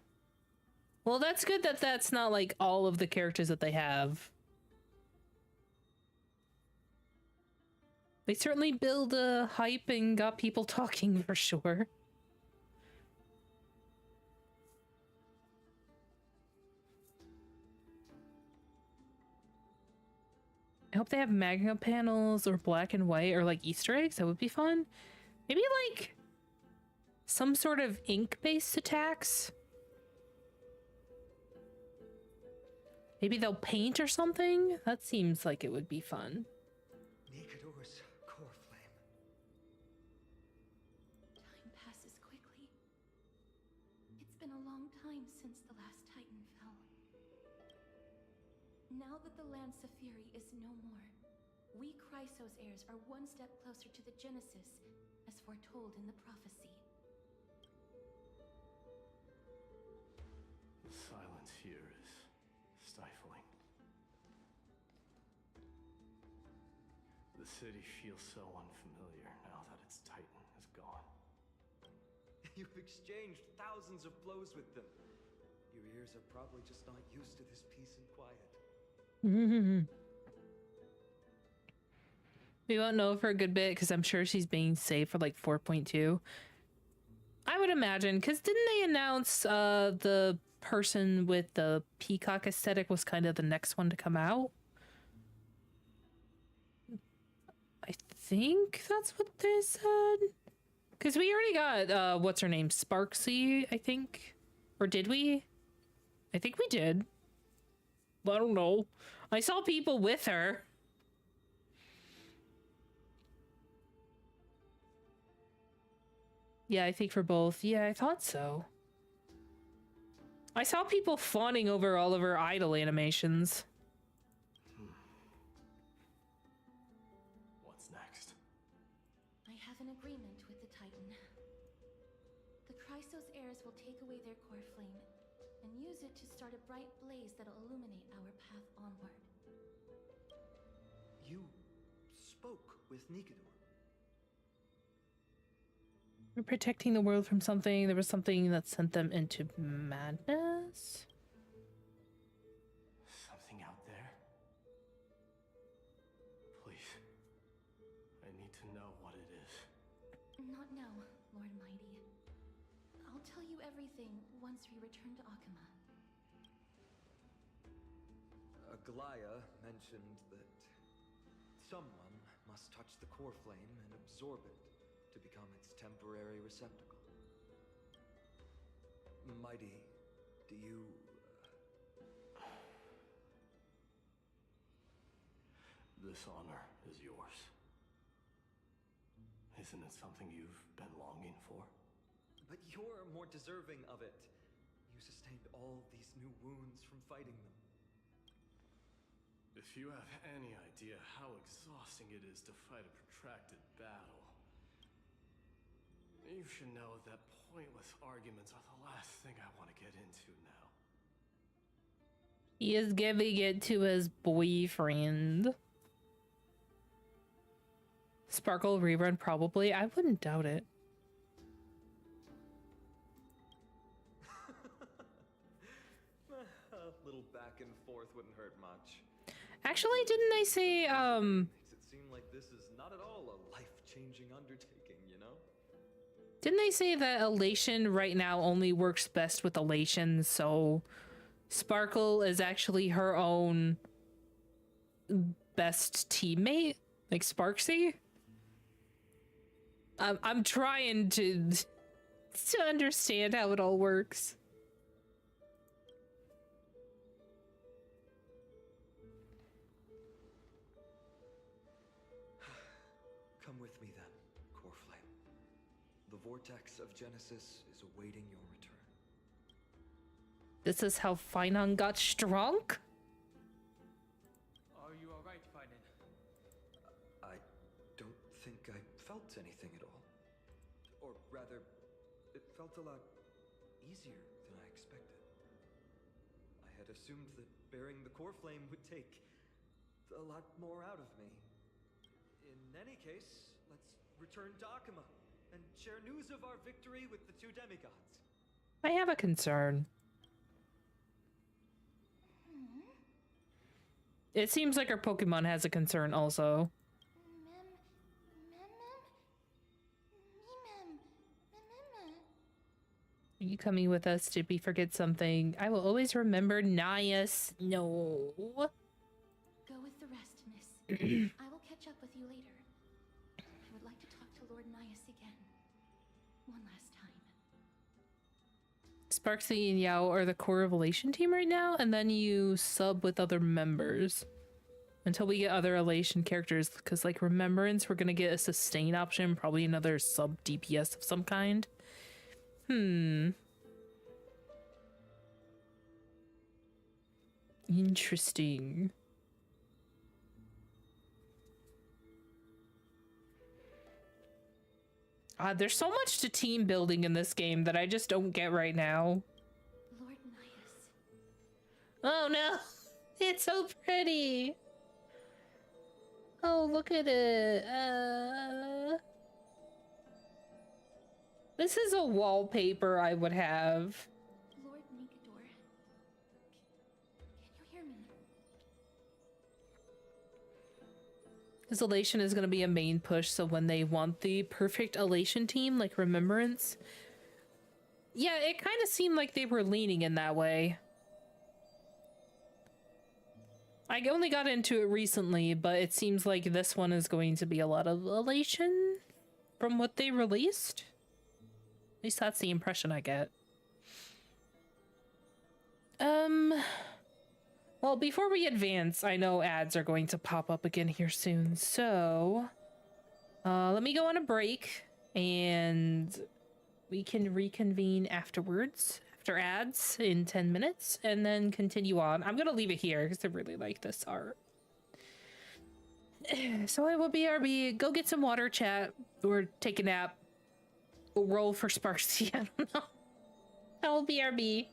Well, that's good that that's not like all of the characters that they have. They certainly build a hype and got people talking for sure. I hope they have magna panels or black and white or like Easter eggs. That would be fun. Maybe like some sort of ink-based attacks. Maybe they'll paint or something. That seems like it would be fun. Nikador's core flame. Time passes quickly. It's been a long time since the last Titan fell. Now that the Lance of Fury is no more, we Chrysos heirs are one step closer to the Genesis, as foretold in the prophecy. The silence here is stifling. The city feels so unfamiliar now that its Titan is gone. You've exchanged thousands of blows with them. Your ears are probably just not used to this peace and quiet. We won't know for a good bit because I'm sure she's being saved for like 4.2. I would imagine, because didn't they announce the person with the peacock aesthetic was kind of the next one to come out? I think that's what they said. Because we already got, what's her name? Sparksy, I think. Or did we? I think we did. I don't know. I saw people with her. Yeah, I think for both. Yeah, I thought so. I saw people fawning over all of her idol animations. What's next? I have an agreement with the Titan. The Chrysos heirs will take away their core flame and use it to start a bright blaze that'll illuminate our path onward. You spoke with Nikador. We're protecting the world from something. There was something that sent them into madness. Something out there? Please. I need to know what it is. Not now, Lord Mighty. I'll tell you everything once we return to Akama. Aglaya mentioned that someone must touch the core flame and absorb it to become its temporary receptacle. Mighty, do you... This honor is yours. Isn't it something you've been longing for? But you're more deserving of it. You sustained all these new wounds from fighting them. If you have any idea how exhausting it is to fight a protracted battle, you should know that pointless arguments are the last thing I want to get into now. He is giving it to his boyfriend. Sparkle rerun, probably. I wouldn't doubt it. A little back and forth wouldn't hurt much. Actually, didn't they say, Makes it seem like this is not at all a life-changing undertaking, you know? didn't they say that Elation right now only works best with Elation, so Sparkle is actually her own best teammate? Like Sparksy? I'm trying to understand how it all works. Come with me then, Core Flame. The vortex of Genesis is awaiting your return. This is how Finon got strong? Are you alright, Finan? I don't think I felt anything at all. Or rather, it felt a lot easier than I expected. I had assumed that bearing the core flame would take a lot more out of me. In any case, let's return to Akama and share news of our victory with the two demigods. I have a concern. It seems like our Pokemon has a concern also. Mem, Are you coming with us? Did we forget something? I will always remember Nias. No. Go with the rest, miss. I will catch up with you later. I would like to talk to Lord Nias again. One last time. Sparksy and Yao are the core Elation team right now, and then you sub with other members until we get other Elation characters, because like Remembrance, we're gonna get a sustain option, probably another sub DPS of some kind. Interesting. There's so much to team building in this game that I just don't get right now. Lord Nias. Oh no! It's so pretty! Oh, look at it. This is a wallpaper I would have. Lord Nigador. Can you hear me? Because Elation is going to be a main push, so when they want the perfect Elation team, like Remembrance... Yeah, it kind of seemed like they were leaning in that way. I only got into it recently, but it seems like this one is going to be a lot of Elation from what they released. At least that's the impression I get. Well, before we advance, I know ads are going to pop up again here soon, so... let me go on a break, and we can reconvene afterwards, after ads, in 10 minutes, and then continue on. I'm gonna leave it here, because I really like this art. So I will BRB, go get some water, chat, or take a nap. We'll roll for Sparksy, I don't know. I will BRB.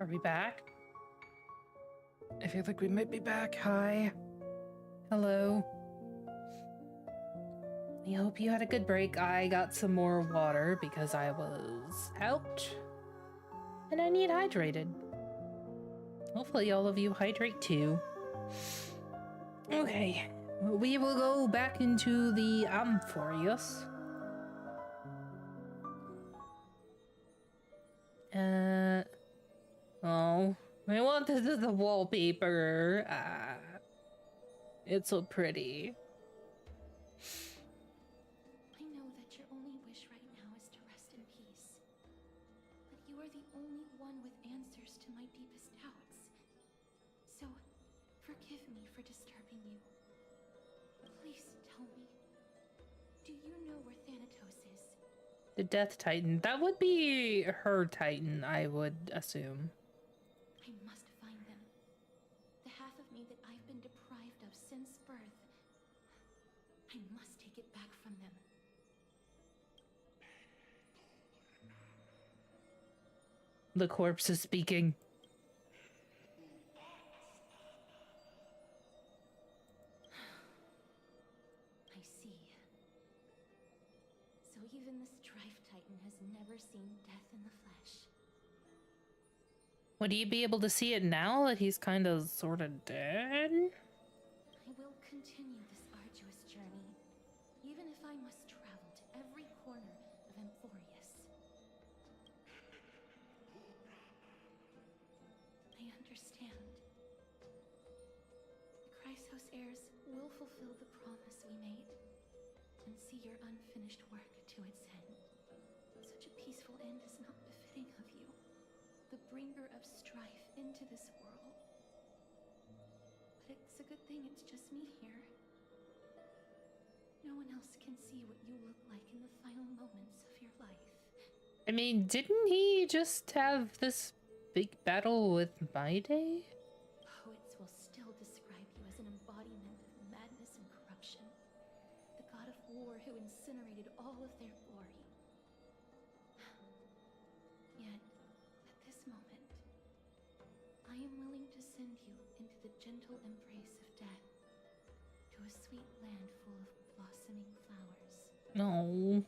Are we back? I feel like we might be back. Hi. Hello. I hope you had a good break. I got some more water because I was out. And I need hydrated. Hopefully all of you hydrate too. Okay. We will go back into the Amphoreus. Oh, I want this as the wallpaper. It's so pretty. I know that your only wish right now is to rest in peace. But you are the only one with answers to my deepest doubts. So, forgive me for disturbing you. Please tell me, do you know where Thanatos is? The Death Titan. That would be her Titan, I would assume. I must find them. The half of me that I've been deprived of since birth. I must take it back from them. The corpse is speaking. I see. So even the Strife Titan has never seen death in the flesh. Would he be able to see it now that he's kind of sort of dead? I will continue this arduous journey, even if I must travel to every corner of Amphoreus. I understand. The Chrysos heirs will fulfill the promise we made, and see your unfinished work to its end. Such a peaceful end is not befitting of you, the bringer of strife into this world. But it's a good thing it's just me here. No one else can see what you look like in the final moments of your life. I mean, didn't he just have this big battle with Maide? Poets will still describe you as an embodiment of madness and corruption. The god of war who incinerated all of their glory. Yet, at this moment, I am willing to send you into the gentle embrace of death, to a sweet land full of blossoming flowers. No.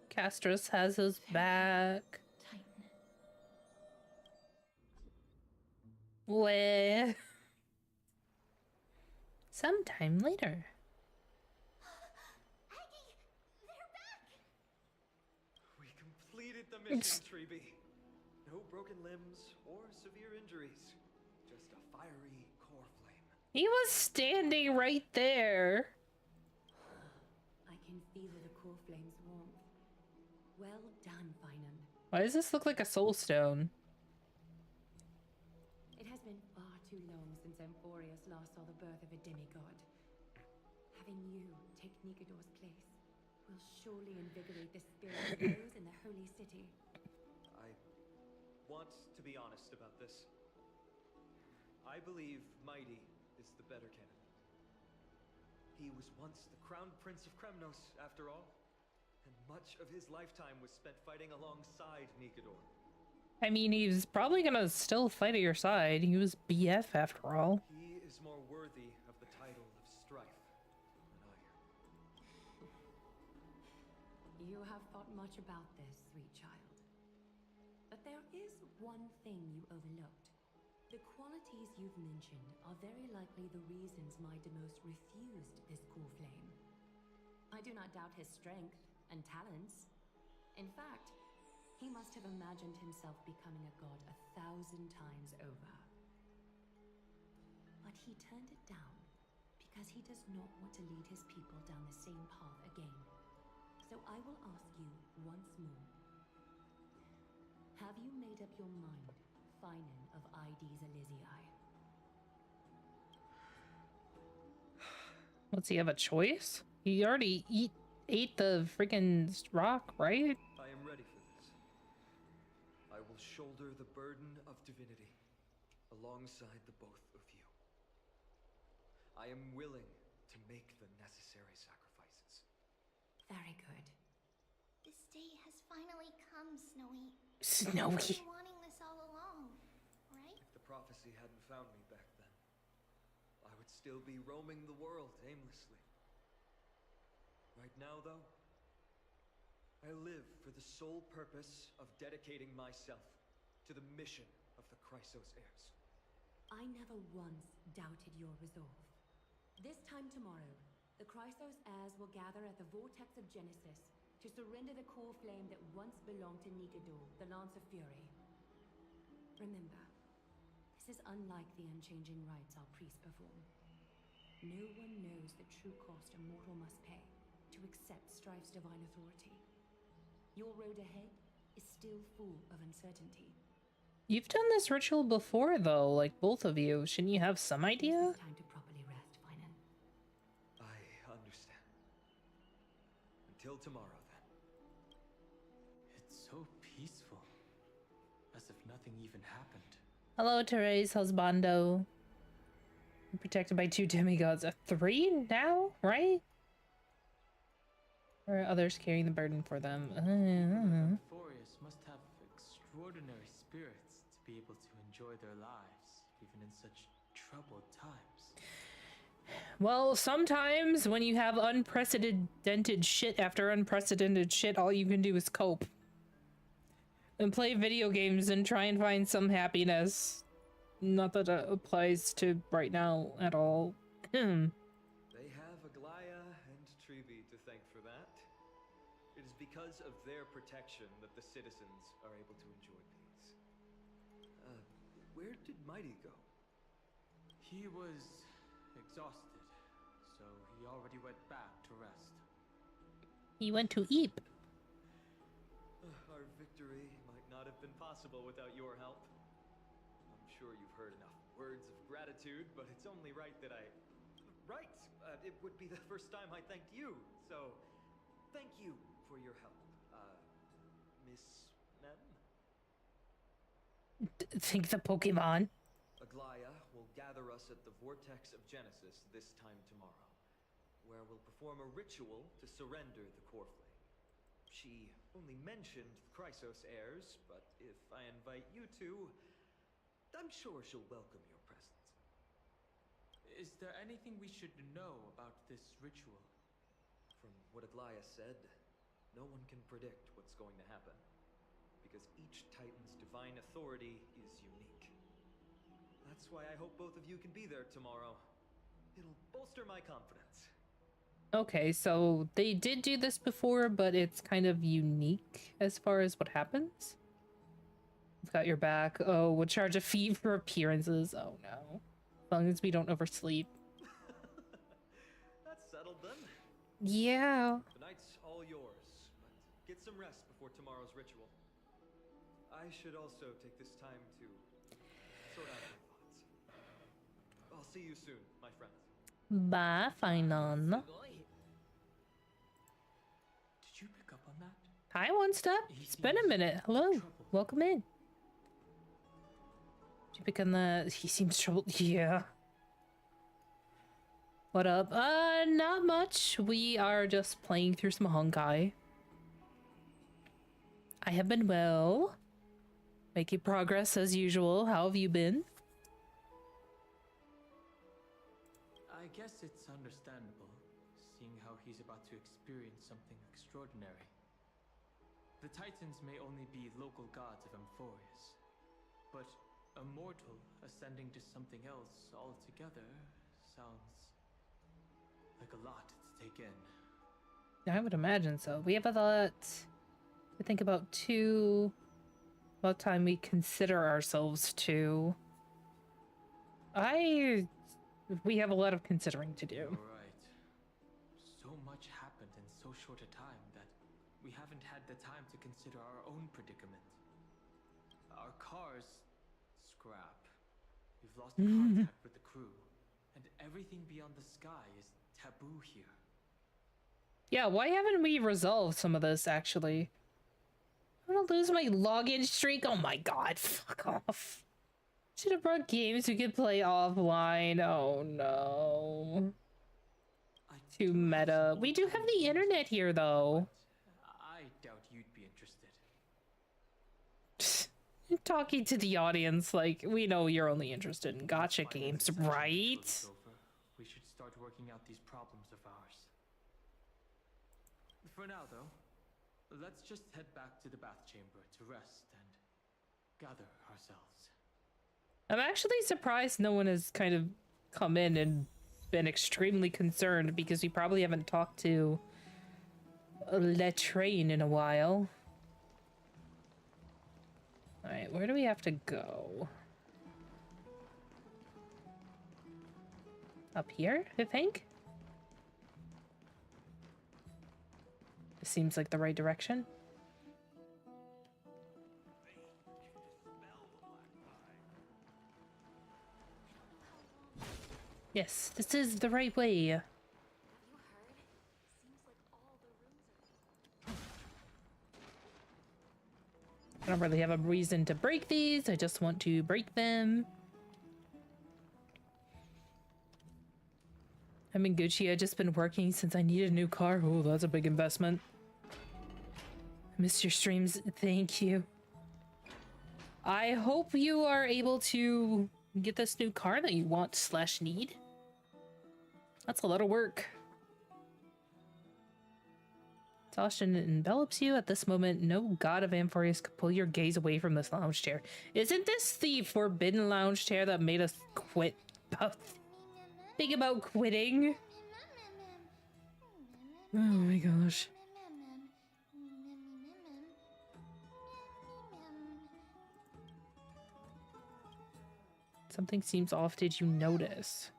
Castros has his back. Titan. Where? Sometime later. Aggie! They're back! We completed the mission, Treeby. No broken limbs or severe injuries. Just a fiery core flame. He was standing right there. I can feel the core flame's warmth. Well done, Finan. Why does this look like a soul stone? It has been far too long since Amphoreus last saw the birth of a demigod. Having you take Nikador's place will surely invigorate the spirit of those in the holy city. I want to be honest about this. I believe Mighty is the better candidate. He was once the crown prince of Kremnos, after all, and much of his lifetime was spent fighting alongside Nikador. I mean, he's probably gonna still fight at your side. He was BF after all. He is more worthy of the title of Strife than I am. You have thought much about this, sweet child. But there is one thing you overlooked. The qualities you've mentioned are very likely the reasons my Demos refused this core flame. I do not doubt his strength and talents. In fact, he must have imagined himself becoming a god 1,000 times over. But he turned it down because he does not want to lead his people down the same path again. So I will ask you once more. Have you made up your mind, Finan of Ides Elysiae? Does he have a choice? He already ate the freaking rock, right? I am ready for this. I will shoulder the burden of divinity alongside the both of you. I am willing to make the necessary sacrifices. Very good. This day has finally come, Snowy. Snowy. I've been wanting this all along. Or still be roaming the world aimlessly. Right now, though, I live for the sole purpose of dedicating myself to the mission of the Chrysos heirs. I never once doubted your resolve. This time tomorrow, the Chrysos heirs will gather at the Vortex of Genesis to surrender the core flame that once belonged to Nikador, the Lance of Fury. Remember, this is unlike the unchanging rites our priests perform. No one knows the true cost a mortal must pay to accept Strife's divine authority. Your road ahead is still full of uncertainty. You've done this ritual before, though, like both of you. Shouldn't you have some idea? It's time to properly rest, Finan. I understand. Until tomorrow, then. It's so peaceful. As if nothing even happened. Hello, Therese Husbando. Protected by 2 demigods. 3 now, right? Or are others carrying the burden for them? Euphorious must have extraordinary spirits to be able to enjoy their lives, even in such troubled times. Well, sometimes when you have unprecedented shit after unprecedented shit, all you can do is cope. And play video games and try and find some happiness. Not that it applies to right now at all. They have Aglaya and Trevi to thank for that. It is because of their protection that the citizens are able to enjoy peace. Where did Mighty go? He was exhausted, so he already went back to rest. He went to eat. Our victory might not have been possible without your help. I'm sure you've heard enough words of gratitude, but it's only right that I... Right! It would be the first time I thanked you, so... Thank you for your help, Miss Mem? Think the Pokemon. Aglaya will gather us at the Vortex of Genesis this time tomorrow, where we'll perform a ritual to surrender the core flame. She only mentioned the Chrysos heirs, but if I invite you two, I'm sure she'll welcome your presence. Is there anything we should know about this ritual? From what Aglaya said, no one can predict what's going to happen, because each Titan's divine authority is unique. That's why I hope both of you can be there tomorrow. It'll bolster my confidence. Okay, so they did do this before, but it's kind of unique as far as what happens. I've got your back. Oh, we'll charge a fee for appearances. Oh no. As long as we don't oversleep. That's settled then. Yeah. The night's all yours, but get some rest before tomorrow's ritual. I should also take this time to sort out my thoughts. I'll see you soon, my friends. Bye, Finan. Did you pick up on that? Hi, One Step. It's been a minute. Hello. Welcome in. Did you pick on the... He seems troubled. Yeah. What up? Not much. We are just playing through some Honkai. I have been well. Making progress as usual. How have you been? I guess it's understandable, seeing how he's about to experience something extraordinary. The Titans may only be local gods of Amphorius, but a mortal ascending to something else altogether sounds like a lot to take in. I would imagine so. We have a lot to think about too. About time we consider ourselves too. We have a lot of considering to do. You're right. So much happened in so short a time that we haven't had the time to consider our own predicament. Our cars scrap. We've lost contact with the crew, and everything beyond the sky is taboo here. Yeah, why haven't we resolved some of this, actually? I'm gonna lose my login streak? Oh my god, fuck off. Should have brought games we could play offline. Oh no. Too meta. We do have the internet here, though. I doubt you'd be interested. You're talking to the audience like, we know you're only interested in gacha games, right? working out these problems of ours. For now, though, let's just head back to the bath chamber to rest and gather ourselves. I'm actually surprised no one has kind of come in and been extremely concerned, because we probably haven't talked to Latraine in a while. Alright, where do we have to go? Up here, I think? It seems like the right direction. Yes, this is the right way. Have you heard? Seems like all the rooms are... I don't really have a reason to break these. I just want to break them. I'm in Gucci. I've just been working since I needed a new car. Oh, that's a big investment. I missed your streams. Thank you. I hope you are able to get this new car that you want / need. That's a lot of work. Exhaustion envelops you. At this moment, no god of Amphorius could pull your gaze away from this lounge chair. Isn't this the forbidden lounge chair that made us quit? Think about quitting. Oh my gosh. Something seems off. Did you notice?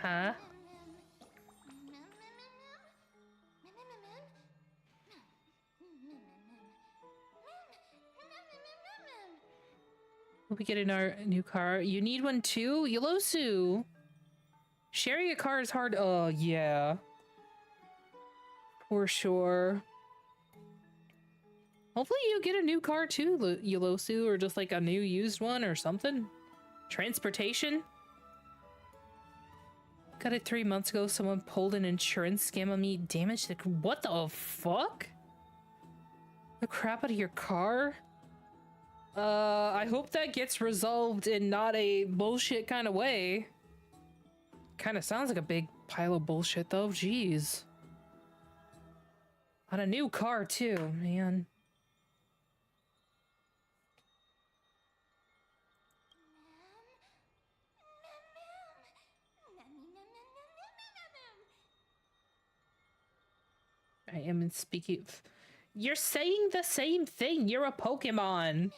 Huh? We'll be getting our new car. You need one too? Yolosu! Sharing a car is hard. Oh, yeah. For sure. Hopefully you get a new car too, Yolosu, or just like a new used one or something. Transportation? Got it 3 months ago. Someone pulled an insurance scam on me. Damaged the... What the fuck? The crap out of your car? I hope that gets resolved in not a bullshit kind of way. Kind of sounds like a big pile of bullshit though. Jeez. On a new car too, man. I am speaking. You're saying the same thing. You're a Pokemon.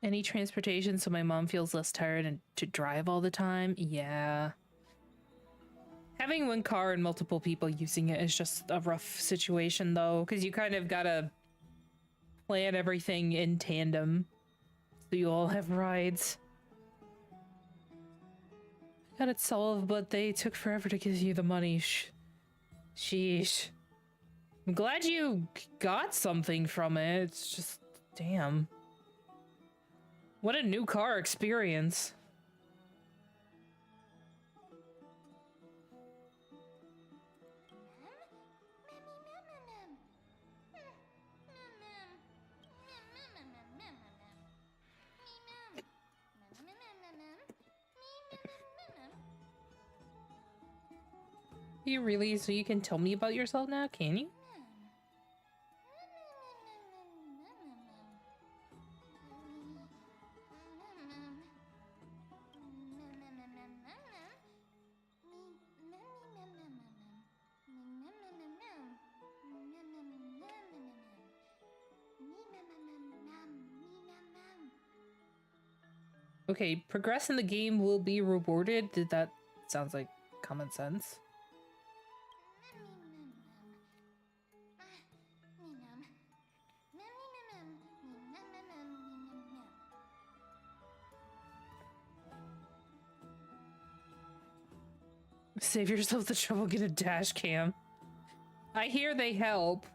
Any transportation so my mom feels less tired and to drive all the time? Yeah. Having one car and multiple people using it is just a rough situation though, because you kind of gotta plan everything in tandem so you all have rides. Got it solved, but they took forever to give you the money. Sheesh. I'm glad you got something from it. It's just, damn. What a new car experience. You really? So you can tell me about yourself now, can you? Okay, progress in the game will be rewarded. Did that sounds like common sense? Save yourself the trouble, get a dash cam. I hear they help.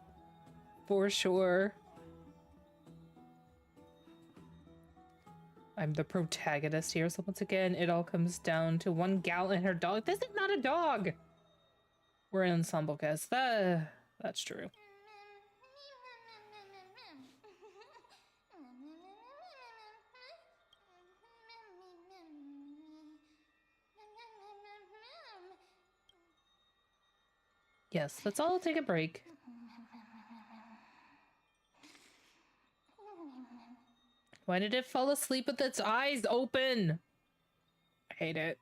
For sure. I'm the protagonist here, so once again, it all comes down to one gal and her dog. This is not a dog! We're an ensemble cast. That's true. Yes, let's all take a break. Why did it fall asleep with its eyes open? I hate it.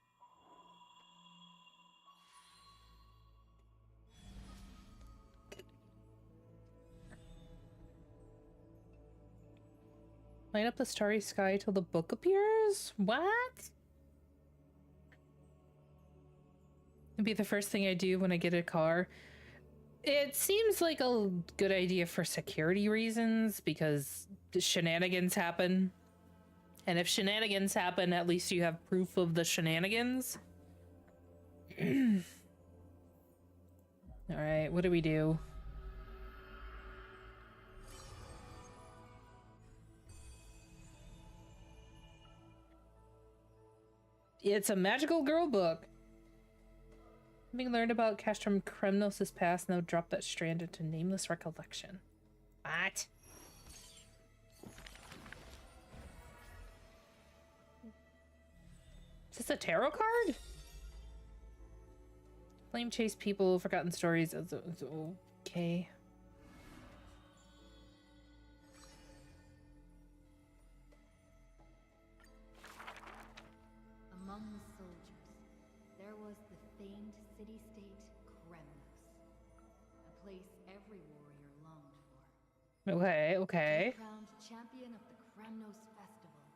Light up the starry sky till the book appears? What? It'd be the first thing I do when I get a car. It seems like a good idea for security reasons because shenanigans happen. And if shenanigans happen, at least you have proof of the shenanigans. Alright, what do we do? It's a magical girl book. Having learned about Castrum Kremnos' past, now drop that strand into nameless recollection. What? Is this a tarot card? Flame chase people, forgotten stories. Okay. Among the soldiers, there was the famed city-state Kremnos, a place every warrior longed for. Okay, okay. To be crowned champion of the Kremnos festival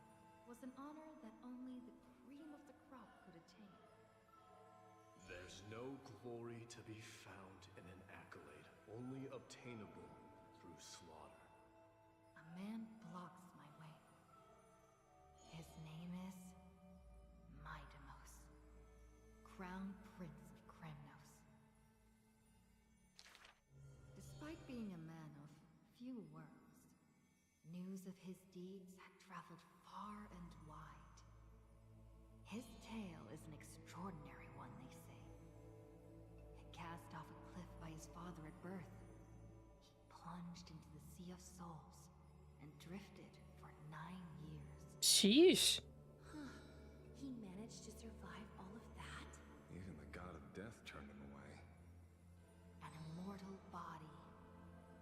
was an honor that only the cream of the crop could attain. There's no glory to be found in an accolade, only obtainable through slaughter. A man blocks my way. His name is Midamos, Crown Prince of Kremnos. Despite being a man of few words, news of his deeds had traveled far and wide. His tale is an extraordinary one, they say. Cast off a cliff by his father at birth, he plunged into the Sea of Souls and drifted for 9 years. Sheesh. He managed to survive all of that? Even the god of death turned him away. An immortal body,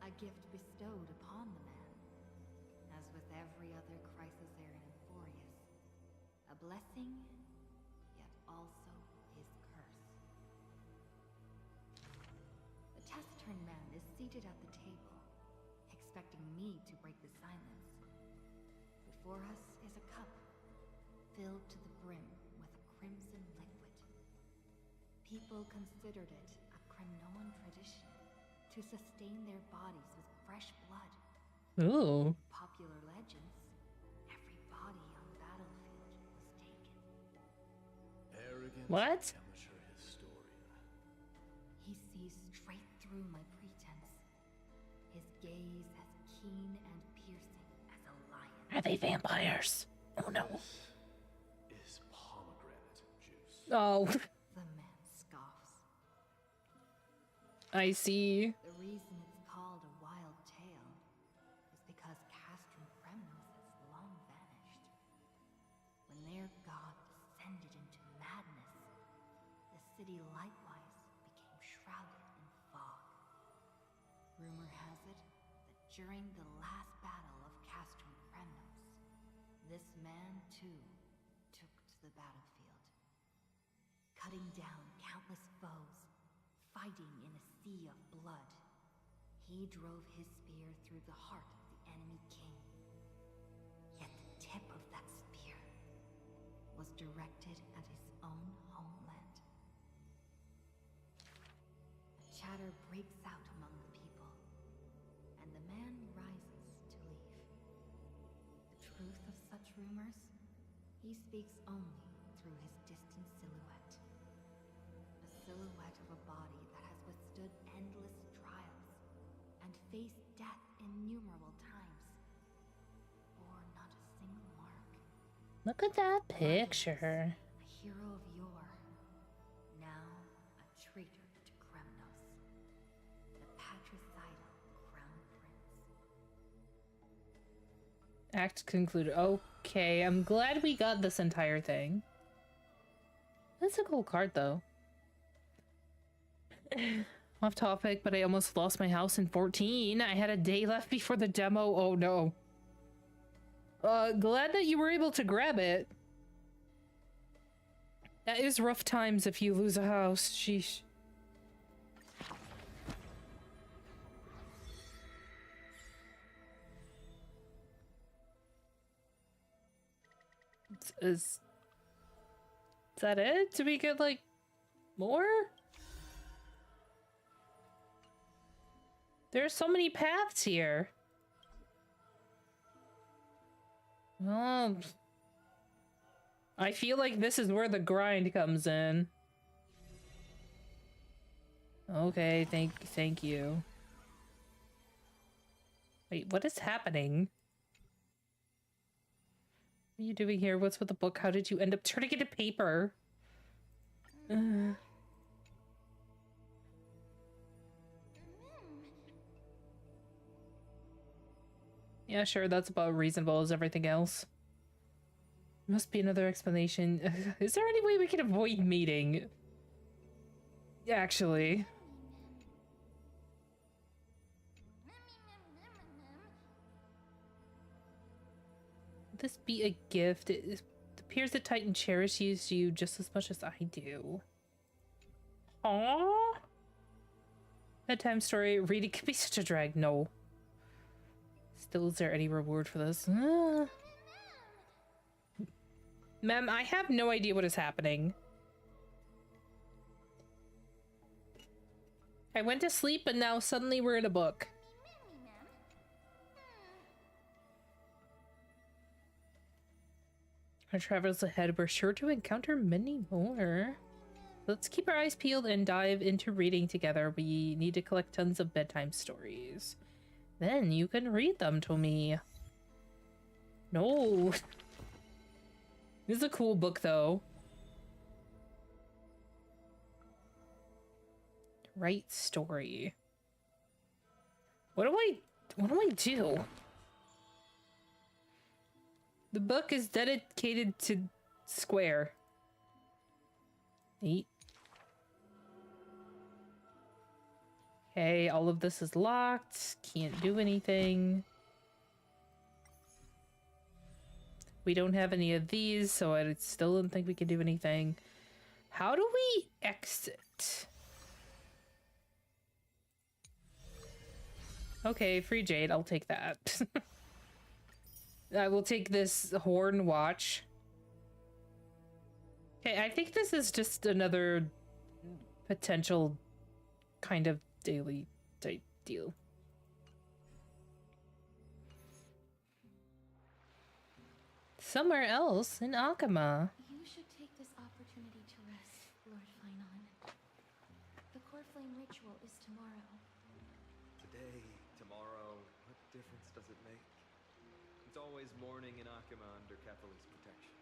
a gift bestowed upon the man. As with every other crisis heir in Emphorius, a blessing, yet also his curse. The taciturn man is seated at the table, expecting me to break the silence. Before us is a cup, filled to the brim with a crimson liquid. People considered it a Kremnoan tradition to sustain their bodies with fresh blood. Ooh. Popular legends, every body on the battlefield was taken. Arrogant What? amateur historian. He sees straight through my pretense. His gaze as keen and piercing as a lion. Are they vampires? Oh no. This is pomegranate juice. Oh, The man scoffs. I see. The reason it's called a wild tale is because Castrum Kremnos has long vanished. When their god descended into madness, the city likewise became shrouded in fog. Rumor has it that during the last battle of Castrum Kremnos, this man too took to the battlefield, cutting down countless foes, fighting in a sea of blood. He drove his spear through the heart of the enemy king. Yet the tip of that spear was directed at his own homeland. A chatter breaks out among the people, and the man rises to leave. The truth of such rumors, he speaks only through his distant silhouette. A silhouette of a body that has withstood endless trials and faced death innumerable times, bore not a single mark, Look at that picture. A hero of yore. Now a traitor to Kremnos. The patricidal crown prince. Act concluded. Okay, I'm glad we got this entire thing. That's a cool card, though. Off topic, but I almost lost my house in 14. I had a day left before the demo. Oh no. Glad that you were able to grab it. That is rough times if you lose a house. Sheesh. Is that it? Do we get, like, more? There's so many paths here. Oh, I feel like this is where the grind comes in. Okay, thank you. Wait, what is happening? What are you doing here? What's with the book? How did you end up turning it into paper? Yeah, sure, that's about reasonable as everything else. Must be another explanation. Is there any way we can avoid meeting? Actually. Would this be a gift? It appears that Titan cherishes you just as much as I do. Aww. Bedtime story. Reading could be such a drag. No. Still, is there any reward for this? Ma'am, I have no idea what is happening. I went to sleep and now suddenly we're in a book. Our travels ahead, we're sure to encounter many more. Let's keep our eyes peeled and dive into reading together. We need to collect tons of bedtime stories. Then you can read them to me. No. This is a cool book, though. Write story. What do I do? The book is dedicated to Square. Neat. Okay, all of this is locked. Can't do anything. We don't have any of these, so I still don't think we can do anything. How do we exit? Okay, free jade. I'll take that. I will take this horn watch. Okay, I think this is just another potential kind of daily type deal. Somewhere else in Akama. You should take this opportunity to rest, Lord Finon. The core flame ritual is tomorrow. Today, tomorrow, what difference does it make? It's always morning in Akama under Catholi's protection.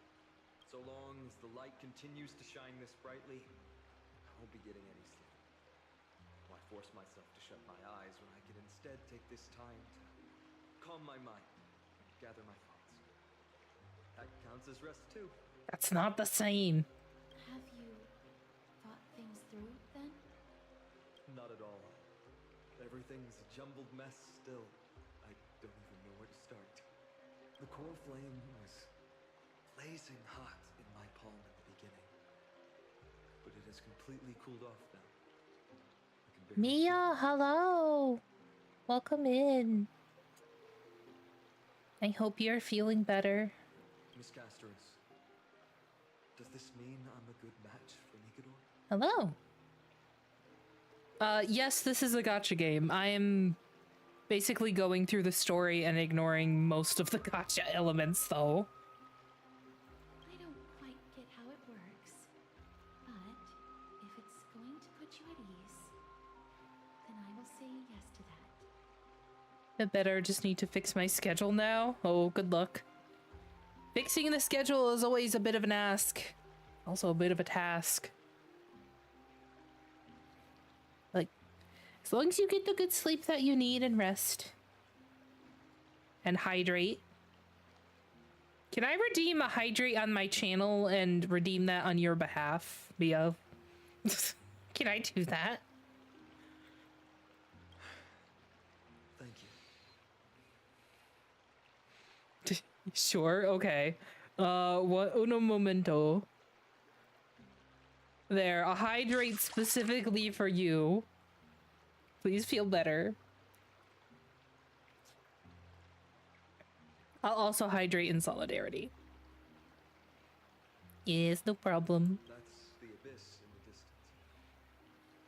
So long as the light continues to shine this brightly, I won't be getting any sleep. Why force myself to shut my eyes when I could instead take this time to calm my mind, gather my thoughts. That counts as rest too. That's not the same. Have you thought things through, then? Not at all. Everything's a jumbled mess still. I don't even know where to start. The core flame was blazing hot in my palm at the beginning, but it has completely cooled off now. Mia, hello. Welcome in. I hope you're feeling better. Miss Casterus, does this mean I'm a good match for Nigador? Hello. Yes, this is a gacha game. I am basically going through the story and ignoring most of the gacha elements, though. I don't quite get how it works, but if it's going to put you at ease, then I will say yes to that. I better just need to fix my schedule now. Oh, good luck. Fixing the schedule is always a bit of an ask. Also a bit of a task. Like, as long as you get the good sleep that you need and rest. And hydrate. Can I redeem a hydrate on my channel and redeem that on your behalf, Bio? Can I do that? Thank you. Sure, okay. What uno momento. There, a hydrate specifically for you. Please feel better. I'll also hydrate in solidarity. Yes, no problem. That's the abyss in the distance.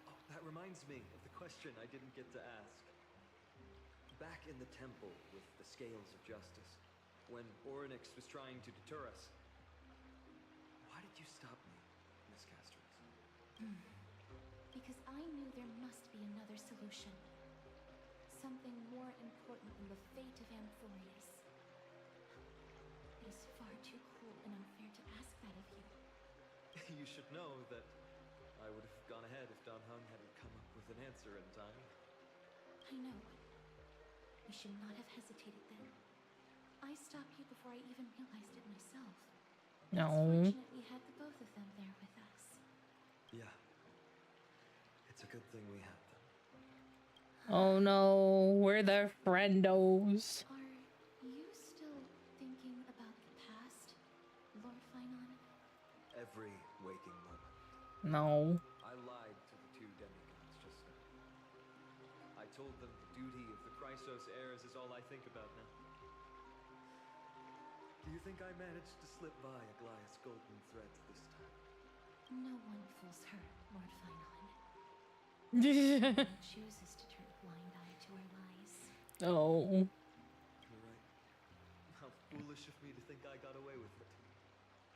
Oh, that reminds me of the question I didn't get to ask. Back in the temple with the scales of justice, when Orynyx was trying to deter us, why did you stop me, Miss Castros? Because I knew there must be another solution. Something more important than the fate of Amphorius. It is far too cruel and unfair to ask that of you. You should know that I would have gone ahead if Dan Heng hadn't come up with an answer in time. I know. We should not have hesitated then. I stopped you before I even realized it myself. No. It's fortunate we had the both of them there with us. Yeah. It's a good thing we had them. Oh no, we're their friendos. Are you still thinking about the past, Lord Finon? Every waking moment. No. I lied to the two demigods just now. I told them the duty of the Chrysos heirs is all I think about now. Do you think I managed to slip by Aglaïa's golden threads this time? No one fools her, Lord Finon. She chooses to turn a blind eye to her lies. Oh. You're right. How foolish of me to think I got away with it.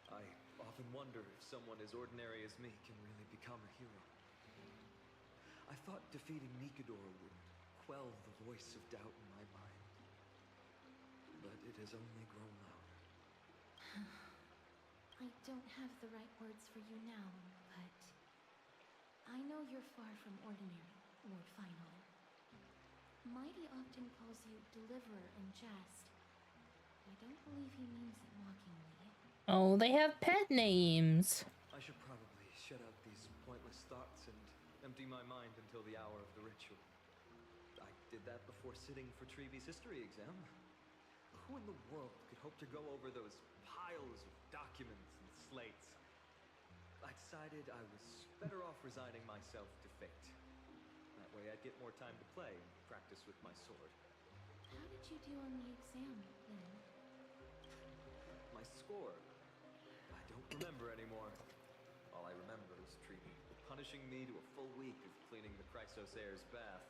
I often wonder if someone as ordinary as me can really become a hero. I thought defeating Nikador would quell the voice of doubt in my mind. But it has only grown louder. I don't have the right words for you now, but I know you're far from ordinary, Lord Finon. Mighty often calls you Deliverer in jest. I don't believe he means it mockingly. Oh, they have pet names. I should probably shut out these pointless thoughts and empty my mind until the hour of the ritual. I did that before sitting for Treevy's history exam. Who in the world could hope to go over those piles of documents and slates? I decided I was better off resigning myself to fate. That way I'd get more time to play and practice with my sword. How did you do on the exam, then? My score? I don't remember anymore. All I remember is Treevy punishing me to a full week of cleaning the Chrysos heir's bath,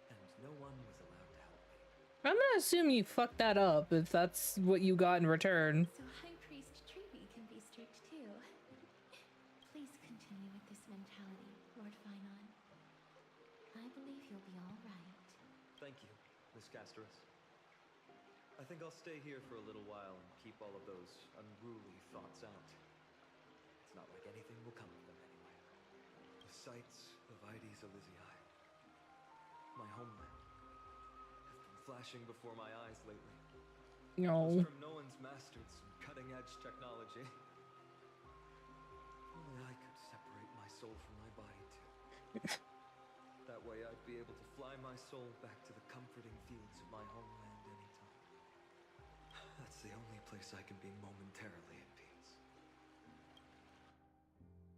and no one was allowed to help me. I'm gonna assume you fucked that up if that's what you got in return. So High Priest Treevy can be strict too. Please continue with this mentality, Lord Finon. I believe you'll be all right. Thank you, Miss Castros. I think I'll stay here for a little while and keep all of those unruly thoughts out. It's not like anything will come of them anyway. The sights of Ides Elysiae, my homeland, have been flashing before my eyes lately. No. Those Kremnoans mastered some cutting-edge technology. If only I could separate my soul from my body too. That way I'd be able to fly my soul back to the comforting fields of my homeland anytime. That's the only place I can be momentarily at peace.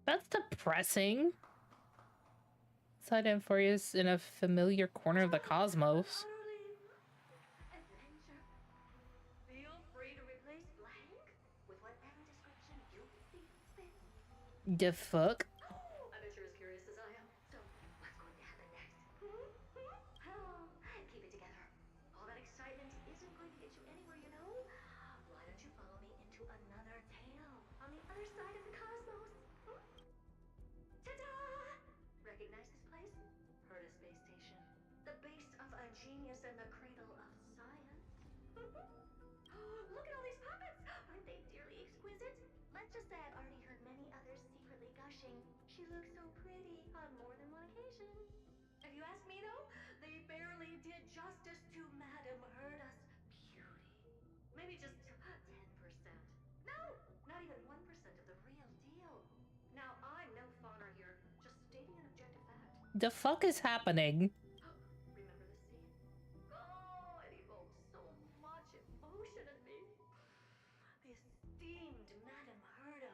That's depressing. Side Amphorius in a familiar corner of the cosmos. Adventure. Feel free to replace blank with whatever description you see fit. The fuck? I bet you're as curious as I am. So, what's going to happen next? Oh, keep it together. All that excitement isn't going to get you anywhere, you know. Why don't you follow me into another tale on the other side of the cosmos? Ta-da! Recognize this place? Heard of Space Station. The base of a genius and the cradle of science. Look at all these puppets! Aren't they say I've already heard many others secretly gushing. She looks so pretty on more than one occasion. If you ask me though, they barely did justice to Madame Herda's beauty. Maybe just 10%. No, not even 1% of the real deal. Now, I'm no fawner here, just stating an objective fact. The fuck is happening? Remember this scene? Oh, it evokes so much emotion in me. The esteemed Madame Herda,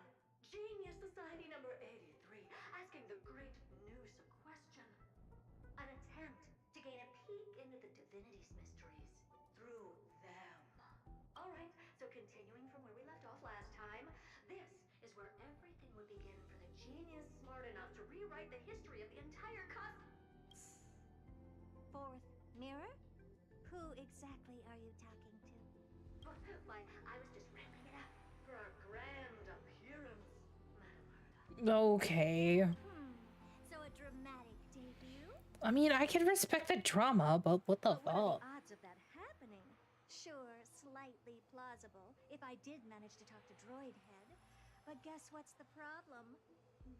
Genius Society number 83, asking the great Noose a question. An attempt to gain a peek into the divinity's mysteries through them. Alright, so continuing from where we left off last time, this is where everything would begin for the genius smart enough to rewrite the history of the entire Fourth mirror? Who exactly are you talking to? Why, I was just ramping it up for our grand appearance, Madame Herda. Okay. So a dramatic debut? I mean, I can respect the drama, but what the But what are fuck? the odds of that happening? Sure, slightly plausible if I did manage to talk to Droidhead. But guess what's the problem?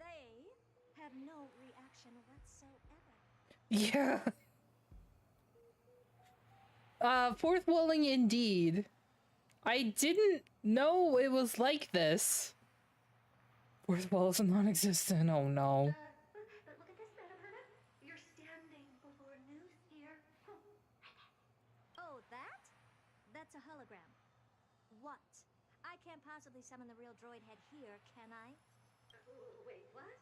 They have no reaction whatsoever. Yeah. Fourth walling indeed. I didn't know it was like this. Fourth wall is non-existent. Oh no. But look at this, Madame Herda. You're standing before Noose here. Oh, that? That's a hologram. What? I can't possibly summon the real Droidhead here, can I? Wait, what?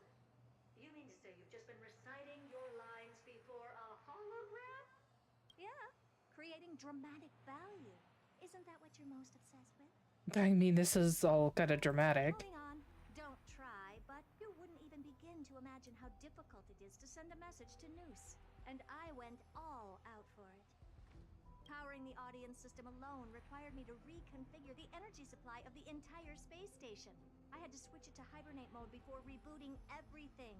You mean to say you've just been reciting your lines before a hologram? Yeah, creating dramatic value. Isn't that what you're most obsessed with? I mean, this is all kind of dramatic. Moving on. Don't try, but you wouldn't even begin to imagine how difficult it is to send a message to Noose. And I went all out for it. Powering the audience system alone required me to reconfigure the energy supply of the entire space station. I had to switch it to hibernate mode before rebooting everything.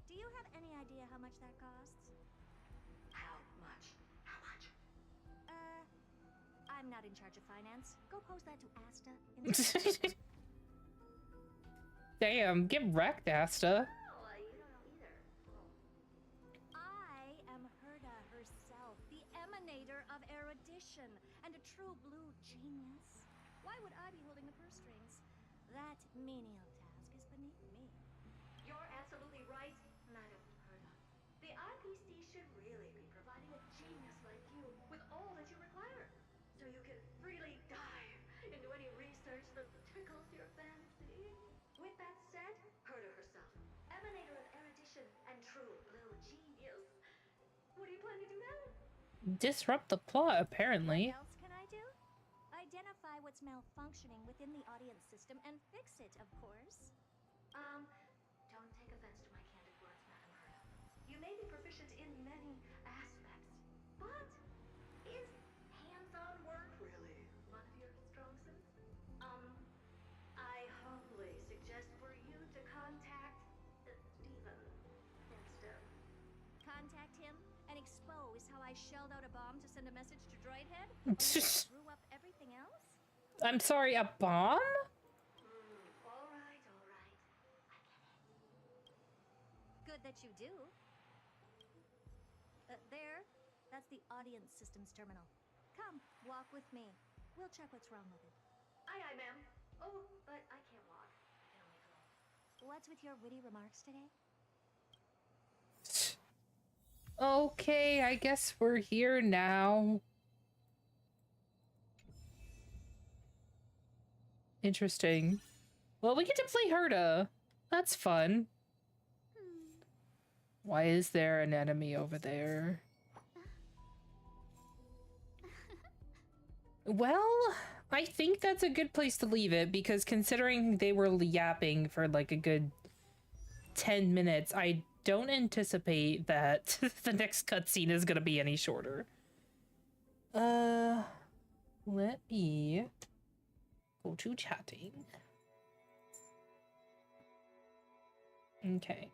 Do you have any idea how much that costs? How much? How much? I'm not in charge of finance. Go pose that to Asta. Damn, get wrecked, Asta. Oh, you don't know either. I am Herda herself, the emanator of erudition, and a true blue genius. Why would I be holding the purse strings? That menial task is beneath me. You're absolutely right, Madame Herda. The IPC should really be providing a genius like you with all that you require, so you can freely dive into any research that tickles your fancy. With that said, Herda herself, emanator of erudition and true blue genius. What do you plan to do now? Disrupt the plot, apparently. What else can I do? Identify what's malfunctioning within the audience system and fix it, of course. Don't take offense to my candid words, Madame Herda. You may be proficient in many aspects, but is hands-on work really one of your strong suits? I humbly suggest for you to contact Steven instead. Contact him and expose how I shelled out a bomb to send a message to Droidhead? And screw up everything else? I'm sorry, a bomb? All right. I get it. Good that you do. There. That's the audience systems terminal. Come, walk with me. We'll check what's wrong with it. Aye, ma'am. Oh, but I can't walk. I can only float. What's with your witty remarks today? Okay, I guess we're here now. Interesting. Well, we get to play Herda. That's fun. Why is there an enemy over there? Well, I think that's a good place to leave it, because considering they were yapping for like a good 10 minutes, I don't anticipate that the next cutscene is gonna be any shorter. Let me go to chatting. Okay.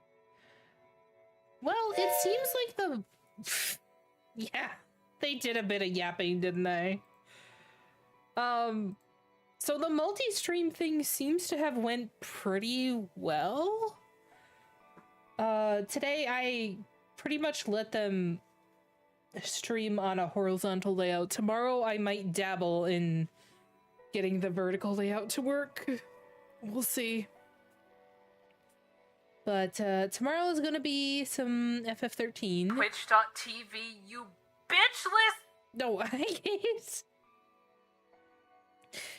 Well, it seems like the... Yeah, they did a bit of yapping, didn't they? So the multi-stream thing seems to have went pretty well. Today I pretty much let them stream on a horizontal layout. Tomorrow I might dabble in getting the vertical layout to work. We'll see. But tomorrow is gonna be some FF13. Twitch.tv, you bitchless! No, I hate.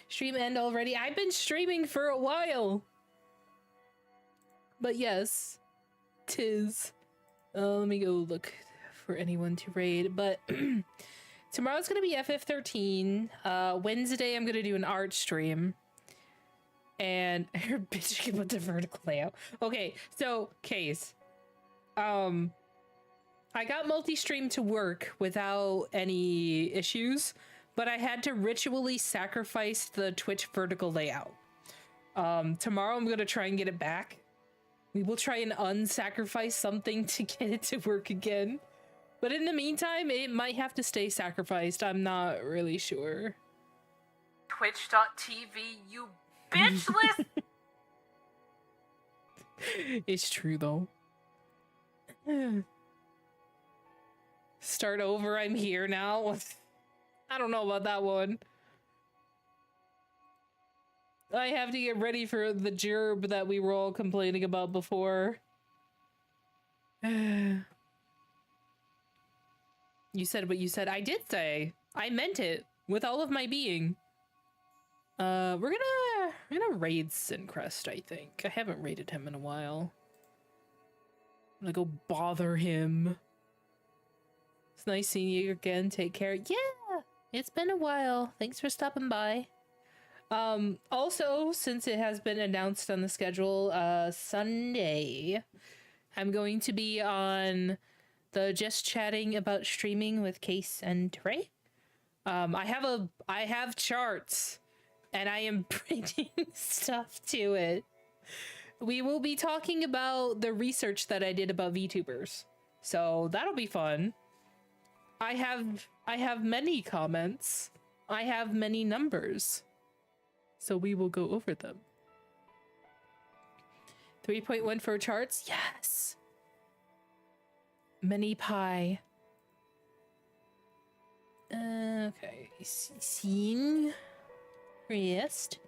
Stream end already. I've been streaming for a while. But yes, tis. Let me go look for anyone to raid. But tomorrow's gonna be FF13. Wednesday I'm gonna do an art stream. And her bitch about the vertical layout. Okay, so case. I got multi-stream to work without any issues, but I had to ritually sacrifice the Twitch vertical layout. Tomorrow I'm gonna try and get it back. We will try and unsacrifice something to get it to work again. But in the meantime, it might have to stay sacrificed. I'm not really sure. Twitch.tv, you bitchless! It's true though. Start over, I'm here now. I don't know about that one. I have to get ready for the gerb that we were all complaining about before. You said what you said. I did say. I meant it with all of my being. We're gonna raid Sincrest, I think. I haven't raided him in a while. I'm gonna go bother him. It's nice seeing you again. Take care. Yeah, it's been a while. Thanks for stopping by. Also, since it has been announced on the schedule, Sunday, I'm going to be on the Just Chatting About Streaming with Case and Trey. I have charts, and I am bringing stuff to it. We will be talking about the research that I did about VTubers, so that'll be fun. I have many comments. I have many numbers. So we will go over them. 3.1 for charts? Yes! Many pie. Okay. Seeing. Rest.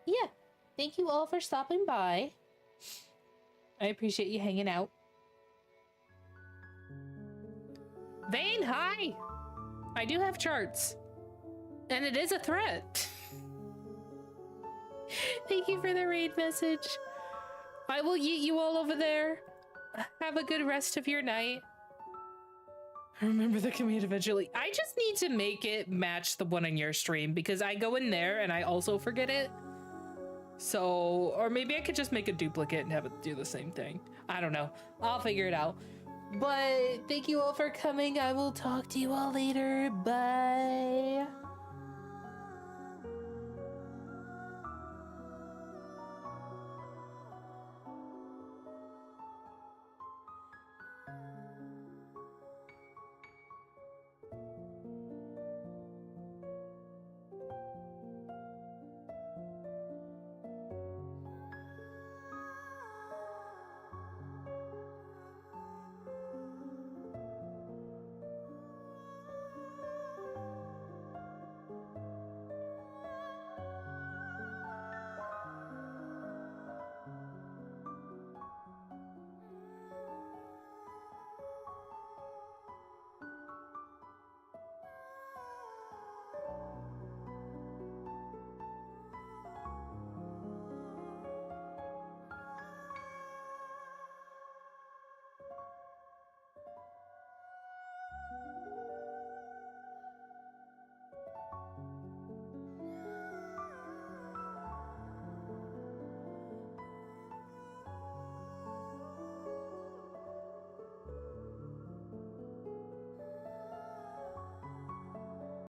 Yeah. Thank you all for stopping by. I appreciate you hanging out. Vane, hi! I do have charts. And it is a threat. Thank you for the raid message. I will yeet you all over there. Have a good rest of your night. Remember the command eventually. I just need to make it match the one on your stream because I go in there and I also forget it. So, or maybe I could just make a duplicate and have it do the same thing. I don't know. I'll figure it out. But thank you all for coming. I will talk to you all later. Bye.